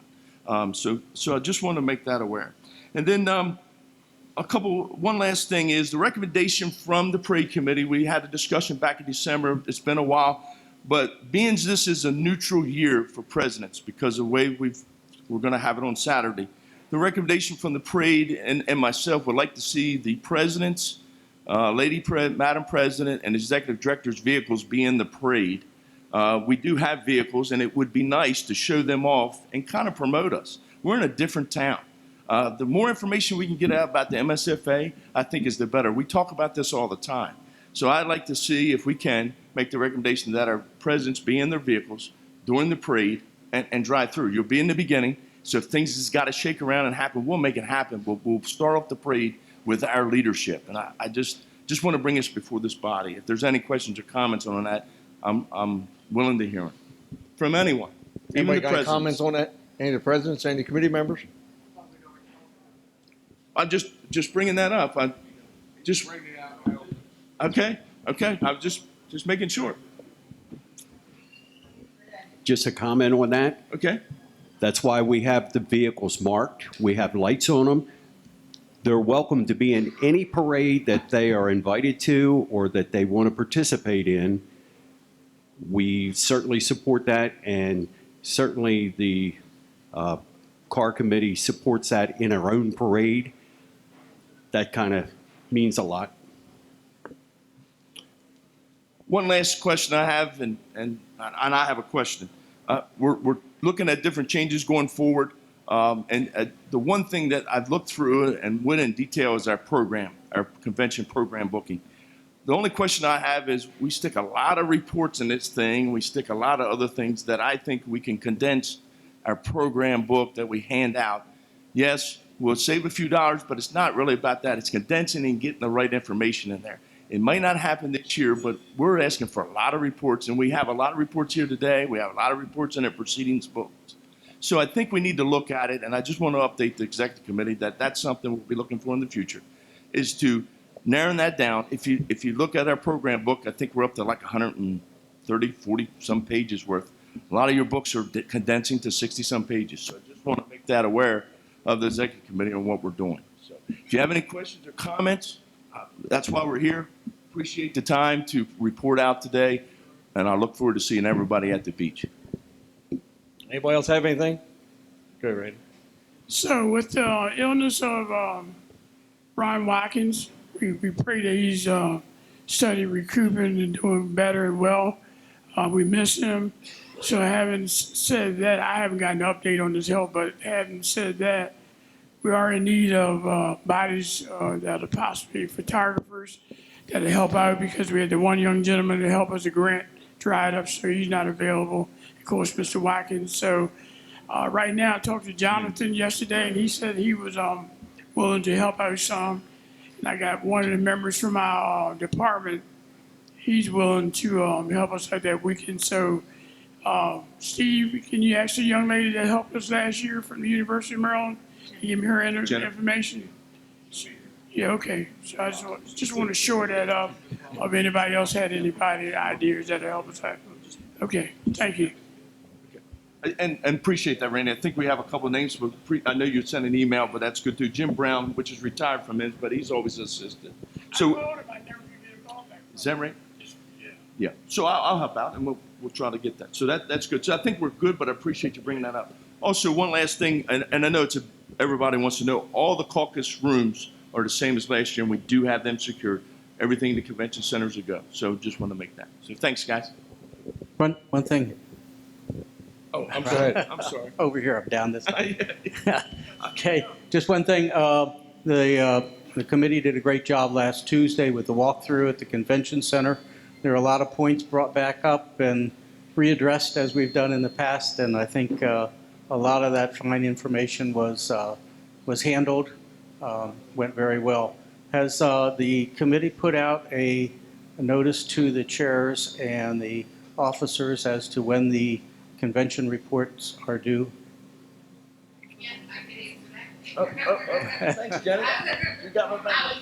out. So I just want to make that aware. And then one last thing is the recommendation from the parade committee. We had a discussion back in December. It's been a while. But being this is a neutral year for presidents because of the way we're going to have it on Saturday, the recommendation from the parade and myself would like to see the presidents, Madam President, and executive director's vehicles be in the parade. We do have vehicles, and it would be nice to show them off and kind of promote us. We're in a different town. The more information we can get out about the MSFA, I think is the better. We talk about this all the time. So I'd like to see if we can make the recommendation that our presidents be in their vehicles during the parade and drive through. You'll be in the beginning, so if things has got to shake around and happen, we'll make it happen. We'll start off the parade with our leadership. And I just want to bring this before this body. If there's any questions or comments on that, I'm willing to hear them from anyone. Even Anybody the got presidents. comments on that? Any of the presidents, any committee members? I'm just bringing that up. Okay. I'm just making sure. Just a comment on that. Okay. That's why we have the vehicles marked. We have lights on them. They're welcome to be in any parade that they are invited to or that they want to participate in. We certainly support that, and certainly the car committee supports that in our own parade. That kind of means a lot. One last question I have, and I have a question. We're looking at different changes going forward, and the one thing that I've looked through and went in detail is our program, our convention program booking. The only question I have is we stick a lot of reports in this thing. We stick a lot of other things that I think we can condense our program book that we hand out. Yes, we'll save a few dollars, but it's not really about that. It's condensing and getting the right information in there. It might not happen this year, but we're asking for a lot of reports, and we have a lot of reports here today. We have a lot of reports in our proceedings books. So I think we need to look at it, and I just want to update the executive committee that that's something we'll be looking for in the future, is to narrow that down. If you look at our program book, I think we're up to like 130, 40 some pages worth. A lot of your books are condensing to 60 some pages. So I just want to make that aware of the executive committee on what we're doing. So if you have any questions or comments, that's why we're here. Appreciate the time to report out today, and I look forward to seeing everybody at the beach. Anybody else have anything? Go, Randy. So with the illness of Ron Watkins, we pray that he's study recouping and doing better and well. We miss him. So having said that, I haven't got an update on his health, but having said that, we are in need of bodies that are possibly photographers that will help out because we had the one young gentleman to help us, a grant dried up, so he's not available. Of course, Mr. Watkins. So right now, I talked to Jonathan yesterday, and he said he was willing to help out some. And I got one of the members from our department. He's willing to help us out that weekend. So, Steve, can you ask the young lady that helped us last year from the University of Maryland? Give me her information. Yeah, okay. So I just want to shore that up. If anybody else had anybody ideas that help us out. Okay, thank you. And appreciate that, Randy. I think we have a couple of names. But I know you sent an email, but that's good too. Jim Brown, which is retired from his, but he's always assisted. So, is that right? Yeah. So I'll help out, and we'll try to get that. So that's good. So I think we're good, but I appreciate you bringing that up. Also, one last thing, and I know everybody wants to know, all the caucus rooms are the same as last year, and we do have them secured. Everything in the convention centers are go. So just want to make that. So thanks, guys. One thing. Oh, I'm sorry. I'm sorry. Over here, I'm down this side. Okay, just one thing. The committee did a great job last Tuesday with the walkthrough at the convention center. There are a lot of points brought back up and readdressed as we've done in the past, and I think a lot of that fine information was handled, went very well. Has the committee put out a notice to the chairs and the officers as to when the convention reports are due. Thanks, Jenny. You got my back.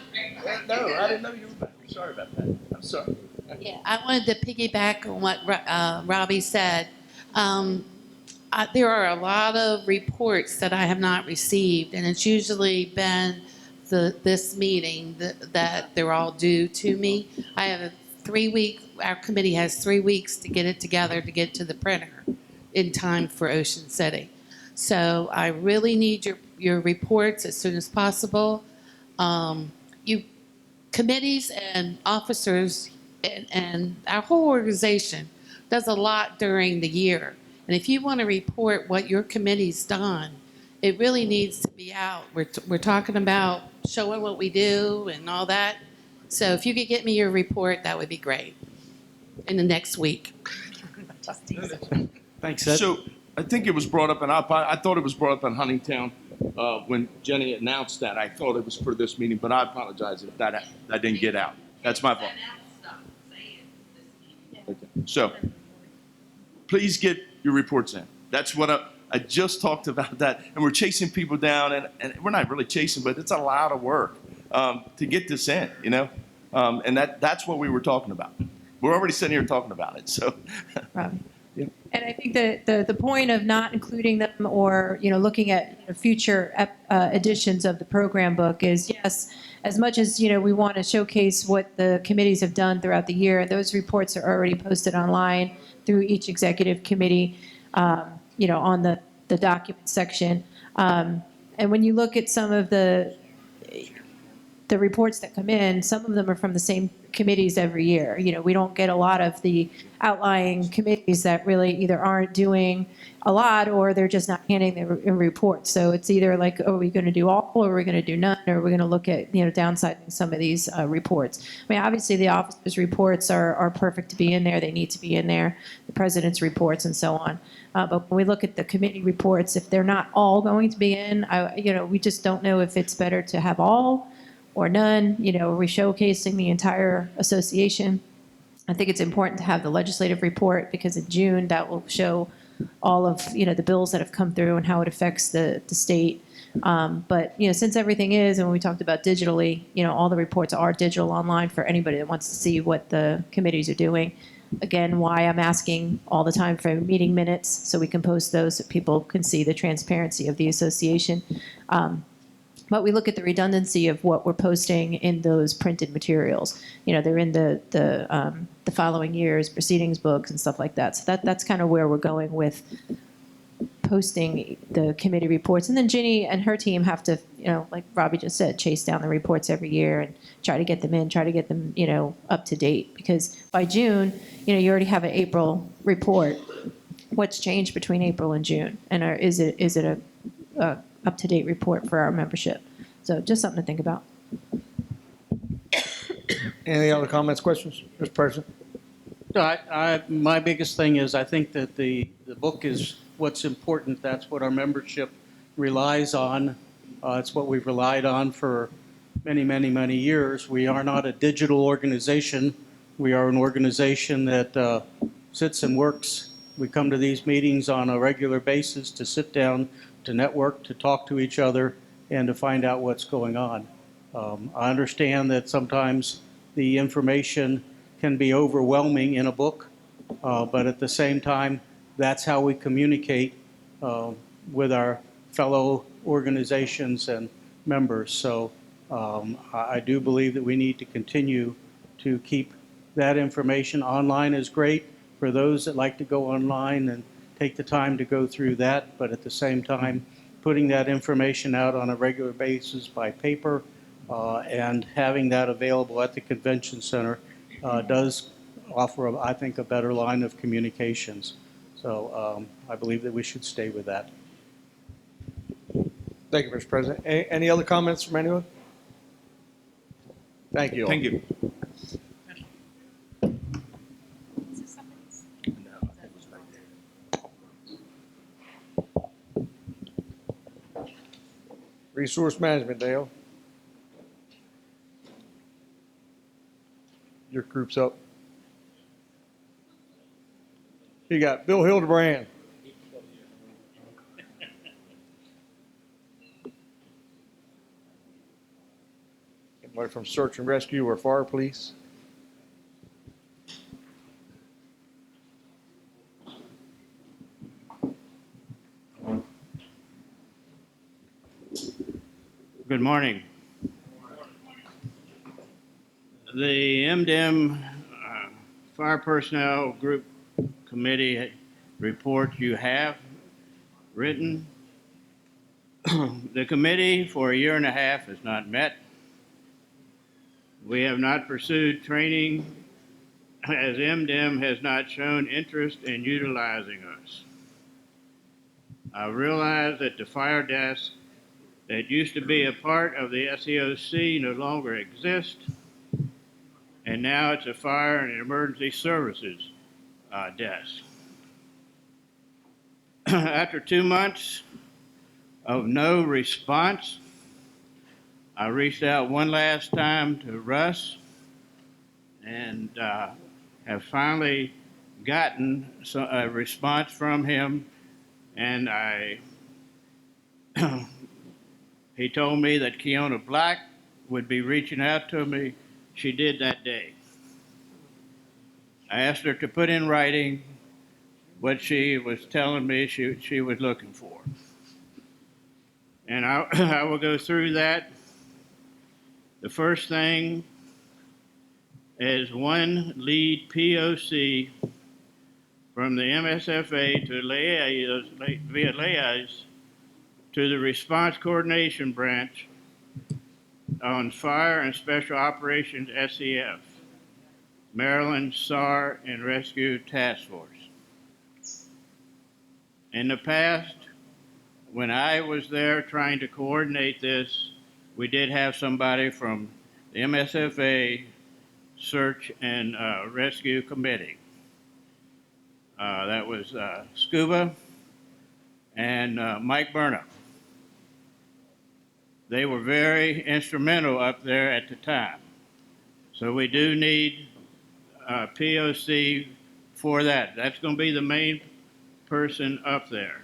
No, I didn't know you were back. Sorry about that. I'm sorry. Yeah, I wanted to piggyback on what Robbie said. There are a lot of reports that I have not received, and it's usually been this meeting that they're all due to me. I have a 3-week, our committee has 3 weeks to get it together to get to the printer in time for Ocean City. So I really need your reports as soon as possible. You committees and officers and our whole organization does a lot during the year. And if you want to report what your committee's done, it really needs to be out. We're talking about showing what we do and all that. So if you could get me your report, that would be great in the next week. Thanks, So I think it was brought up, and I thought it was brought up in Huntingtown when Jenny announced that. I thought it was for this meeting, but I apologize if that didn't get out. That's my fault. Okay. So please get your reports in. That's what I just talked about that, and we're chasing people down, and we're not really chasing, but it's a lot of work to get this in, you know, and that's what we were talking about. We're already sitting here talking about it, so. Robbie. And I think that the point of not including them or, looking at future editions of the program book is, yes, as much as, we want to showcase what the committees have done throughout the year, those reports are already posted online through each executive committee, on the document section. And when you look at some of the reports that come in, some of them are from the same committees every year. We don't get a lot of the outlying committees that really either aren't doing a lot or they're just not handing their reports. So it's either like, are we going to do all, or are we going to do none, or are we going to look at, downsizing some of these reports? I mean, obviously the officers' reports are perfect to be in there. They need to be in there, the president's reports and so on. But when we look at the committee reports, if they're not all going to be in, we just don't know if it's better to have all or none. Are we showcasing the entire association? I think it's important to have the legislative report because in June that will show all of the bills that have come through and how it affects the state. But since everything is, and we talked about digitally, all the reports are digital online for anybody that wants to see what the committees are doing. Again, why I'm asking all the time for meeting minutes so we can post those so people can see the transparency of the association. But we look at the redundancy of what we're posting in those printed materials. They're in the following year's proceedings books and stuff like that. So that's kind of where we're going with posting the committee reports. And then Ginny and her team have to, like Robbie just said, chase down the reports every year and try to get them in, try to get them, up to date. Because by June, you already have an April report. What's changed between April and June? And is it a up-to-date report for our membership? So just something to think about. Any other comments, questions, Mr. President? My biggest thing is I think that the book is what's important. That's what our membership relies on. It's what we've relied on for many, many, many years. We are not a digital organization. We are an organization that sits and works. We come to these meetings on a regular basis to sit down, to network, to talk to each other, and to find out what's going on. I understand that sometimes the information can be overwhelming in a book, but at the same time, that's how we communicate with our fellow organizations and members. So I do believe that we need to continue to keep that information. Online is great for those that like to go online and take the time to go through that, but at the same time, putting that information out on a regular basis by paper and having that available at the convention center does offer, I think, a better line of communications. So I believe that we should stay with that. Thank you, Mr. President. Any other comments from anyone? Thank you all. Thank you. Resource Management, Dale. Your group's up. You got Bill Hildebrand. somebody from search and rescue or fire police. Good morning. The MDM Fire Personnel Group Committee report you have written. The committee for a year and a half has not met. We have not pursued training as MDM has not shown interest in utilizing us. I realize that the fire desk that used to be a part of the SEOC no longer exists, and now it's a fire and emergency services desk. After 2 months of no response, I reached out one last time to Russ and have finally gotten a response from him, and he told me that Keona Black would be reaching out to me. She did that day. I asked her to put in writing what she was telling me she was looking for. And I will go through that. The first thing is one lead POC from the MSFA to via liaise to the Response Coordination Branch on Fire and Special Operations SEF, Maryland SAR and Rescue Task Force. In the past, when I was there trying to coordinate this, we did have somebody from the MSFA Search and Rescue Committee. That was Scuba and Mike Burnham. They were very instrumental up there at the time. So we do need a POC for that. That's going to be the main person up there.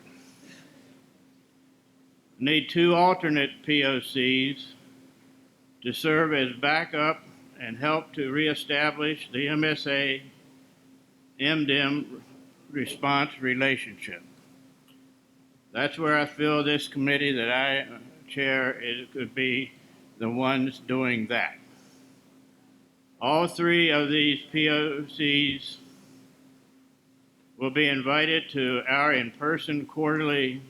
Need 2 alternate POCs to serve as backup and help to reestablish the MSA MDM response relationship. That's where I feel this committee that I chair could be the ones doing that. All 3 of these POCs will be invited to our in-person quarterly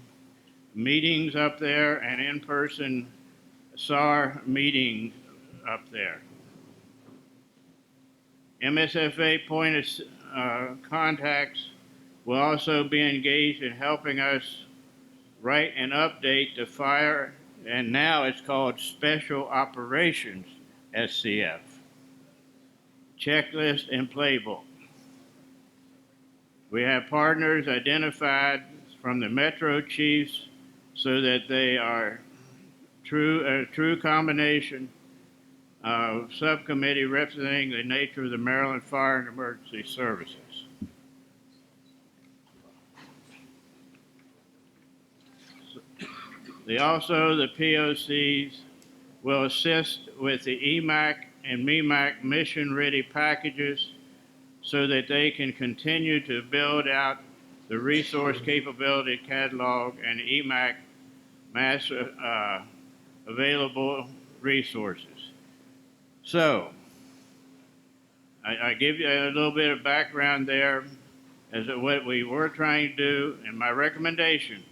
meetings up there and in-person SAR meetings up there. MSFA point of contacts will also be engaged in helping us write and update the fire, and now it's called Special Operations SCF, checklist and playbook. We have partners identified from the Metro Chiefs so that they are a true combination of subcommittee representing the nature of the Maryland Fire and Emergency Services. The POCs will assist with the EMAC and MEMAC mission-ready packages so that they can continue to build out the resource capability catalog and EMAC mass available resources. So, I give you a little bit of background there as to what we were trying to do, and my recommendation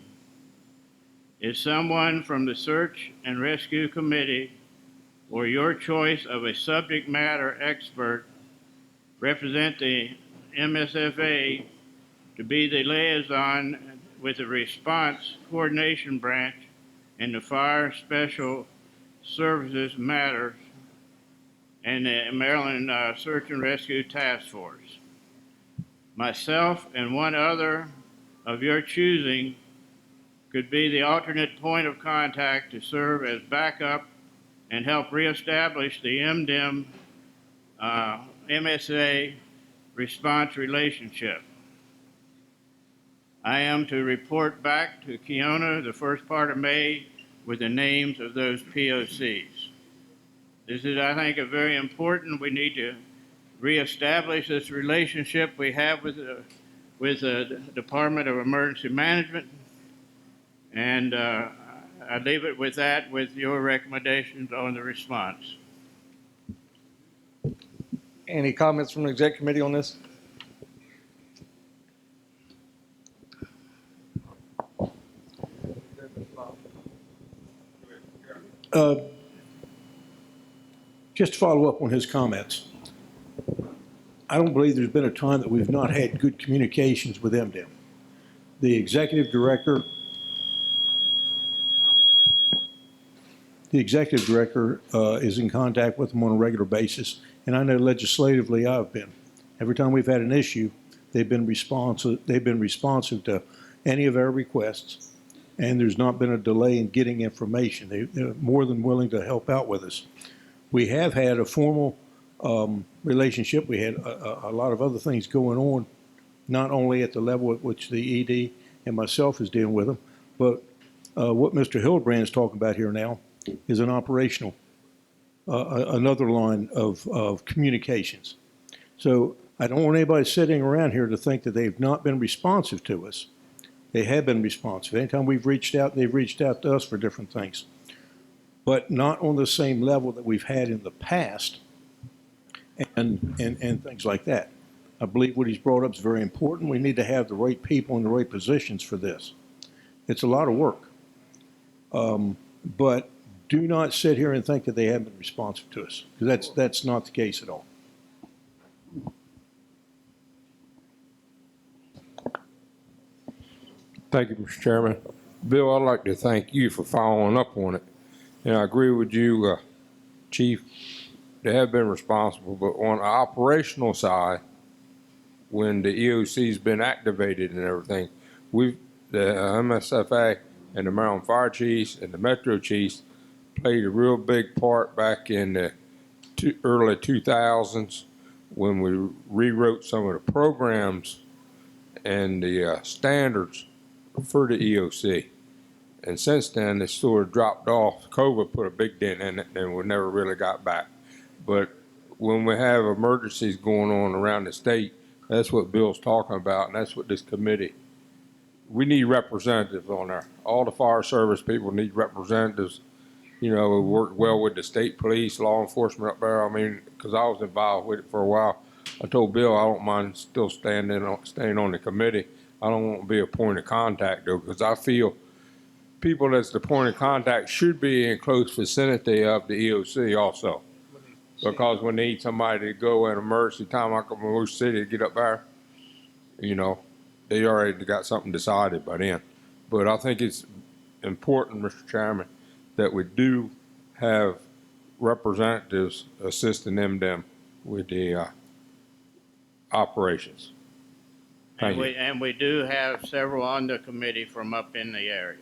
is someone from the Search and Rescue Committee or your choice of a subject matter expert represent the MSFA to be the liaison with the Response Coordination Branch and the Fire Special Services Matters and the Maryland Search and Rescue Task Force. Myself and one other of your choosing could be the alternate point of contact to serve as backup and help reestablish the MDM MSA response relationship. I am to report back to Keona the first part of May with the names of those POCs. This is, I think, a very important. We need to reestablish this relationship we have with the Department of Emergency Management. And I leave it with that, with your recommendations on the response. Any comments from the exec committee on this? Just to follow up on his comments, I don't believe there's been a time that we've not had good communications with MDM. The executive director is in contact with them on a regular basis, and I know legislatively I've been. Every time we've had an issue, they've been responsive to any of our requests, and there's not been a delay in getting information. They're more than willing to help out with us. We have had a formal relationship. We had a lot of other things going on, not only at the level at which the ED and myself is dealing with them, but what Mr. Hildebrand is talking about here now is an operational, another line of communications. So I don't want anybody sitting around here to think that they've not been responsive to us. They have been responsive. Anytime we've reached out, they've reached out to us for different things, but not on the same level that we've had in the past and things like that. I believe what he's brought up is very important. We need to have the right people in the right positions for this. It's a lot of work. But do not sit here and think that they haven't been responsive to us, because that's not the case at all. Thank you, Mr. Chairman. Bill, I'd like to thank you for following up on it. And I agree with you, Chief, they have been responsible, but on the operational side, when the EOC's been activated and everything, the MSFA and the Maryland Fire Chiefs and the Metro Chiefs played a real big part back in the early 2000s when we rewrote some of the programs and the standards for the EOC. And since then, it's sort of dropped off. COVID put a big dent in it, and we never really got back. But when we have emergencies going on around the state, that's what Bill's talking about, and that's what this committee, we need representatives on there. All the fire service people need representatives. You know, we work well with the state police, law enforcement up there. I mean, because I was involved with it for a while. I told Bill I don't mind still staying on the committee. I don't want to be a point of contact, though, because I feel people that's the point of contact should be in close vicinity of the EOC also. Because we need somebody to go in emergency time, like in Rouge City, to get up there, you know, they already got something decided by then. But I think it's important, Mr. Chairman, that we do have representatives assisting them with the operations. Thank you. And we do have several on the committee from up in the area.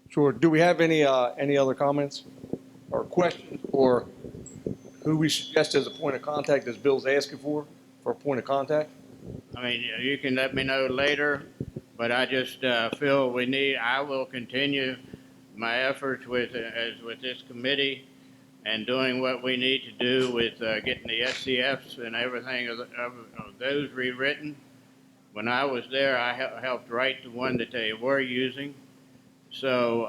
Sure. Do we have any other comments or questions, or who we suggest as a point of contact as Bill's asking for a point of contact? I mean, you can let me know later, but I just feel I will continue my efforts with this committee and doing what we need to do with getting the SCFs and everything of those rewritten. When I was there, I helped write the one that they were using. So,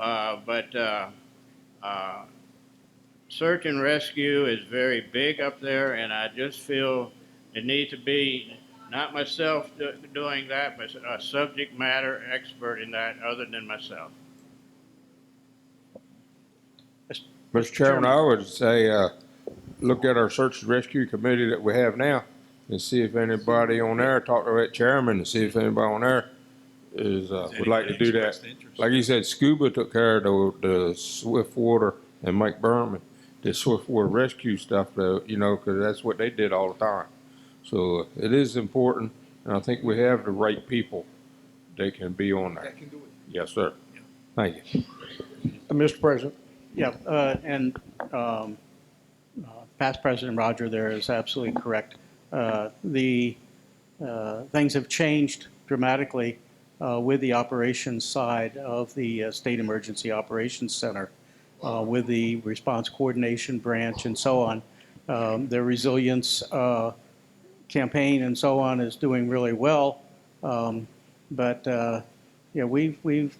search and rescue is very big up there, and I just feel it needs to be not myself doing that, but a subject matter expert in that other than myself. Mr. Chairman, I would say look at our search and rescue committee that we have now and see if anybody on there, talk to that chairman and see if anybody on there would like to do that. Like you said, Scuba took care of the Swiftwater and Mike Berman, the Swiftwater rescue stuff, though, you know, because that's what they did all the time. So it is important, and I think we have the right people that can be on there. That can do it. Yes, sir. Yeah. Thank you. Mr. President. Yeah, past President Roger there is absolutely correct. The things have changed dramatically with the operations side of the State Emergency Operations Center, with the Response Coordination Branch and so on. Their resilience campaign and so on is doing really well. Yeah, we've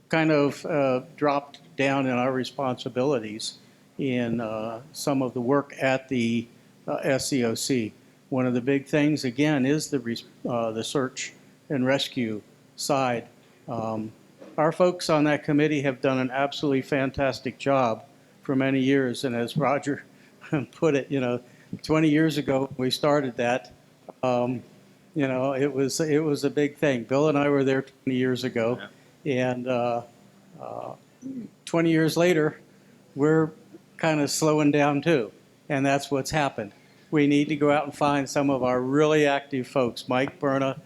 kind of dropped down in our responsibilities in some of the work at the SEOC. One of the big things, again, is the search and rescue side. Our folks on that committee have done an absolutely fantastic job for many years, and as Roger put it, 20 years ago we started that. It was a big thing. Bill and I were there 20 years ago, and 20 years later, we're kind of slowing down too, and that's what's happened. We need to go out and find some of our really active folks. Mike, Berna,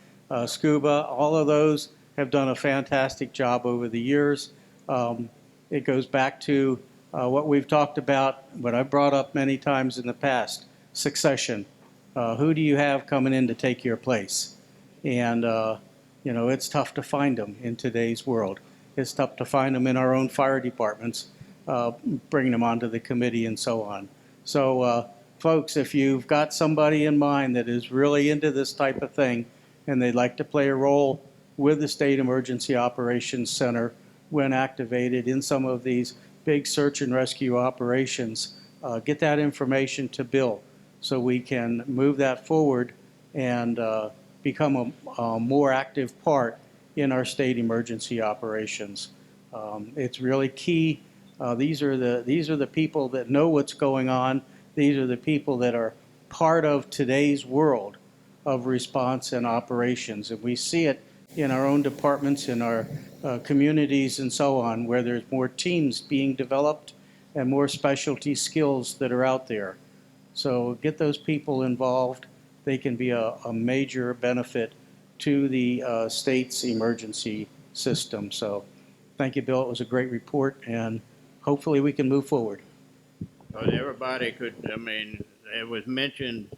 Scuba, all of those have done a fantastic job over the years. It goes back to what we've talked about, what I've brought up many times in the past, succession. Who do you have coming in to take your place? And, it's tough to find them in today's world. It's tough to find them in our own fire departments, bringing them onto the committee and so on. So, folks, if you've got somebody in mind that is really into this type of thing and they'd like to play a role with the State Emergency Operations Center when activated in some of these big search and rescue operations, get that information to Bill so we can move that forward and become a more active part in our state emergency operations. It's really key. These are the people that know what's going on. These are the people that are part of today's world of response and operations. And we see it in our own departments, in our communities and so on, where there's more teams being developed and more specialty skills that are out there. So get those people involved. They can be a major benefit to the state's emergency system. So thank you, Bill. It was a great report, and hopefully we can move forward. But everybody could, it was mentioned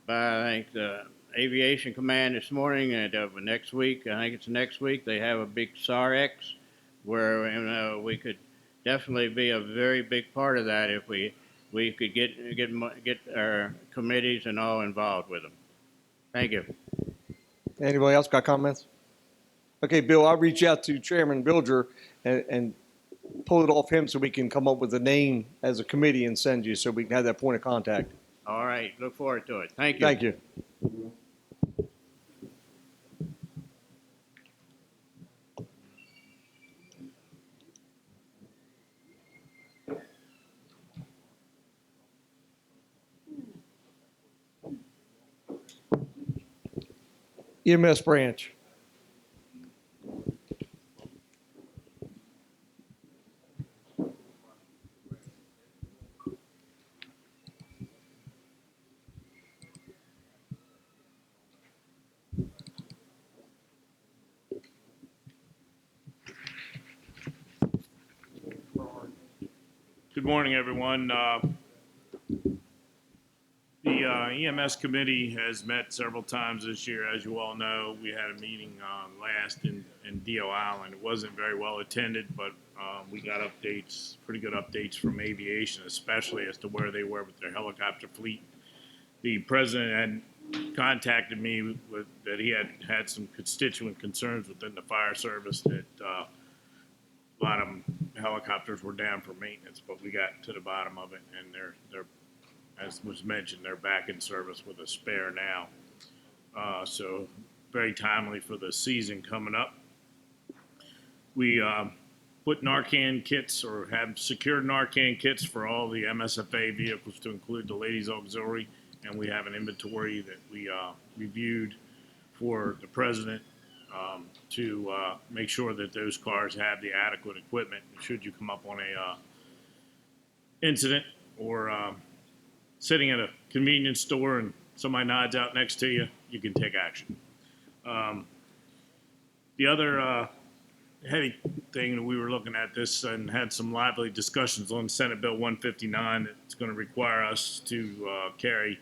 by, I think, the Aviation Command this morning, and next week, I think it's next week, they have a big SARX where we could definitely be a very big part of that if we could get our committees and all involved with them. Thank you. Anybody else got comments? Okay, Bill, I'll reach out to Chairman Bilger and pull it off him so we can come up with a name as a committee and send you so we can have that point of contact. All right, look forward to it. Thank you. Thank you. EMS branch. Good morning, everyone. The EMS committee has met several times this year. As you all know, we had a meeting last in Dio Island. It wasn't very well attended, but we got updates, pretty good updates from aviation, especially as to where they were with their helicopter fleet. The president had contacted me with that he had some constituent concerns within the fire service that a lot of helicopters were down for maintenance, but we got to the bottom of it, and they're as was mentioned, they're back in service with a spare now. So very timely for the season coming up. We put Narcan kits, or have secured Narcan kits for all the MSFA vehicles to include the Ladies Auxiliary, and we have an inventory that we reviewed for the president to make sure that those cars have the adequate equipment should you come up on a incident or sitting at a convenience store and somebody nods out next to you, you can take action. The other heavy thing that we were looking at this and had some lively discussions on Senate Bill 159 that's going to require us to carry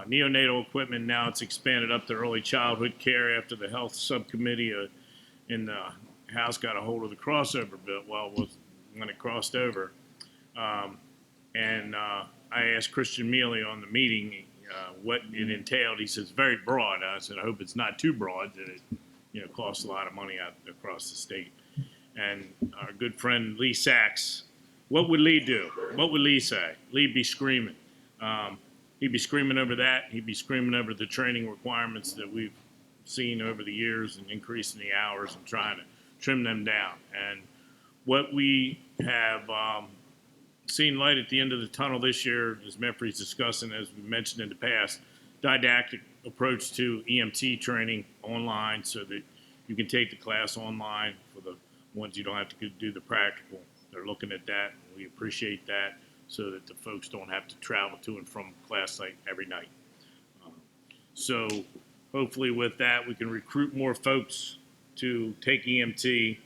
neonatal equipment. Now it's expanded up to early childhood care after the health subcommittee in the House got a hold of the crossover bill, well, was when it crossed over. I asked Christian Mealy on the meeting what it entailed. He says, very broad. I said, I hope it's not too broad that it, costs a lot of money out across the state. And our good friend Lee Sachs, what would Lee do? What would Lee say? Lee'd be screaming. He'd be screaming over that. He'd be screaming over the training requirements that we've seen over the years and increasing the hours and trying to trim them down. And what we have seen light at the end of the tunnel this year, as Meffrey's discussing, as we mentioned in the past, didactic approach to EMT training online so that you can take the class online for the ones you don't have to do the practical. They're looking at that. We appreciate that so that the folks don't have to travel to and from class site every night. So hopefully with that, we can recruit more folks to take EMT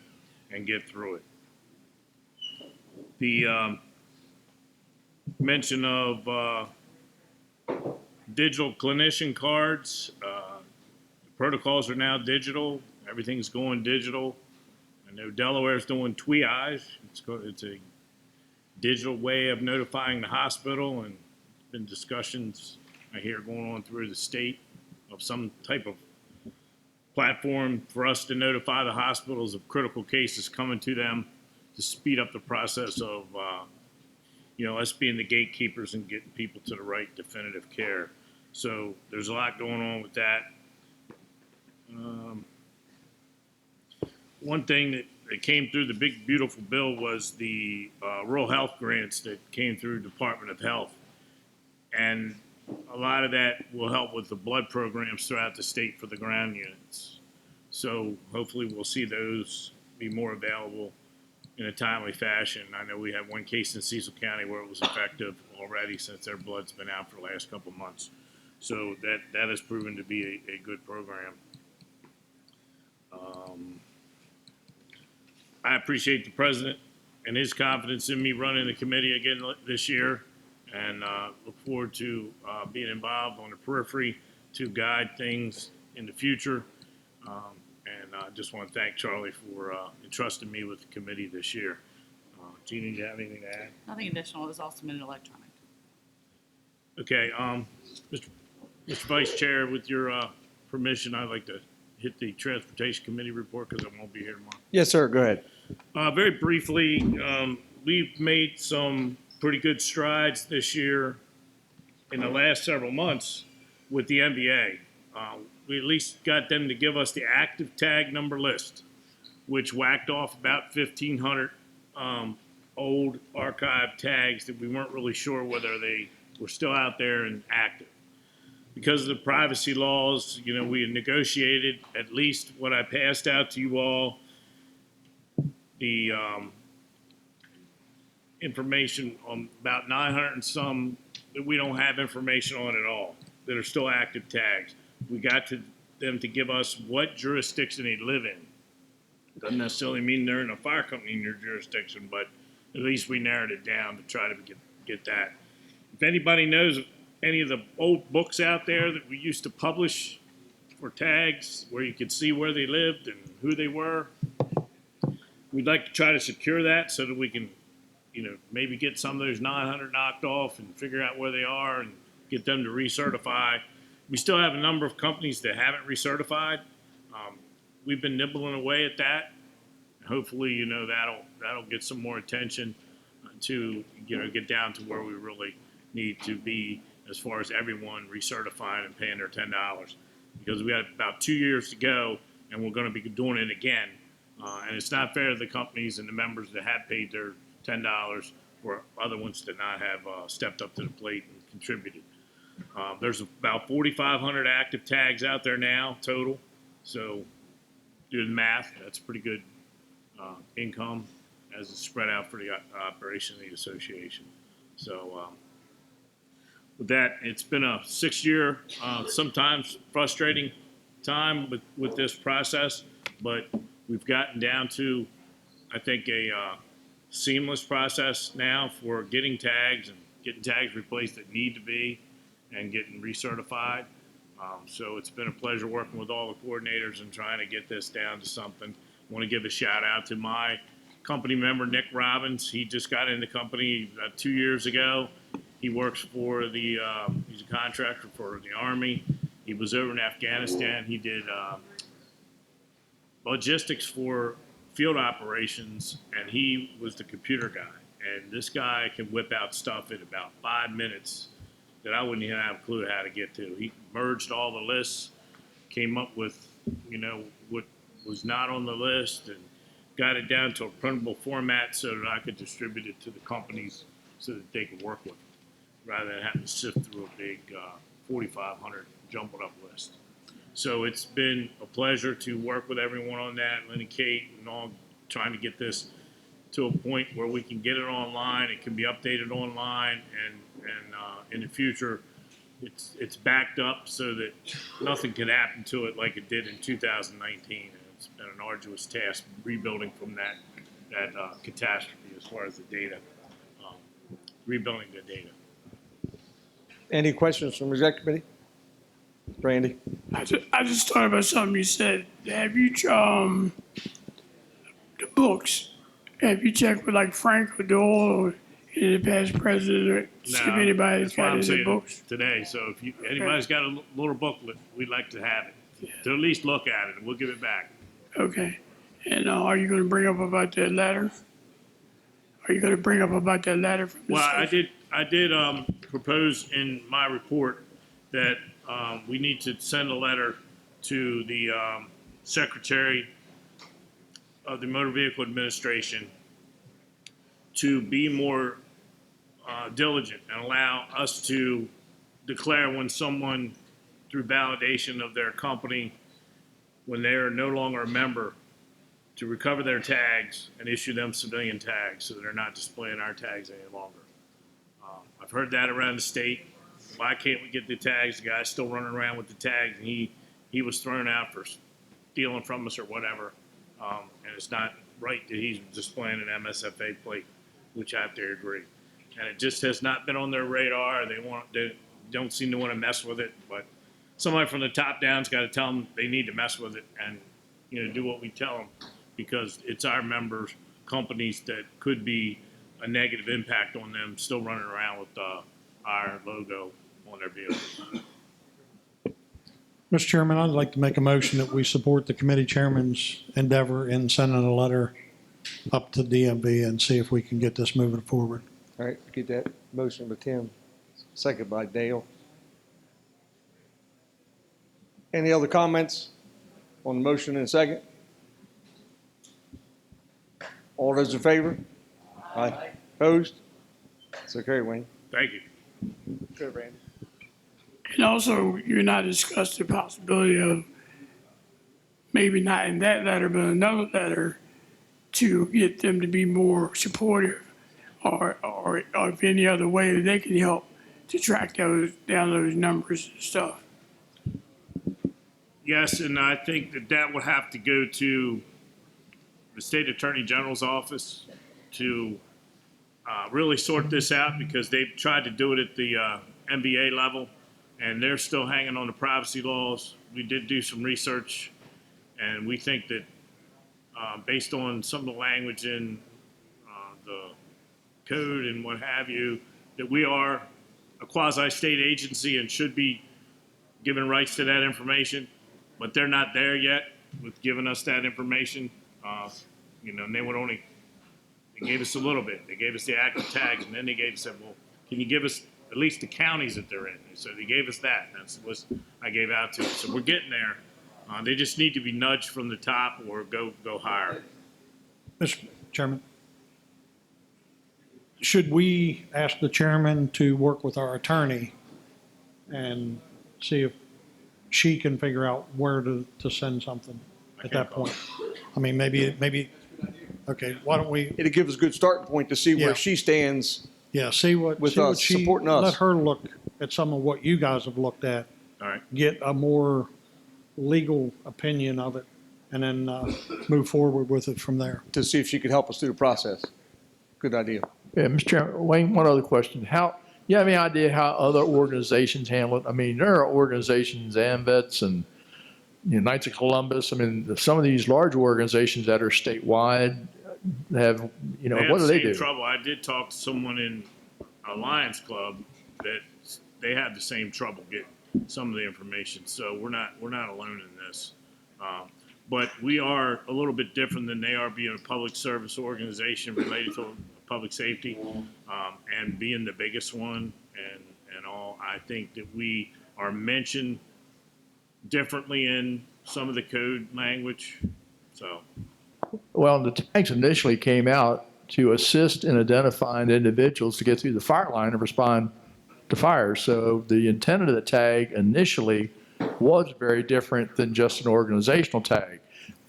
and get through it. The mention of digital clinician cards. The protocols are now digital. Everything's going digital. I know Delaware's doing triage. It's a digital way of notifying the hospital, and been discussions I hear going on through the state of some type of platform for us to notify the hospitals of critical cases coming to them to speed up the process of us being the gatekeepers and getting people to the right definitive care. So there's a lot going on with that. One thing that came through the big, beautiful bill was the rural health grants that came through Department of Health. And a lot of that will help with the blood programs throughout the state for the ground units. So hopefully we'll see those be more available in a timely fashion. I know we have one case in Cecil County where it was effective already since their blood's been out for the last couple of months. So that has proven to be a good program. I appreciate the president and his confidence in me running the committee again this year, and look forward to being involved on the periphery to guide things in the future. And I just want to thank Charlie for entrusting me with the committee this year. Gina, do you have anything to add? Nothing additional. It was all submitted electronic. Okay, Mr. Vice Chair, with your permission, I'd like to hit the Transportation Committee report because I won't be here tomorrow. Yes, sir. Go ahead. Very briefly, we've made some pretty good strides this year in the last several months with the NBA. We at least got them to give us the active tag number list, which whacked off about 1,500 old archive tags that we weren't really sure whether they were still out there and active. Because of the privacy laws, we had negotiated at least what I passed out to you all, the information on about 900 and some that we don't have information on at all, that are still active tags. We got them to give us what jurisdiction they live in. Doesn't necessarily mean they're in a fire company in your jurisdiction, but at least we narrowed it down to try to get that. If anybody knows any of the old books out there that we used to publish for tags where you could see where they lived and who they were, we'd like to try to secure that so that we can, maybe get some of those 900 knocked off and figure out where they are and get them to recertify. We still have a number of companies that haven't recertified. We've been nibbling away at that. Hopefully, that'll get some more attention to, get down to where we really need to be as far as everyone recertifying and paying their $10. Because we got about 2 years to go, and we're going to be doing it again. And it's not fair to the companies and the members that have paid their $10 or other ones that not have stepped up to the plate and contributed. There's about 4,500 active tags out there now total. So do the math. That's pretty good income as it's spread out for the operation of the association. So with that, it's been a 6-year, sometimes frustrating time with this process, but we've gotten down to, I think, a seamless process now for getting tags and getting tags replaced that need to be and getting recertified. So it's been a pleasure working with all the coordinators and trying to get this down to something. Want to give a shout out to my company member, Nick Robbins. He just got in the company 2 years ago. He works for the, he's a contractor for the Army. He was over in Afghanistan. He did logistics for field operations, and he was the computer guy. And this guy can whip out stuff in about 5 minutes that I wouldn't even have a clue how to get to. He merged all the lists, came up with, you know, what was not on the list, and got it down to a printable format so that I could distribute it to the companies so that they could work with it, rather than having to sift through a big 4,500 jumbled up list. So it's been a pleasure to work with everyone on that, Lynn and Kate, and all, trying to get this to a point where we can get it online, it can be updated online, and in the future, it's backed up so that nothing can happen to it like it did in 2019. And it's been an arduous task rebuilding from that catastrophe as far as the data, rebuilding the data. Any questions from the exec committee? Randy? I just thought about something you said. Have you, the books, have you checked with like Frank or Dole or any of the past presidents or see if anybody's That's why got I'm any saying books? today. So if anybody's got a little booklet, we'd like to have it, to at least look at it, and we'll give it back. Okay. And are you gonna bring up about that letter? Are you gonna bring up about that letter from the Well, state? I did propose in my report that we need to send a letter to the Secretary of the Motor Vehicle Administration to be more diligent and allow us to declare when someone, through validation of their company, when they are no longer a member, to recover their tags and issue them civilian tags so they're not displaying our tags any longer. I've heard that around the state. Why can't we get the tags? The guy's still running around with the tags, and he was thrown out for stealing from us or whatever. And it's not right that he's displaying an MSFA plate, which I have to agree. And it just has not been on their radar. They don't seem to want to mess with it. But somebody from the top down's got to tell them they need to mess with it and, you know, do what we tell them, because it's our members, companies that could be a negative impact on them still running around with our logo on their vehicles. Mr. Chairman, I'd like to make a motion that we support the committee chairman's endeavor in sending a letter up to DMV and see if we can get this moving forward. All right, get that motion by Tim, second by Dale. Any other comments on the motion in a second? All those in favor? Aye. Opposed? So carry, Wayne. Thank you. Go, Randy. And also, you're not discussed the possibility of maybe not in that letter, but another letter to get them to be more supportive or if any other way that they can help to track down those numbers and stuff. Yes, and I think that would have to go to the State Attorney General's office to really sort this out, because they've tried to do it at the NBA level, and they're still hanging on the privacy laws. We did do some research, and we think that based on some of the language in the code and what have you, that we are a quasi-state agency and should be given rights to that information, but they're not there yet with giving us that information. You know, and they gave us a little bit. They gave us the active tags, and then they said, well, can you give us at least the counties that they're in? So they gave us that. That's what I gave out to them. So we're getting there. They just need to be nudged from the top or go higher. Mr. Chairman, should we ask the chairman to work with our attorney and see if she can figure out where to send something at that point? I mean, maybe, okay, why don't we? It'll give us a good starting point to see where Yeah. she stands. Yeah, see what she, supporting us. let her look at some of what you guys have looked at. All right. Get a more legal opinion of it, and then move forward with it from there. To see if she could help us through the process. Good idea. Yeah, Mr. Chairman, Wayne, one other question. You have any idea how other organizations handle it? I mean, there are organizations, AMVETS and Knights of Columbus. I mean, some of these large organizations that are statewide have, what do they Same do? trouble. I did talk to someone in a Lions Club that they had the same trouble getting some of the information. So we're not alone in this. But we are a little bit different than they are, being a public service organization related to public safety, and being the biggest one and all. I think that we are mentioned differently in some of the code language. So. Well, the tags initially came out to assist in identifying individuals to get through the fire line and respond to fires. So the intent of the tag initially was very different than just an organizational tag.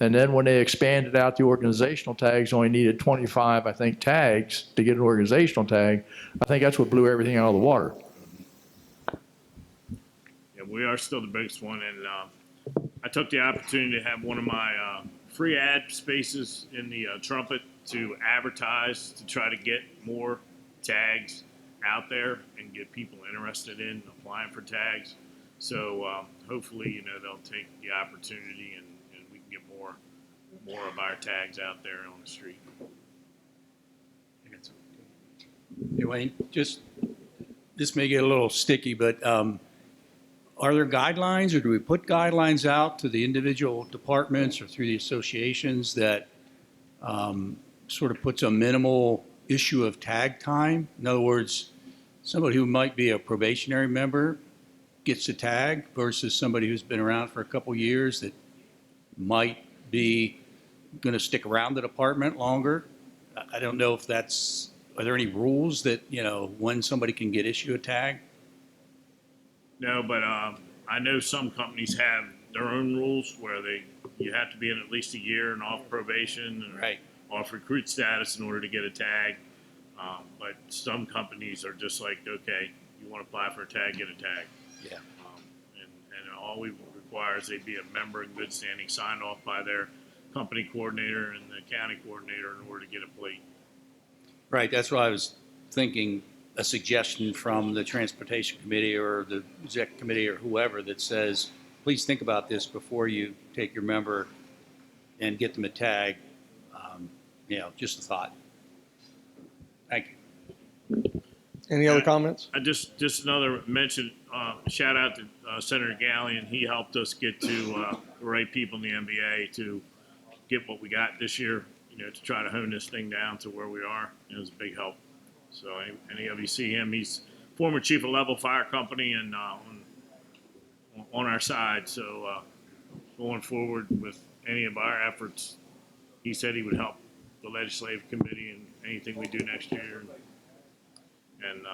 And then when they expanded out the organizational tags, only needed 25, I think, tags to get an organizational tag. I think that's what blew everything out of the water. Yeah, we are still the biggest one, and I took the opportunity to have one of my free ad spaces in the Trumpet to advertise, to try to get more tags out there and get people interested in applying for tags. So hopefully, they'll take the opportunity and we can get more of our tags out there on the street. Hey, Wayne, this may get a little sticky, but are there guidelines, or do we put guidelines out to the individual departments or through the associations that sort of puts a minimal issue of tag time? In other words, somebody who might be a probationary member gets a tag versus somebody who's been around for a couple years that might be going to stick around the department longer. I don't know if are there any rules that, when somebody can get issued a tag? No, but I know some companies have their own rules where you have to be in at least a year and off probation and off recruit status in order to get a tag. But some companies are just like, okay, you want to apply for a tag, get a tag. Yeah. And all we require is they be a member in good standing, signed off by their company coordinator and the county coordinator in order to get a plate. Right, that's what I was thinking, a suggestion from the Transportation Committee or the Exec Committee or whoever that says, please think about this before you take your member and get them a tag. Just a thought. Thank you. Any other comments? I just another mention, shout out to Senator Gallion. He helped us get to the right people in the NBA to get what we got this year, to try to hone this thing down to where we are. It was a big help. So any of you see him, he's former chief of Level Fire Company and on our side. So going forward with any of our efforts, he said he would help the legislative committee and anything we do next year. And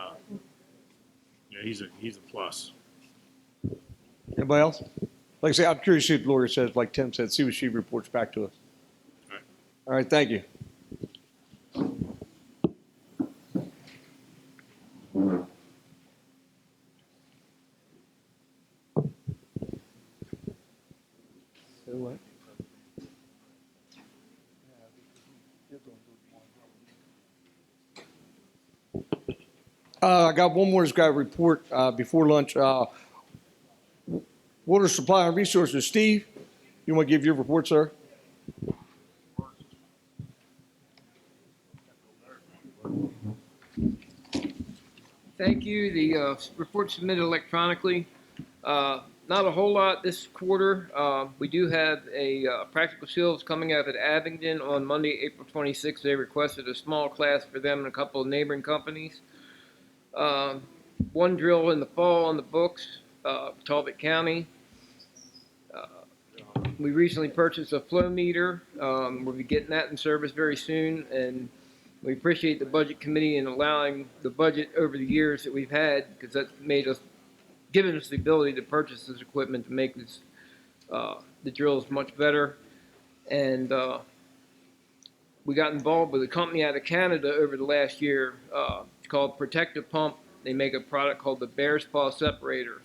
he's a plus. Anybody else? Like I say, I'm curious to see what Gloria says, like Tim said, see what she reports back to us. All right, thank you. I got one more. Just got a report before lunch. Water supply and resources. Steve, you want to give your report, sir? Thank you. The report submitted electronically. Not a whole lot this quarter. We do have a practical skills coming out at Abingdon on Monday, April 26th. They requested a small class for them and a couple of neighboring companies. One drill in the fall on the books, Talbot County. We recently purchased a flow meter. We'll be getting that in service very soon, and we appreciate the budget committee in allowing the budget over the years that we've had, because that's given us the ability to purchase this equipment to make this, the drills much better. And we got involved with a company out of Canada over the last year. It's called Protective Pump. They make a product called the Bear's Paw Separator.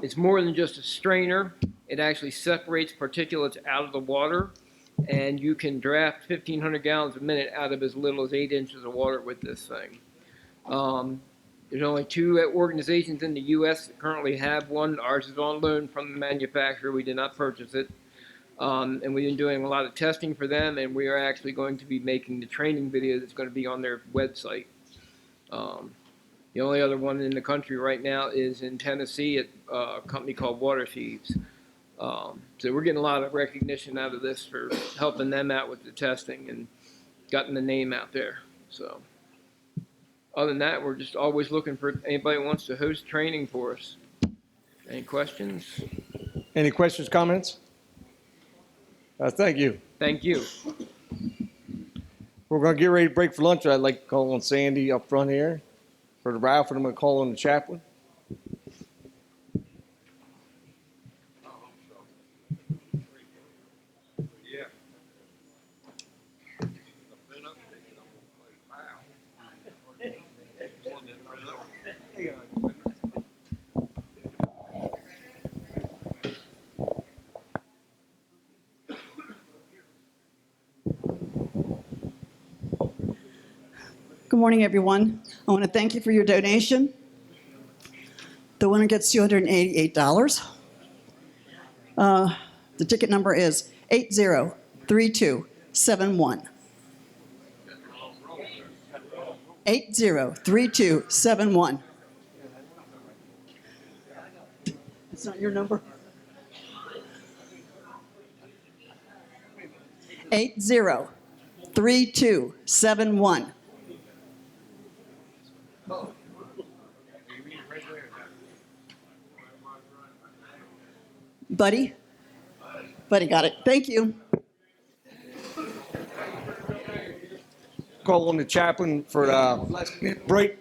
It's more than just a strainer. It actually separates particulates out of the water, and you can draft 1,500 gallons a minute out of as little as 8 inches of water with this thing. There's only 2 organizations in the U.S. that currently have one. Ours is on loan from the manufacturer. We did not purchase it. And we've been doing a lot of testing for them, and we are actually going to be making the training video that's going to be on their website. The only other one in the country right now is in Tennessee at a company called Water Thieves. So we're getting a lot of recognition out of this for helping them out with the testing and gotten the name out there. So other than that, we're just always looking for anybody who wants to host training for us. Any questions? Any questions, comments? Thank you. Thank you. We're going to get ready to break for lunch. I'd like to call on Sandy up front here. For the Ralph, and I'm going to call on the chaplain. Good morning, everyone. I want to thank you for your donation. The winner gets $288. The ticket number is 803271. 803271. It's not your number? 803271. Buddy? Buddy got it. Thank you. Call on the chaplain for the last minute break.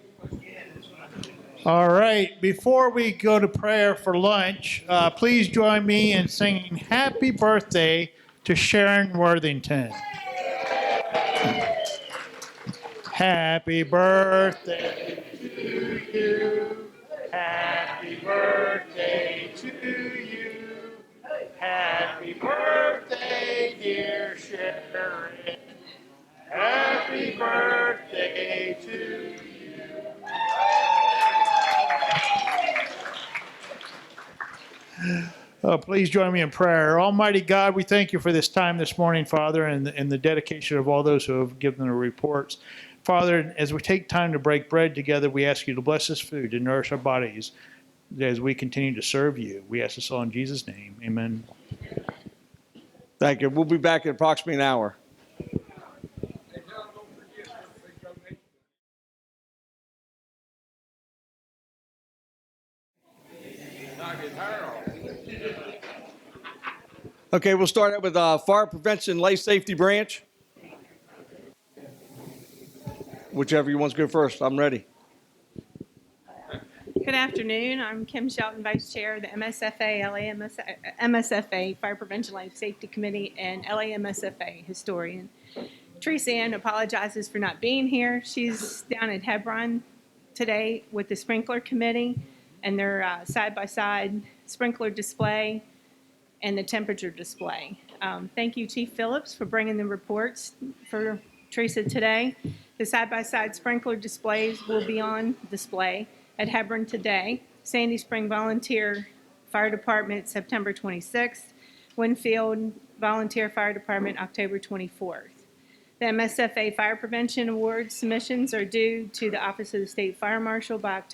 All right, before we go to prayer for lunch, please join me in singing happy birthday to Sharon Worthington. Happy birthday to you. Happy birthday to you. Happy birthday, dear Sharon. Happy birthday to you. Please join me in prayer. Almighty God, we thank you for this time this morning, Father, and the dedication of all those who have given the reports. Father, as we take time to break bread together, we ask you to bless this food to nourish our bodies as we continue to serve you. We ask this all in Jesus' name. Amen. Thank you. We'll be back in approximately an hour. Okay, we'll start out with Fire Prevention Life Safety Branch. Whichever you want to go first, I'm ready. Good afternoon. I'm Kim Shelton, Vice Chair of the MSFA Fire Prevention Life Safety Committee and LAMSFA historian. Teresa Ann apologizes for not being here. She's down at Hebron today with the sprinkler committee and their side-by-side sprinkler display and the temperature display. Thank you, Chief Phillips, for bringing the reports for Teresa today. The side-by-side sprinkler displays will be on display at Hebron today. Sandy Spring Volunteer Fire Department, September 26th. Winfield Volunteer Fire Department, October 24th. The MSFA Fire Prevention Award submissions are due to the Office of the State Fire Marshal by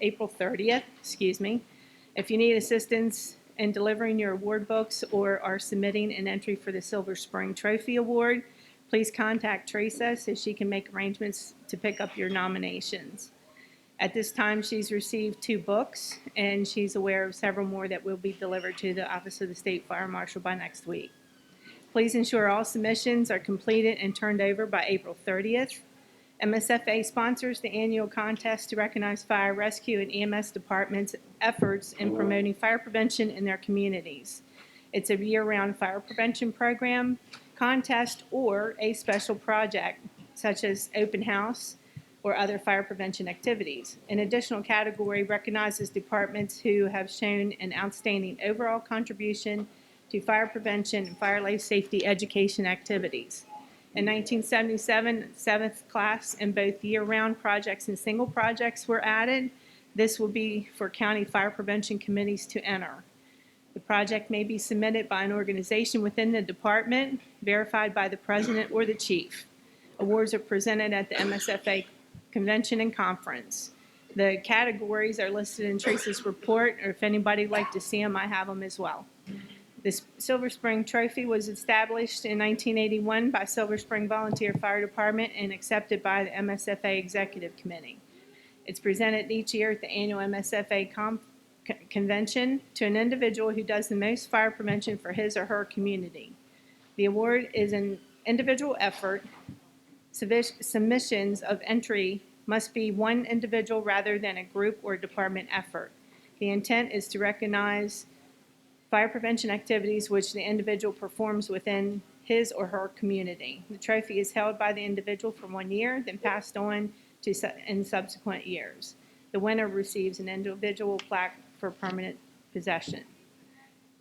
April 30th. If you need assistance in delivering your award books or are submitting an entry for the Silver Spring Trophy Award, please contact Teresa so she can make arrangements to pick up your nominations. At this time, she's received 2 books, and she's aware of several more that will be delivered to the Office of the State Fire Marshal by next week. Please ensure all submissions are completed and turned over by April 30th. MSFA sponsors the annual contest to recognize fire rescue and EMS departments' efforts in promoting fire prevention in their communities. It's a year-round fire prevention program, contest, or a special project, such as open house or other fire prevention activities. An additional category recognizes departments who have shown an outstanding overall contribution to fire prevention and fire life safety education activities. In 1977, seventh class in both year-round projects and single projects were added. This will be for county fire prevention committees to enter. The project may be submitted by an organization within the department, verified by the president or the chief. Awards are presented at the MSFA convention and conference. The categories are listed in Teresa's report, or if anybody would like to see them, I have them as well. The Silver Spring Trophy was established in 1981 by Silver Spring Volunteer Fire Department and accepted by the MSFA Executive Committee. It's presented each year at the annual MSFA convention to an individual who does the most fire prevention for his or her community. The award is an individual effort. Submissions of entry must be one individual rather than a group or department effort. The intent is to recognize fire prevention activities which the individual performs within his or her community. The trophy is held by the individual for 1 year, then passed on in subsequent years. The winner receives an individual plaque for permanent possession.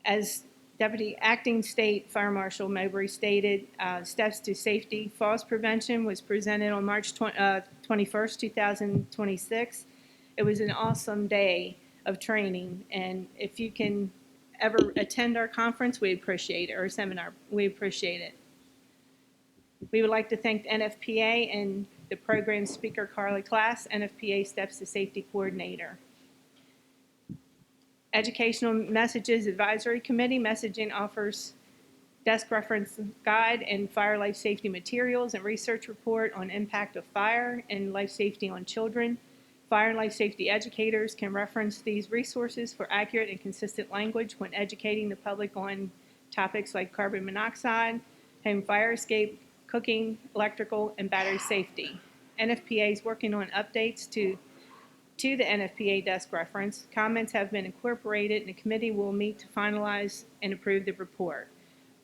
As Deputy Acting State Fire Marshal Mowbray stated, Steps to Safety Falls Prevention was presented on March 21st, 2026. It was an awesome day of training, and if you can ever attend our conference, we appreciate it, or seminar, we appreciate it. We would like to thank the NFPA and the program speaker, Carly Class, NFPA Steps to Safety Coordinator. Educational Messages Advisory Committee messaging offers desk reference guide and fire life safety materials and research report on impact of fire and life safety on children. Fire and life safety educators can reference these resources for accurate and consistent language when educating the public on topics like carbon monoxide, home fire escape, cooking, electrical, and battery safety. NFPA is working on updates to the NFPA desk reference. Comments have been incorporated, and the committee will meet to finalize and approve the report.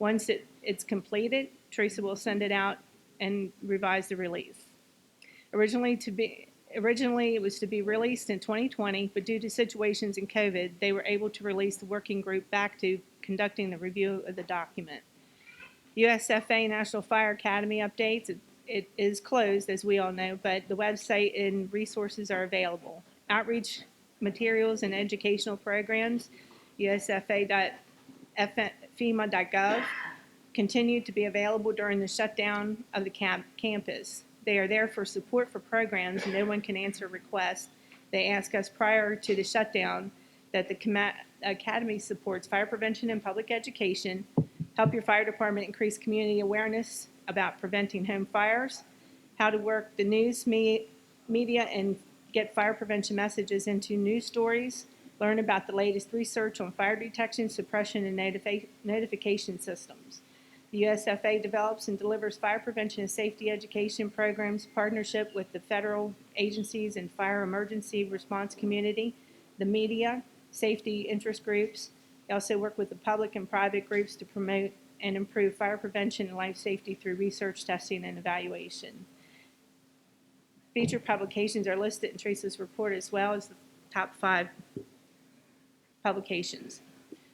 Once it's completed, Teresa will send it out and revise the release. Originally, it was to be released in 2020, but due to situations in COVID, they were able to release the working group back to conducting the review of the document. USFA National Fire Academy updates. It is closed, as we all know, but the website and resources are available. Outreach materials and educational programs, usfa.fema.gov, continue to be available during the shutdown of the campus. They are there for support for programs. No one can answer requests. They ask us prior to the shutdown that the Academy supports fire prevention and public education, help your fire department increase community awareness about preventing home fires, how to work the news media and get fire prevention messages into news stories, learn about the latest research on fire detection, suppression, and notification systems. The USFA develops and delivers fire prevention and safety education programs, partnership with the federal agencies and fire emergency response community, the media, safety interest groups. They also work with the public and private groups to promote and improve fire prevention and life safety through research, testing, and evaluation. Featured publications are listed in Teresa's report, as well as the top 5 publications.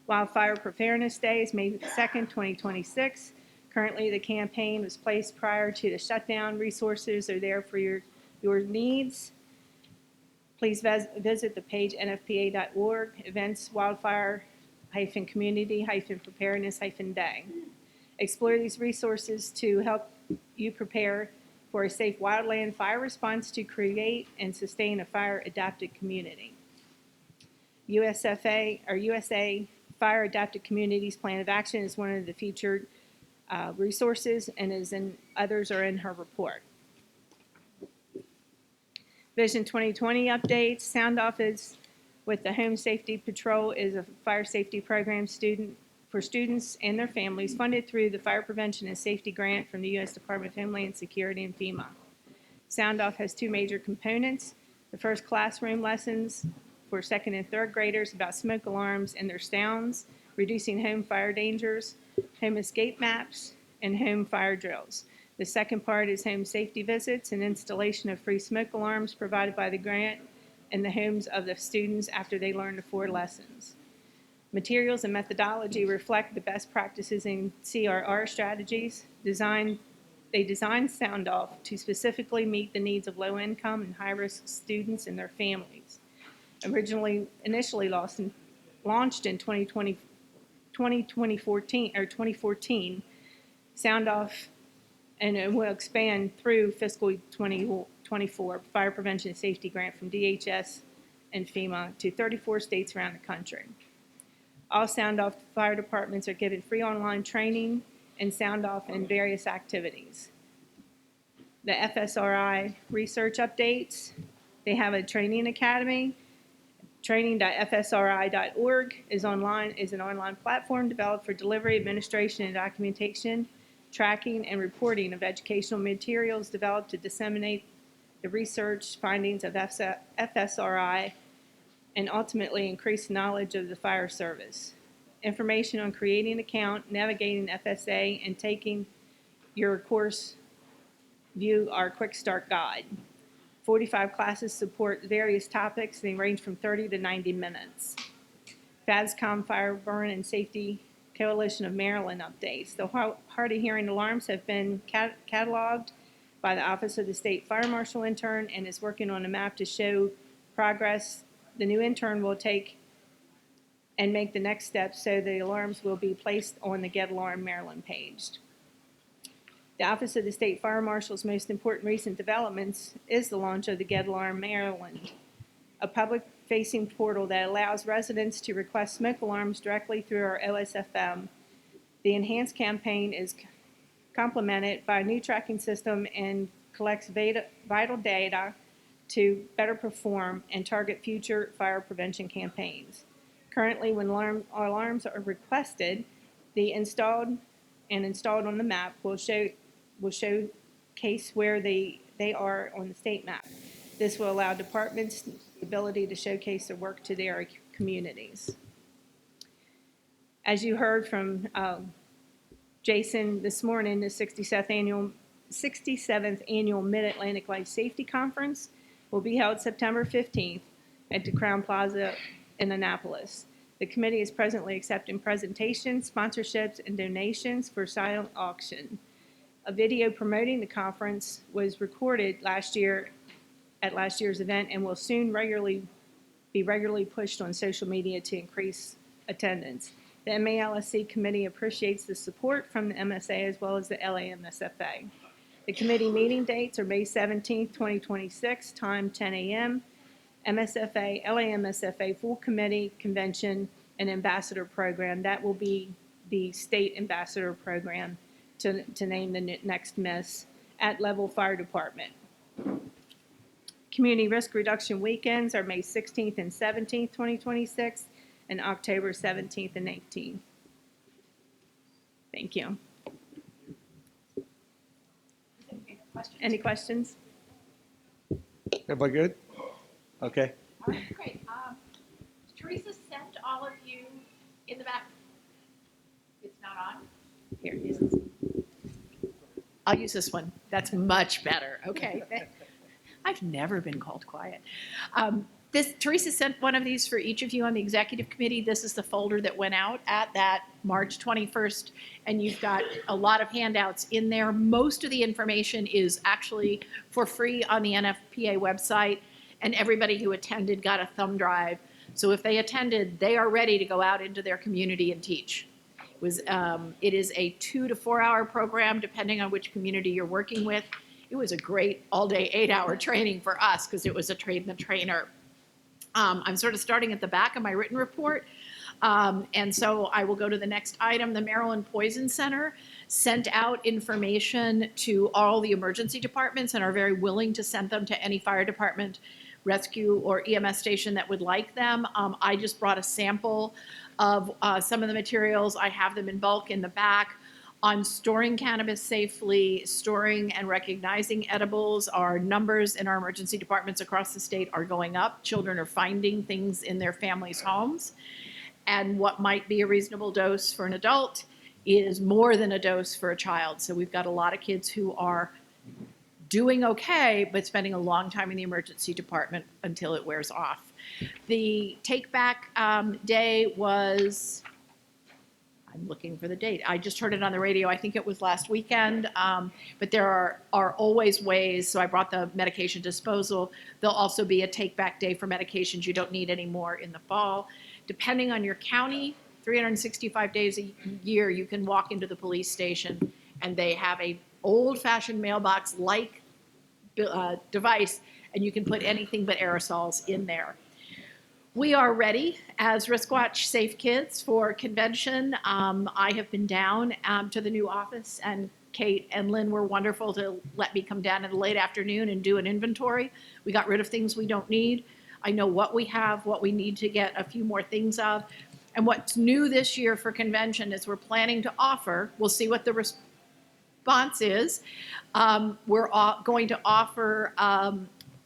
Wildfire Preparedness Day is May 2nd, 2026. Currently, the campaign was placed prior to the shutdown. Resources are there for your needs. Please visit the page nfpa.org, events, wildfire-community-preparedness-day. Explore these resources to help you prepare for a safe wildland fire response to create and sustain a fire-adapted community. USA Fire Adapted Communities Plan of Action is one of the featured resources, and others are in her report. Vision 2020 updates. Sound Off is with the Home Safety Patrol is a fire safety program for students and their families funded through the Fire Prevention and Safety Grant from the U.S. Department of Homeland Security and FEMA. Sound Off has 2 major components. The first, classroom lessons for 2nd and 3rd graders about smoke alarms and their sounds, reducing home fire dangers, home escape maps, and home fire drills. The second part is home safety visits and installation of free smoke alarms provided by the grant in the homes of the students after they learn the 4 lessons. Materials and methodology reflect the best practices in CRR strategies designed They designed Sound Off to specifically meet the needs of low-income and high-risk students and their families. Initially launched in 2014, Sound Off, and it will expand through fiscal 2024 Fire Prevention and Safety Grant from DHS and FEMA to 34 states around the country. All Sound Off fire departments are given free online training and Sound Off in various activities. The FSRI research updates, they have a training academy. Training.fsri.org is an online platform developed for delivery, administration, and documentation, tracking, and reporting of educational materials developed to disseminate the research findings of FSRI and ultimately increase knowledge of the fire service. Information on creating an account, navigating FSA, and taking your course, view our Quick Start Guide. 45 classes support various topics. They range from 30 to 90 minutes. FASCOM Fire Burn and Safety Coalition of Maryland updates. The hard of hearing alarms have been cataloged by the Office of the State Fire Marshal intern and is working on a map to show progress the new intern will take and make the next steps so the alarms will be placed on the Get Alarm Maryland page. The Office of the State Fire Marshal's most important recent developments is the launch of the Get Alarm Maryland, a public-facing portal that allows residents to request smoke alarms directly through our OSFM. The enhanced campaign is complemented by a new tracking system and collects vital data to better perform and target future fire prevention campaigns. Currently, when alarms are requested, the installed on the map will showcase where they are on the state map. This will allow departments the ability to showcase their work to their communities. As you heard from Jason this morning, the 67th annual Mid-Atlantic Life Safety Conference will be held September 15th at the Crown Plaza in Annapolis. The committee is presently accepting presentations, sponsorships, and donations for silent auction. A video promoting the conference was recorded last year at last year's event and will soon be regularly pushed on social media to increase attendance. The MALSC committee appreciates the support from the MSA as well as the LAMSFA. The committee meeting dates are May 17th, 2026, time 10 a.m. MSFA, LAMSFA full committee convention and ambassador program. That will be the state ambassador program to name the next Miss at Level Fire Department. Community risk reduction weekends are May 16th and 17th, 2026, and October 17th and 18th. Thank you. Any questions? Everybody good? Okay. All right, great. Teresa sent all of you in the back. It's not on? Here, use this. I'll use this one. That's much better. Okay. I've never been called quiet. Teresa sent one of these for each of you on the executive committee. This is the folder that went out at that March 21st, and you've got a lot of handouts in there. Most of the information is actually for free on the NFPA website, and everybody who attended got a thumb drive. So if they attended, they are ready to go out into their community and teach. It is a 2 to 4 hour program, depending on which community you're working with. It was a great all-day 8-hour training for us because it was a train the trainer. I'm sort of starting at the back of my written report. And so I will go to the next item. The Maryland Poison Center sent out information to all the emergency departments and are very willing to send them to any fire department, rescue, or EMS station that would like them. I just brought a sample of some of the materials. I have them in bulk in the back. On storing cannabis safely, storing and recognizing edibles, our numbers in our emergency departments across the state are going up. Children are finding things in their families' homes. And what might be a reasonable dose for an adult is more than a dose for a child. So we've got a lot of kids who are doing okay, but spending a long time in the emergency department until it wears off. The take back day was I'm looking for the date. I just heard it on the radio. I think it was last weekend. But there are always ways. So I brought the medication disposal. There'll also be a take back day for medications you don't need anymore in the fall. Depending on your county, 365 days a year, you can walk into the police station and they have a old fashioned mailbox like device, and you can put anything but aerosols in there. We are ready as Risk Watch Safe Kids for convention. I have been down to the new office, and Kate and Lynn were wonderful to let me come down in the late afternoon and do an inventory. We got rid of things we don't need. I know what we have, what we need to get a few more things of. And what's new this year for convention is we're planning to offer, we'll see what the response is. We're going to offer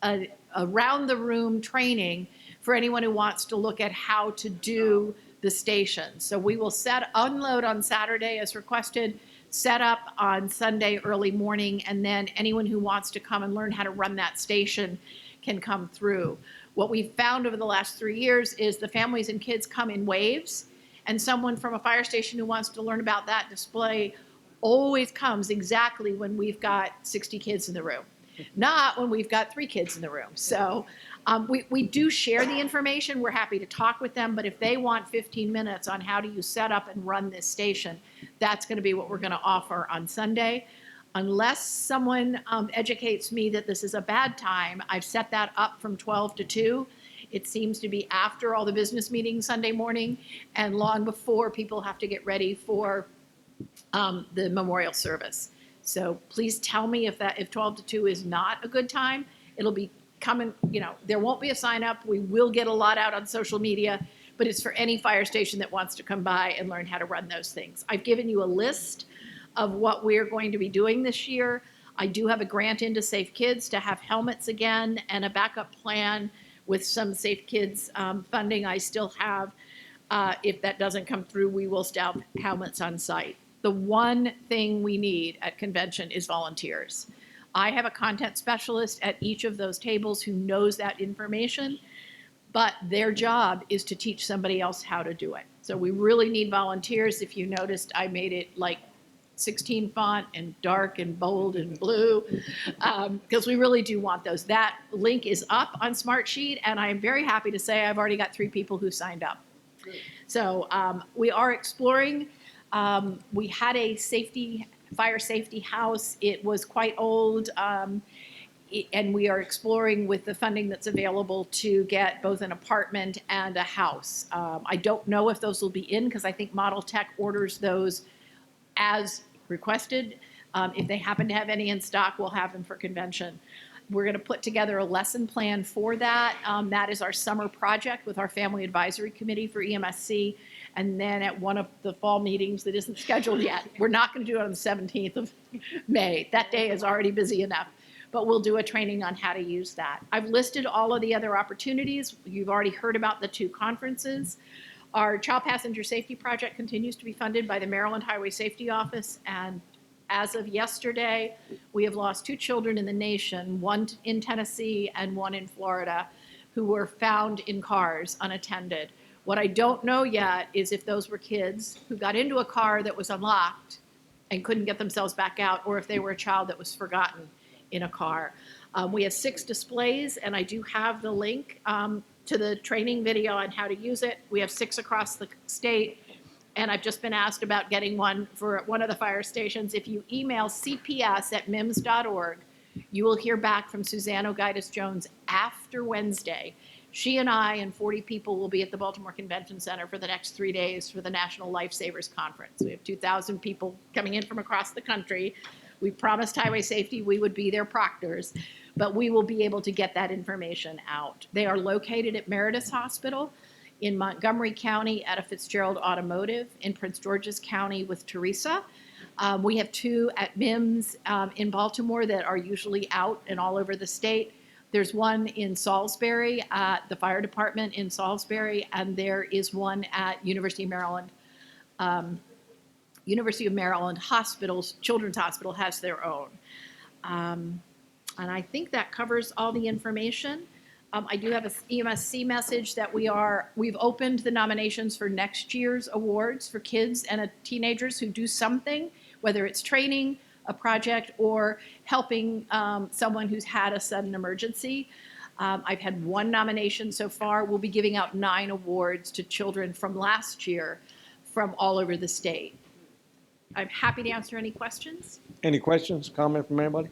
a around-the-room training for anyone who wants to look at how to do the station. So we will unload on Saturday as requested, set up on Sunday early morning, and then anyone who wants to come and learn how to run that station can come through. What we've found over the last 3 years is the families and kids come in waves, and someone from a fire station who wants to learn about that display always comes exactly when we've got 60 kids in the room, not when we've got 3 kids in the room. So we do share the information. We're happy to talk with them, but if they want 15 minutes on how do you set up and run this station, that's going to be what we're going to offer on Sunday. Unless someone educates me that this is a bad time, I've set that up from 12 to 2. It seems to be after all the business meetings Sunday morning and long before people have to get ready for the memorial service. So please tell me if 12 to 2 is not a good time. It'll be coming, there won't be a sign up. We will get a lot out on social media, but it's for any fire station that wants to come by and learn how to run those things. I've given you a list of what we're going to be doing this year. I do have a grant into Safe Kids to have helmets again and a backup plan with some Safe Kids funding I still have. If that doesn't come through, we will still have helmets on site. The one thing we need at convention is volunteers. I have a content specialist at each of those tables who knows that information, but their job is to teach somebody else how to do it. So we really need volunteers. If you noticed, I made it like 16 font and dark and bold and blue, because we really do want those. That link is up on Smartsheet, and I'm very happy to say I've already got 3 people who signed up. So we are exploring. We had a fire safety house. It was quite old, and we are exploring with the funding that's available to get both an apartment and a house. I don't know if those will be in because I think Model Tech orders those as requested. If they happen to have any in stock, we'll have them for convention. We're going to put together a lesson plan for that. That is our summer project with our Family Advisory Committee for EMSC. And then at one of the fall meetings that isn't scheduled yet, we're not going to do it on the 17th of May. That day is already busy enough. But we'll do a training on how to use that. I've listed all of the other opportunities. You've already heard about the 2 conferences. Our Child Passenger Safety Project continues to be funded by the Maryland Highway Safety Office. And as of yesterday, we have lost 2 children in the nation, one in Tennessee and one in Florida, who were found in cars unattended. What I don't know yet is if those were kids who got into a car that was unlocked and couldn't get themselves back out, or if they were a child that was forgotten in a car. We have 6 displays, and I do have the link to the training video on how to use it. We have 6 across the state, and I've just been asked about getting one for one of the fire stations. If you email cps@mims.org, you will hear back from Suzanne Ogaitis-Jones after Wednesday. She and I and 40 people will be at the Baltimore Convention Center for the next 3 days for the National Lifesavers Conference. We have 2,000 people coming in from across the country. We promised highway safety we would be their proctors, but we will be able to get that information out. They are located at Meredith Hospital, in Montgomery County at a Fitzgerald Automotive, in Prince George's County with Teresa. We have 2 at MIMS in Baltimore that are usually out and all over the state. There's one in Salisbury at the fire department in Salisbury, and there is one at University of Maryland. University of Maryland Hospitals, Children's Hospital has their own. And I think that covers all the information. I do have a EMSC message that we've opened the nominations for next year's awards for kids and teenagers who do something, whether it's training, a project, or helping someone who's had a sudden emergency. I've had 1 nomination so far. We'll be giving out 9 awards to children from last year from all over the state. I'm happy to answer any questions. Any questions, comment from anybody?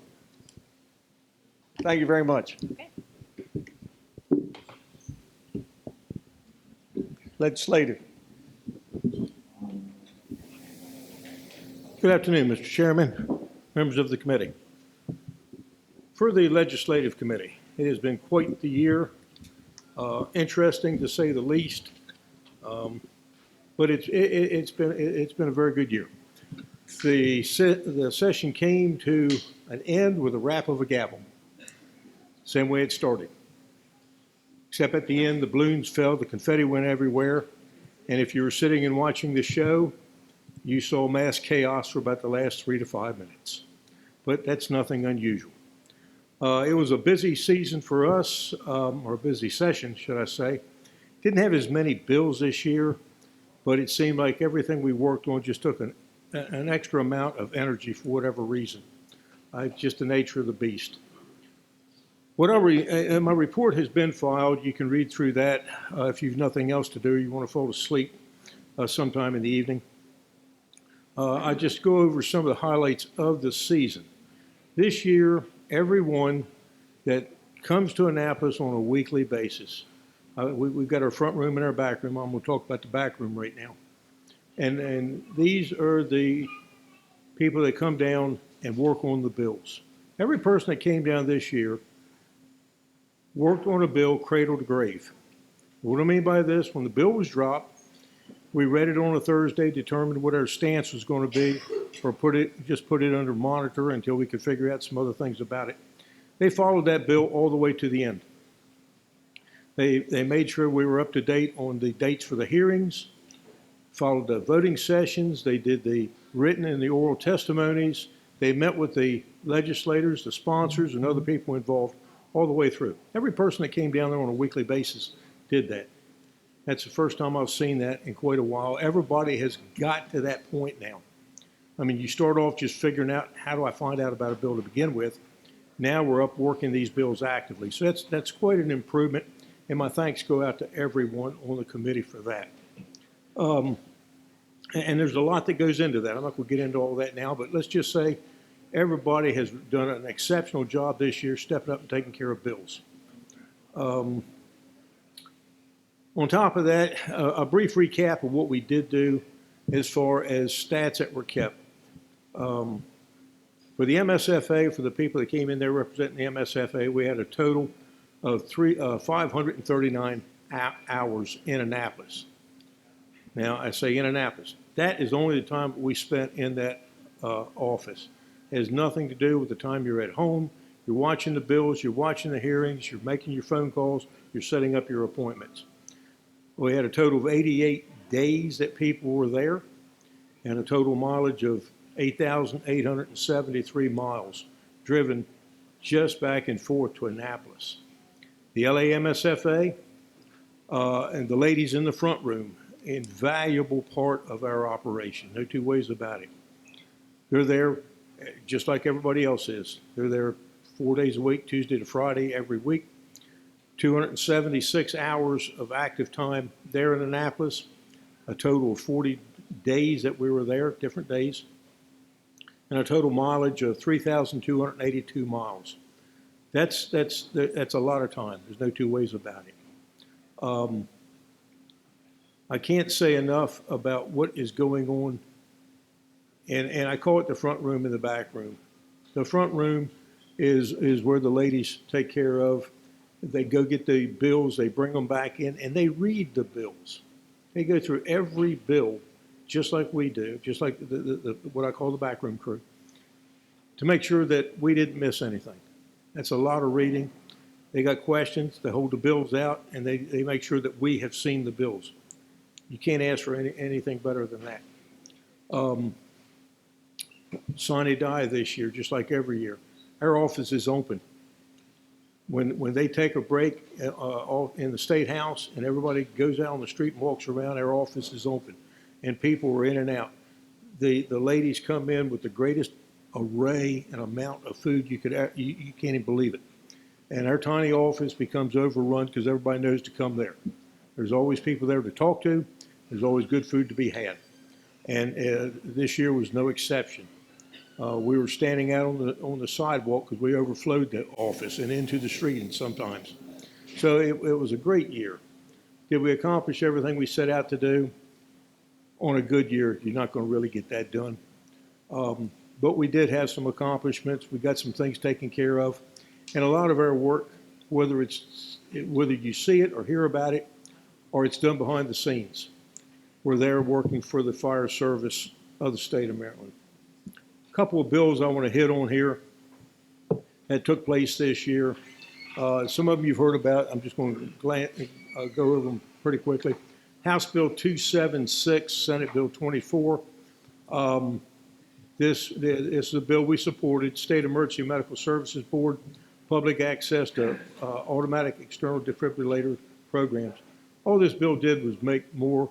Thank you very much. Okay. Legislative. Good afternoon, Mr. Chairman, members of the committee. For the Legislative Committee, it has been quite the year, interesting to say the least, but it's been a very good year. The session came to an end with a rap of a gavel, same way it started. Except at the end, the balloons fell, the confetti went everywhere, and if you were sitting and watching the show, you saw mass chaos for about the last 3 to 5 minutes. But that's nothing unusual. It was a busy season for us, or a busy session, should I say. Didn't have as many bills this year, but it seemed like everything we worked on just took an extra amount of energy for whatever reason. Just the nature of the beast. And my report has been filed. You can read through that if you've nothing else to do. You want to fall asleep sometime in the evening. I just go over some of the highlights of the season. This year, everyone that comes to Annapolis on a weekly basis, we've got our front room and our back room. I'm going to talk about the back room right now. And these are the people that come down and work on the bills. Every person that came down this year worked on a bill cradle to grave. What do I mean by this? When the bill was dropped, we read it on a Thursday, determined what our stance was going to be, or just put it under monitor until we could figure out some other things about it. They followed that bill all the way to the end. They made sure we were up to date on the dates for the hearings, followed the voting sessions, they did the written and the oral testimonies, they met with the legislators, the sponsors, and other people involved all the way through. Every person that came down there on a weekly basis did that. That's the first time I've seen that in quite a while. Everybody has got to that point now. I mean, you start off just figuring out, how do I find out about a bill to begin with? Now we're up working these bills actively. So that's quite an improvement, and my thanks go out to everyone on the committee for that. And there's a lot that goes into that. I'm not going to get into all that now, but let's just say everybody has done an exceptional job this year, stepping up and taking care of bills. On top of that, a brief recap of what we did do as far as stats that were kept. For the MSFA, for the people that came in there representing the MSFA, we had a total of 539 hours in Annapolis. Now, I say in Annapolis. That is only the time we spent in that office. It has nothing to do with the time you're at home. You're watching the bills, you're watching the hearings, you're making your phone calls, you're setting up your appointments. We had a total of 88 days that people were there, and a total mileage of 8,873 miles driven just back and forth to Annapolis. The LAMSFA and the ladies in the front room, invaluable part of our operation, no two ways about it. They're there just like everybody else is. They're there 4 days a week, Tuesday to Friday, every week. 276 hours of active time there in Annapolis, a total of 40 days that we were there, different days, and a total mileage of 3,282 miles. That's a lot of time. There's no two ways about it. I can't say enough about what is going on, and I call it the front room and the back room. The front room is where the ladies take care of. They go get the bills, they bring them back in, and they read the bills. They go through every bill, just like we do, just like what I call the backroom crew, to make sure that we didn't miss anything. That's a lot of reading. They got questions, they hold the bills out, and they make sure that we have seen the bills. You can't ask for anything better than that. Sine die this year, just like every year. Our office is open. When they take a break in the State House and everybody goes out on the street and walks around, our office is open and people are in and out. The ladies come in with the greatest array and amount of food you can't even believe it. And our tiny office becomes overrun because everybody knows to come there. There's always people there to talk to. There's always good food to be had. And this year was no exception. We were standing out on the sidewalk because we overflowed the office and into the street and sometimes. So it was a great year. Did we accomplish everything we set out to do? On a good year, you're not going to really get that done. But we did have some accomplishments. We got some things taken care of. And a lot of our work, whether you see it or hear about it, or it's done behind the scenes, we're there working for the fire service of the state of Maryland. A couple of bills I want to hit on here that took place this year. Some of them you've heard about. I'm just going to go over them pretty quickly. House Bill 276, Senate Bill 24. This is a bill we supported. State Emergency Medical Services Board, public access to automatic external defibrillator programs. All this bill did was make more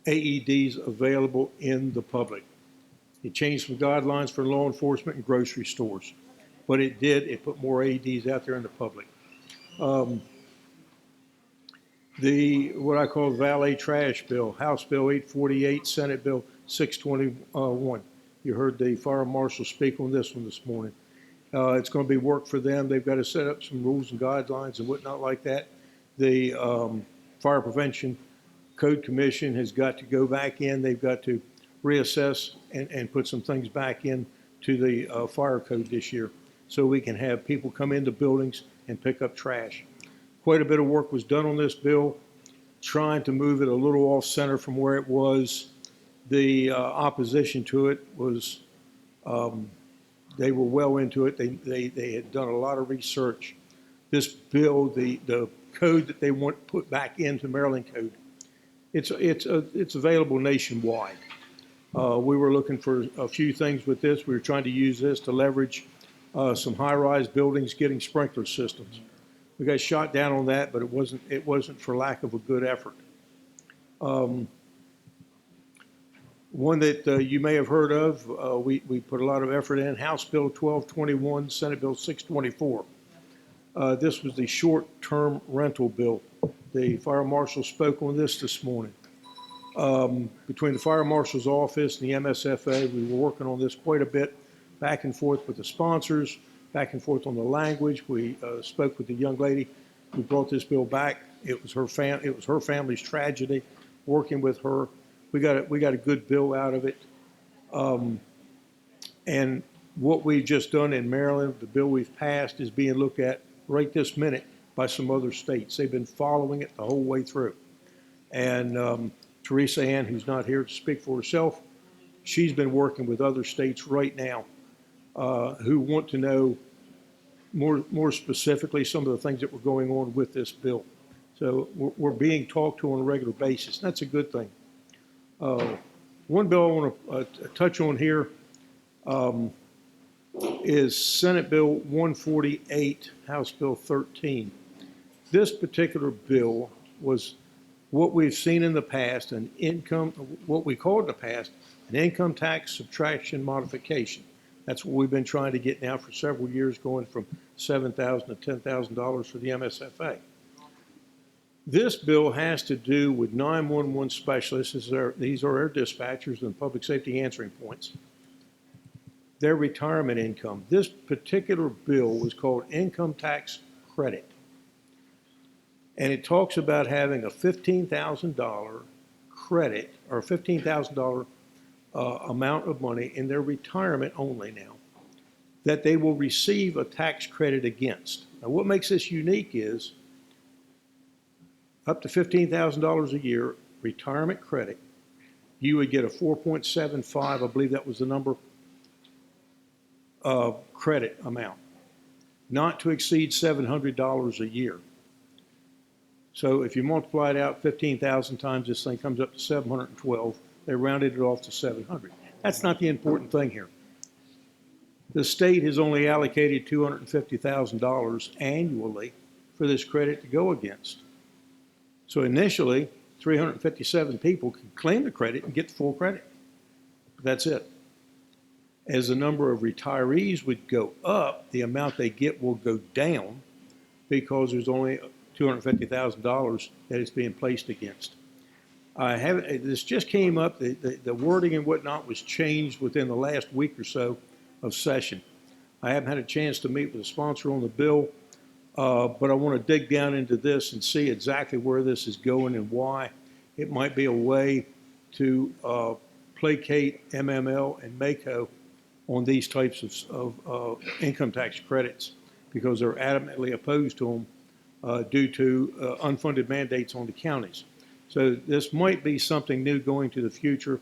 AEDs available in the public. It changed some guidelines for law enforcement and grocery stores, but it put more AEDs out there in the public. What I call the valet trash bill, House Bill 848, Senate Bill 621. You heard the fire marshal speak on this one this morning. It's going to be work for them. They've got to set up some rules and guidelines and whatnot like that. The Fire Prevention Code Commission has got to go back in. They've got to reassess and put some things back in to the fire code this year so we can have people come into buildings and pick up trash. Quite a bit of work was done on this bill, trying to move it a little off center from where it was. The opposition to it was, they were well into it. They had done a lot of research. This bill, the code that they want put back into Maryland code, it's available nationwide. We were looking for a few things with this. We were trying to use this to leverage some high-rise buildings getting sprinkler systems. We got shot down on that, but it wasn't for lack of a good effort. One that you may have heard of, we put a lot of effort in, House Bill 1221, Senate Bill 624. This was the short-term rental bill. The fire marshal spoke on this morning. Between the fire marshal's office and the MSFA, we were working on this quite a bit, back and forth with the sponsors, back and forth on the language. We spoke with the young lady who brought this bill back. It was her family's tragedy. Working with her, we got a good bill out of it. And what we've just done in Maryland, the bill we've passed, is being looked at right this minute by some other states. They've been following it the whole way through. And Teresa Ann, who's not here to speak for herself, she's been working with other states right now who want to know more specifically some of the things that were going on with this bill. So we're being talked to on a regular basis. That's a good thing. One bill I want to touch on here is Senate Bill 148, House Bill 13. This particular bill was what we've seen in the past, what we called in the past, an income tax subtraction modification. That's what we've been trying to get now for several years, going from $7,000 to $10,000 for the MSFA. This bill has to do with 911 specialists. These are our dispatchers and public safety answering points. Their retirement income. This particular bill was called income tax credit. And it talks about having a $15,000 credit or $15,000 amount of money in their retirement only now that they will receive a tax credit against. Now, what makes this unique is up to $15,000 a year retirement credit, you would get a 4.75, I believe that was the number, credit amount, not to exceed $700 a year. So if you multiply it out 15,000 times, this thing comes up to 712. They rounded it off to 700. That's not the important thing here. The state has only allocated $250,000 annually for this credit to go against. So initially, 357 people can claim the credit and get the full credit. That's it. As the number of retirees would go up, the amount they get will go down because there's only $250,000 that is being placed against. This just came up, the wording and whatnot was changed within the last week or so of session. I haven't had a chance to meet with the sponsor on the bill, but I want to dig down into this and see exactly where this is going and why. It might be a way to placate MML and MACO on these types of income tax credits because they're adamantly opposed to them due to unfunded mandates on the counties. So this might be something new going to the future.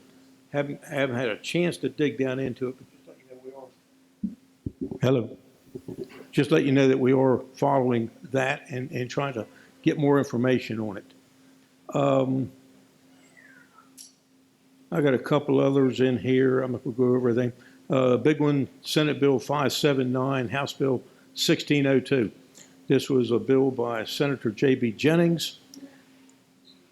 Haven't had a chance to dig down into it, but just let you know we are. Hello. Just let you know that we are following that and trying to get more information on it. I got a couple others in here. I'm going to go over everything. Big one, Senate Bill 579, House Bill 1602. This was a bill by Senator J.B. Jennings.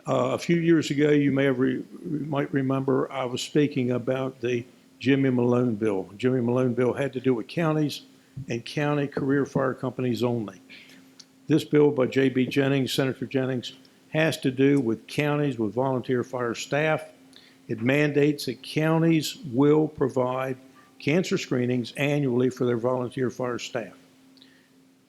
A few years ago, you might remember I was speaking about the Jimmy Malone bill. Jimmy Malone bill had to do with counties and county career fire companies only. This bill by J.B. Jennings, Senator Jennings, has to do with counties with volunteer fire staff. It mandates that counties will provide cancer screenings annually for their volunteer fire staff.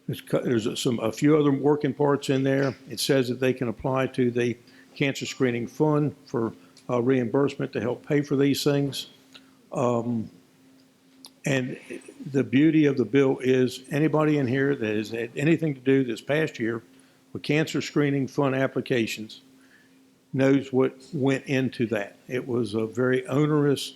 There's a few other working parts in there. It says that they can apply to the Cancer Screening Fund for reimbursement to help pay for these things. And the beauty of the bill is anybody in here that has had anything to do this past year with Cancer Screening Fund applications knows what went into that. It was a very onerous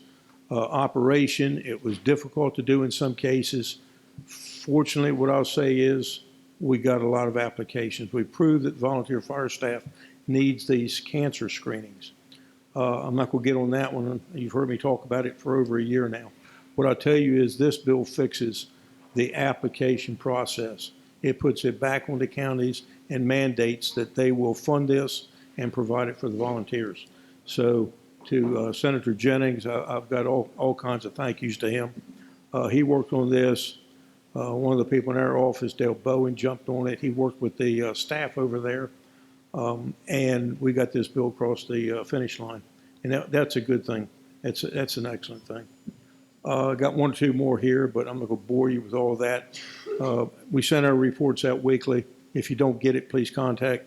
operation. It was difficult to do in some cases. Fortunately, what I'll say is we got a lot of applications. We proved that volunteer fire staff needs these cancer screenings. I'm not going to get on that one. You've heard me talk about it for over a year now. What I'll tell you is this bill fixes the application process. It puts it back on the counties and mandates that they will fund this and provide it for the volunteers. So to Senator Jennings, I've got all kinds of thank yous to him. He worked on this. One of the people in our office, Dale Bowen, jumped on it. He worked with the staff over there. And we got this bill across the finish line. And that's a good thing. That's an excellent thing. I got one or two more here, but I'm not going to bore you with all of that. We send our reports out weekly. If you don't get it, please contact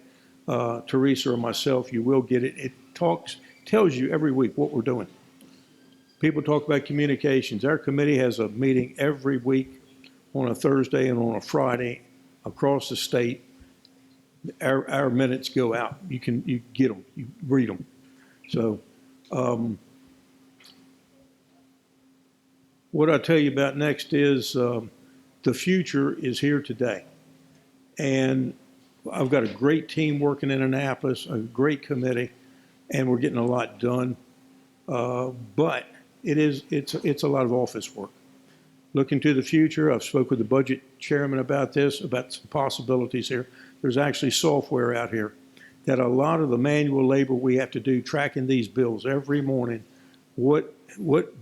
Teresa or myself. You will get it. It tells you every week what we're doing. People talk about communications. Our committee has a meeting every week on a Thursday and on a Friday across the state. Our minutes go out. You get them, you read them. So what I'll tell you about next is the future is here today. And I've got a great team working in Annapolis, a great committee, and we're getting a lot done. But it's a lot of office work. Looking to the future, I've spoke with the budget chairman about this, about some possibilities here. There's actually software out here that a lot of the manual labor we have to do tracking these bills every morning, what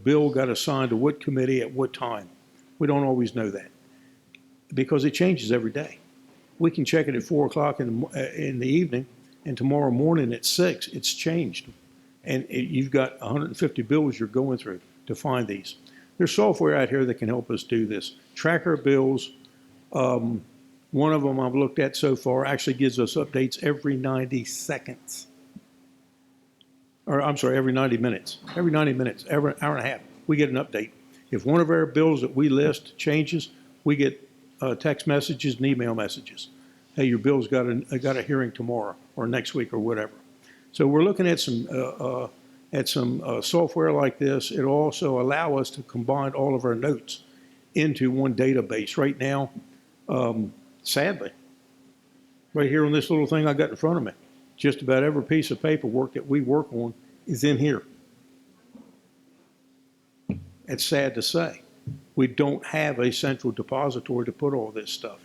bill got assigned to what committee at what time. We don't always know that because it changes every day. We can check it at 4 o'clock in the evening, and tomorrow morning at 6, it's changed. And you've got 150 bills you're going through to find these. There's software out here that can help us do this. Track our bills. One of them I've looked at so far actually gives us updates every 90 seconds. Or I'm sorry, every 90 minutes. Every 90 minutes, every hour and a half, we get an update. If one of our bills that we list changes, we get text messages and email messages. Hey, your bill's got a hearing tomorrow or next week or whatever. So we're looking at some software like this. It'll also allow us to combine all of our notes into one database. Right now, sadly, right here on this little thing I got in front of me, just about every piece of paperwork that we work on is in here. It's sad to say. we don't have a central depository to put all this stuff.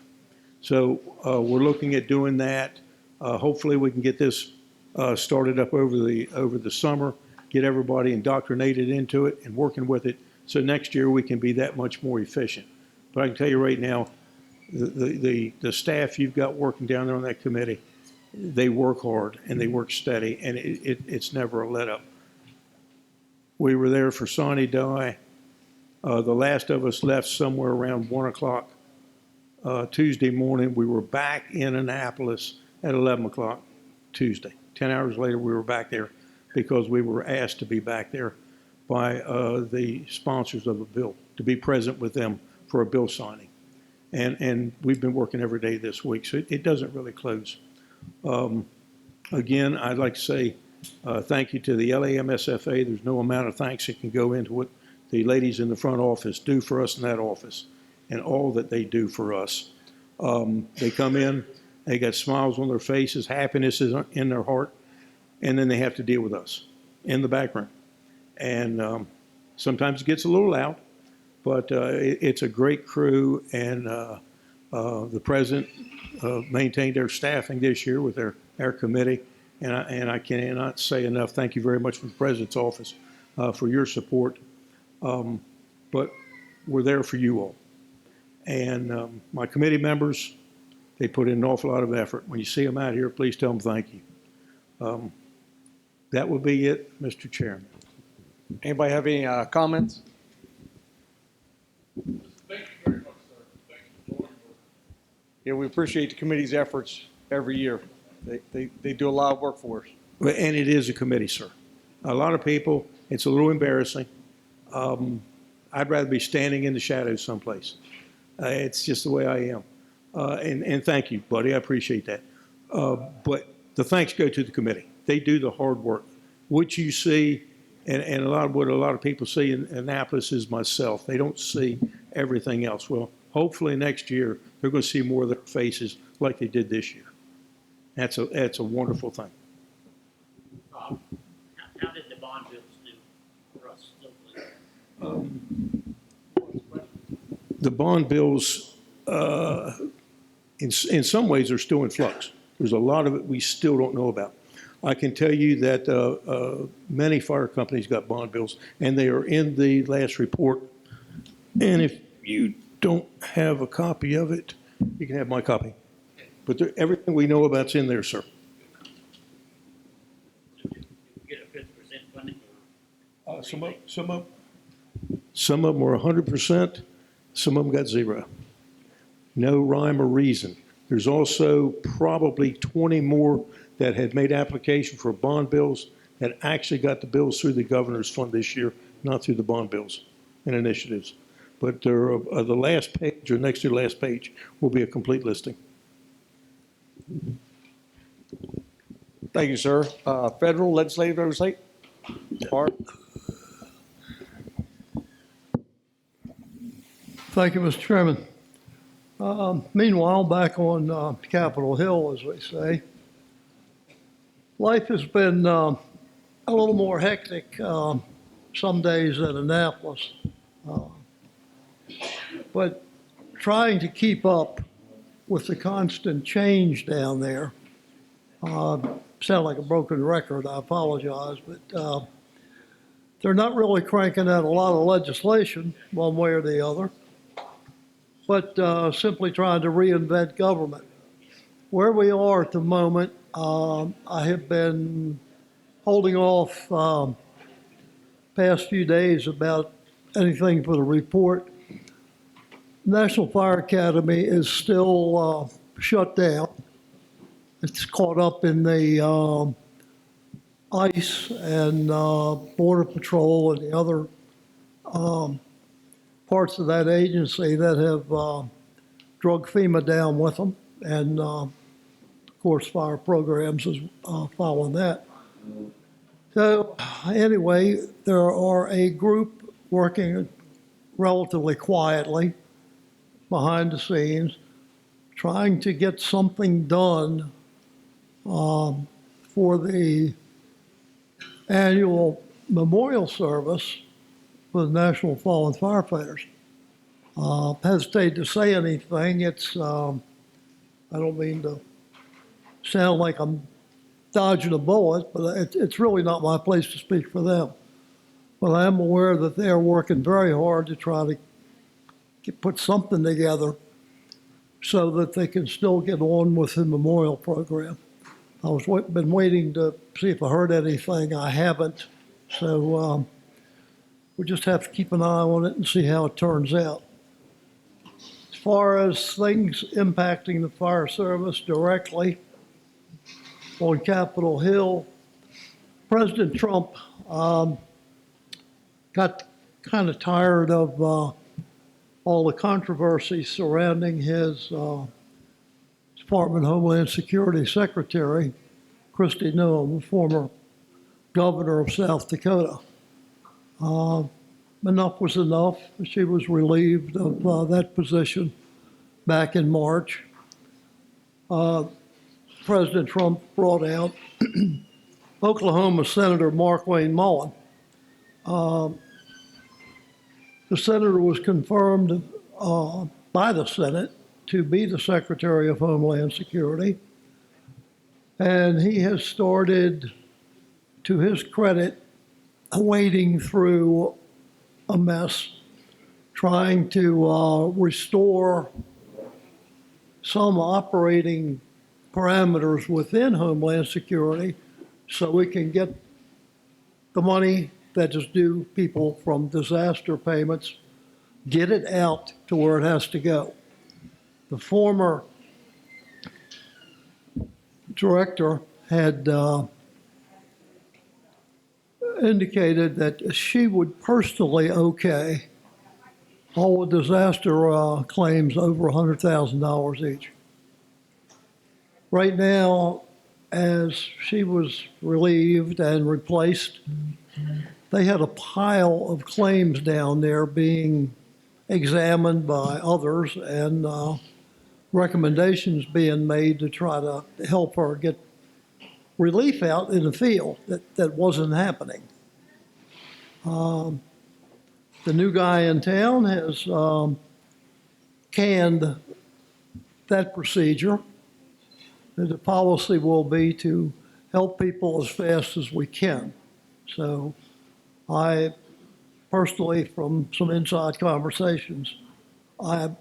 So we're looking at doing that. Hopefully we can get this started up over the summer, get everybody indoctrinated into it and working with it. So next year we can be that much more efficient. But I can tell you right now, the staff you've got working down there on that committee, they work hard and they work steady, and it's never a let up. We were there for Sonny Die. The last of us left somewhere around 1 o'clock Tuesday morning. We were back in Annapolis at 11 o'clock Tuesday. 10 hours later, we were back there because we were asked to be back there by the sponsors of a bill, to be present with them for a bill signing. And we've been working every day this week, so it doesn't really close. Again, I'd like to say thank you to the LAMSFA. There's no amount of thanks that can go into what the ladies in the front office do for us in that office and all that they do for us. They come in, they got smiles on their faces, happiness is in their heart, and then they have to deal with us in the background. And sometimes it gets a little loud, but it's a great crew, and the president maintained their staffing this year with our committee, and I cannot say enough. Thank you very much from the president's office for your support. But we're there for you all. And my committee members, they put in an awful lot of effort. When you see them out here, please tell them thank you. That would be it, Mr. Chairman. Anybody have any comments? Thank you very much, sir. Thank you for Yeah, we appreciate the committee's efforts every year. They do a lot of work for us. And it is a committee, sir. A lot of people, it's a little embarrassing. I'd rather be standing in the shadows someplace. It's just the way I am. And thank you, buddy. I appreciate that. But the thanks go to the committee. They do the hard work. What you see, and what a lot of people see in Annapolis is myself. They don't see everything else. Well, hopefully next year they're going to see more of their faces like they did this year. That's a wonderful thing. How did the bond bills do for us locally? The bond bills, in some ways, are still in flux. There's a lot of it we still don't know about. I can tell you that many fire companies got bond bills, and they are in the last report. And if you don't have a copy of it, you can have my copy. But everything we know about's in there, sir. Get a 50% funding? Some of them were 100%. Some of them got 0. No rhyme or reason. There's also probably 20 more that had made application for bond bills that actually got the bills through the governor's fund this year, not through the bond bills and initiatives. But the last page, or next to the last page, will be a complete listing. Thank you, sir. Federal legislative oversight? Art? Thank you, Mr. Chairman. Meanwhile, back on Capitol Hill, as we say, life has been a little more hectic some days than Annapolis. But trying to keep up with the constant change down there, sound like a broken record, I apologize, but they're not really cranking out a lot of legislation one way or the other, but simply trying to reinvent government. Where we are at the moment, I have been holding off past few days about anything for the report. National Fire Academy is still shut down. It's caught up in the ICE and Border Patrol and the other parts of that agency that have drug FEMA down with them. And of course, fire programs is following that. So anyway, there are a group working relatively quietly behind the scenes, trying to get something done for the annual memorial service for the National Fallen Firefighters. Hesitate to say anything. It's, I don't mean to sound like I'm dodging a bullet, but it's really not my place to speak for them. But I am aware that they are working very hard to try to put something together so that they can still get on with the memorial program. I was been waiting to see if I heard anything. I haven't. So we just have to keep an eye on it and see how it turns out. As far as things impacting the fire service directly on Capitol Hill, President Trump got kind of tired of all the controversy surrounding his Department of Homeland Security Secretary, Kristi Noem, former governor of South Dakota. Enough was enough. She was relieved of that position back in March. President Trump brought out Oklahoma Senator Markwayne Mullin. The senator was confirmed by the Senate to be the Secretary of Homeland Security, and he has started, to his credit, wading through a mess, trying to restore some operating parameters within Homeland Security so we can get the money that is due people from disaster payments, get it out to where it has to go. The former director had indicated that she would personally okay all the disaster claims over $100,000 each. Right now, as she was relieved and replaced, they had a pile of claims down there being examined by others and recommendations being made to try to help her get relief out in the field that wasn't happening. The new guy in town has canned that procedure. The policy will be to help people as fast as we can. So I personally, from some inside conversations, I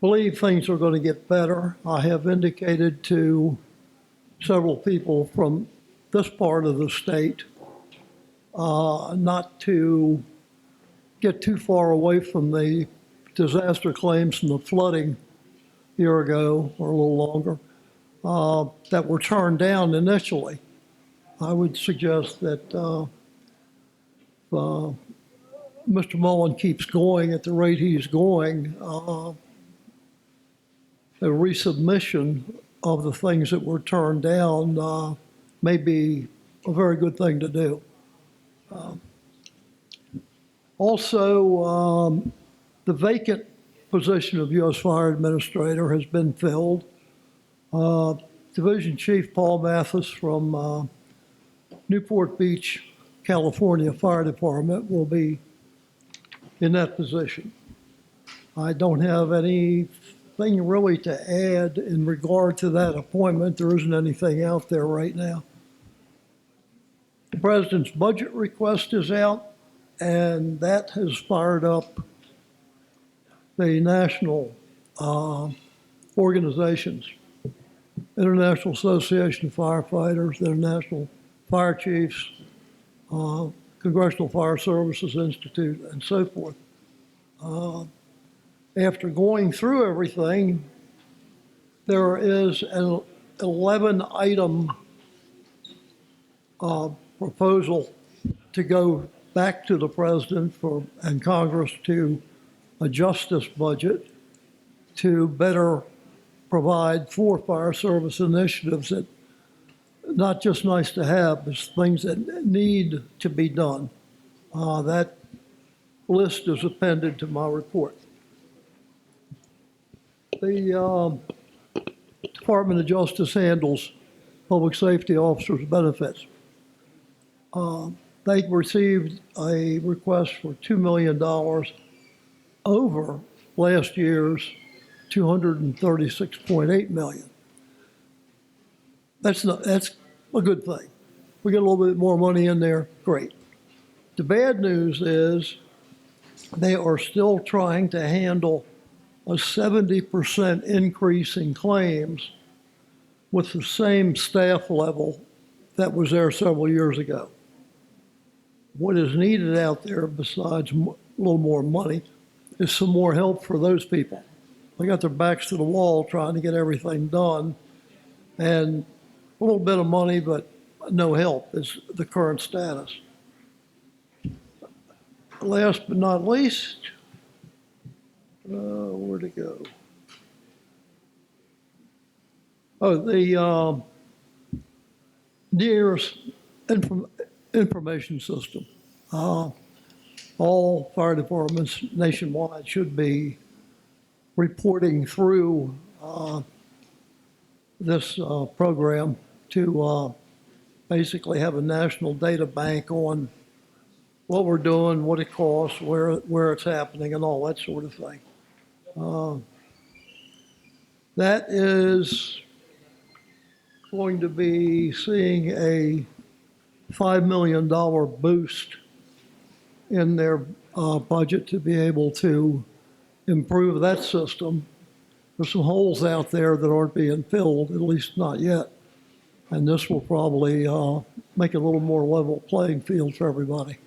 believe things are going to get better. I have indicated to several people from this part of the state not to get too far away from the disaster claims from the flooding a year ago or a little longer that were turned down initially. I would suggest that Mr. Mullin keeps going at the rate he's going, a resubmission of the things that were turned down may be a very good thing to do. Also, the vacant position of U.S. Fire Administrator has been filled. Division Chief Paul Mathis from Newport Beach, California Fire Department will be in that position. I don't have anything really to add in regard to that appointment. There isn't anything out there right now. The President's budget request is out, and that has fired up the national organizations, International Association of Firefighters, International Fire Chiefs, Congressional Fire Services Institute, and so forth. After going through everything, there is an 11-item proposal to go back to the President and Congress to adjust this budget to better provide for fire service initiatives that not just nice to have, but things that need to be done. That list is appended to my report. The Department of Justice handles public safety officers' benefits. They received a request for $2 million over last year's 236.8 million. That's a good thing. We get a little bit more money in there, great. The bad news is they are still trying to handle a 70% increase in claims with the same staff level that was there several years ago. What is needed out there, besides a little more money, is some more help for those people. They got their backs to the wall trying to get everything done, and a little bit of money, but no help is the current status. Last but not least, where'd it go? Oh, the nearest information system. All fire departments nationwide should be reporting through this program to basically have a national data bank on what we're doing, what it costs, where it's happening, and all that sort of thing. That is going to be seeing a $5 million boost in their budget to be able to improve that system. There's some holes out there that aren't being filled, at least not yet. And this will probably make it a little more level playing field for everybody.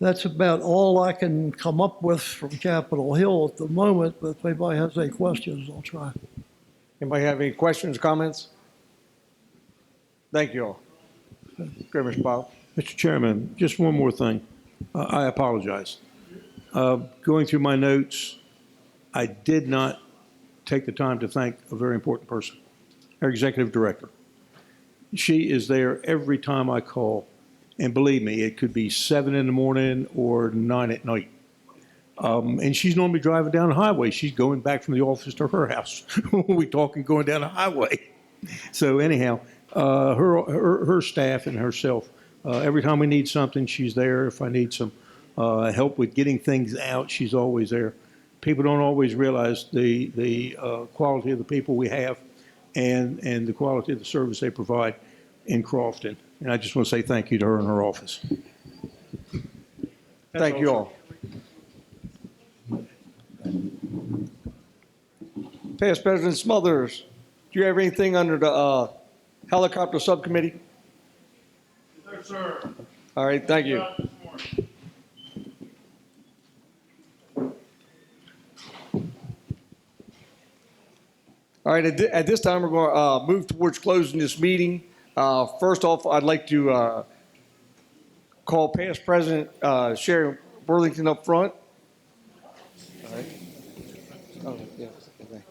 That's about all I can come up with from Capitol Hill at the moment, but if anybody has any questions, I'll try. Anybody have any questions, comments? Thank you all. Great, Mr. Bob. Mr. Chairman, just one more thing. I apologize. Going through my notes, I did not take the time to thank a very important person, our executive director. She is there every time I call. And believe me, it could be 7 in the morning or 9 at night. And she's normally driving down the highway. She's going back from the office to her house. We talking going down the highway. So anyhow, her staff and herself, every time we need something, she's there. If I need some help with getting things out, she's always there. People don't always realize the quality of the people we have and the quality of the service they provide in Crofton. And I just want to say thank you to her and her office. Thank you all. Past President Smothers, do you have anything under the helicopter subcommittee? Yes, sir. All right, thank you. All right, at this time, we're going to move towards closing this meeting. First off, I'd like to call past President Sherry Worthington up front. All right. Oh, yeah. Okay.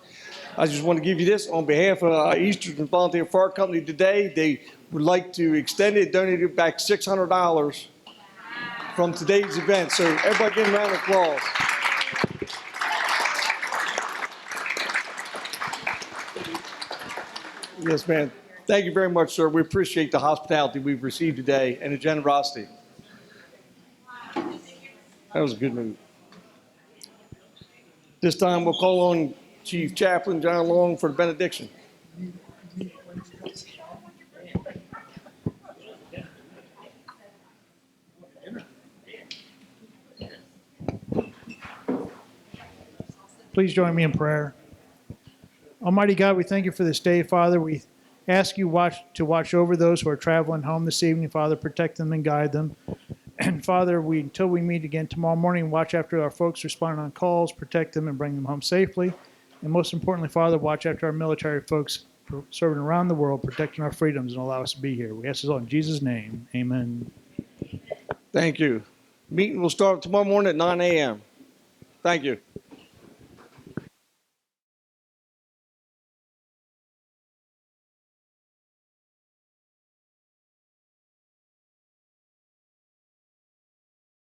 I just want to give you this on behalf of Eastern Volunteer Fire Company today. They would like to extend it, donate it back $600 from today's event. So everybody give them a round of applause. Yes, ma'am. Thank you very much, sir. We appreciate the hospitality we've received today and the generosity. That was a good move. This time we'll call on Chief Chaplain John Long for the benediction. Please join me in prayer. Almighty God, we thank you for this day, Father. We ask you to watch over those who are traveling home this evening, Father. Protect them and guide them. And Father, until we meet again tomorrow morning, watch after our folks responding on calls, protect them and bring them home safely. And most importantly, Father, watch after our military folks serving around the world, protecting our freedoms and allow us to be here. We ask this all in Jesus' name. Amen. Thank you. Meeting will start tomorrow morning at 9 a.m. Thank you.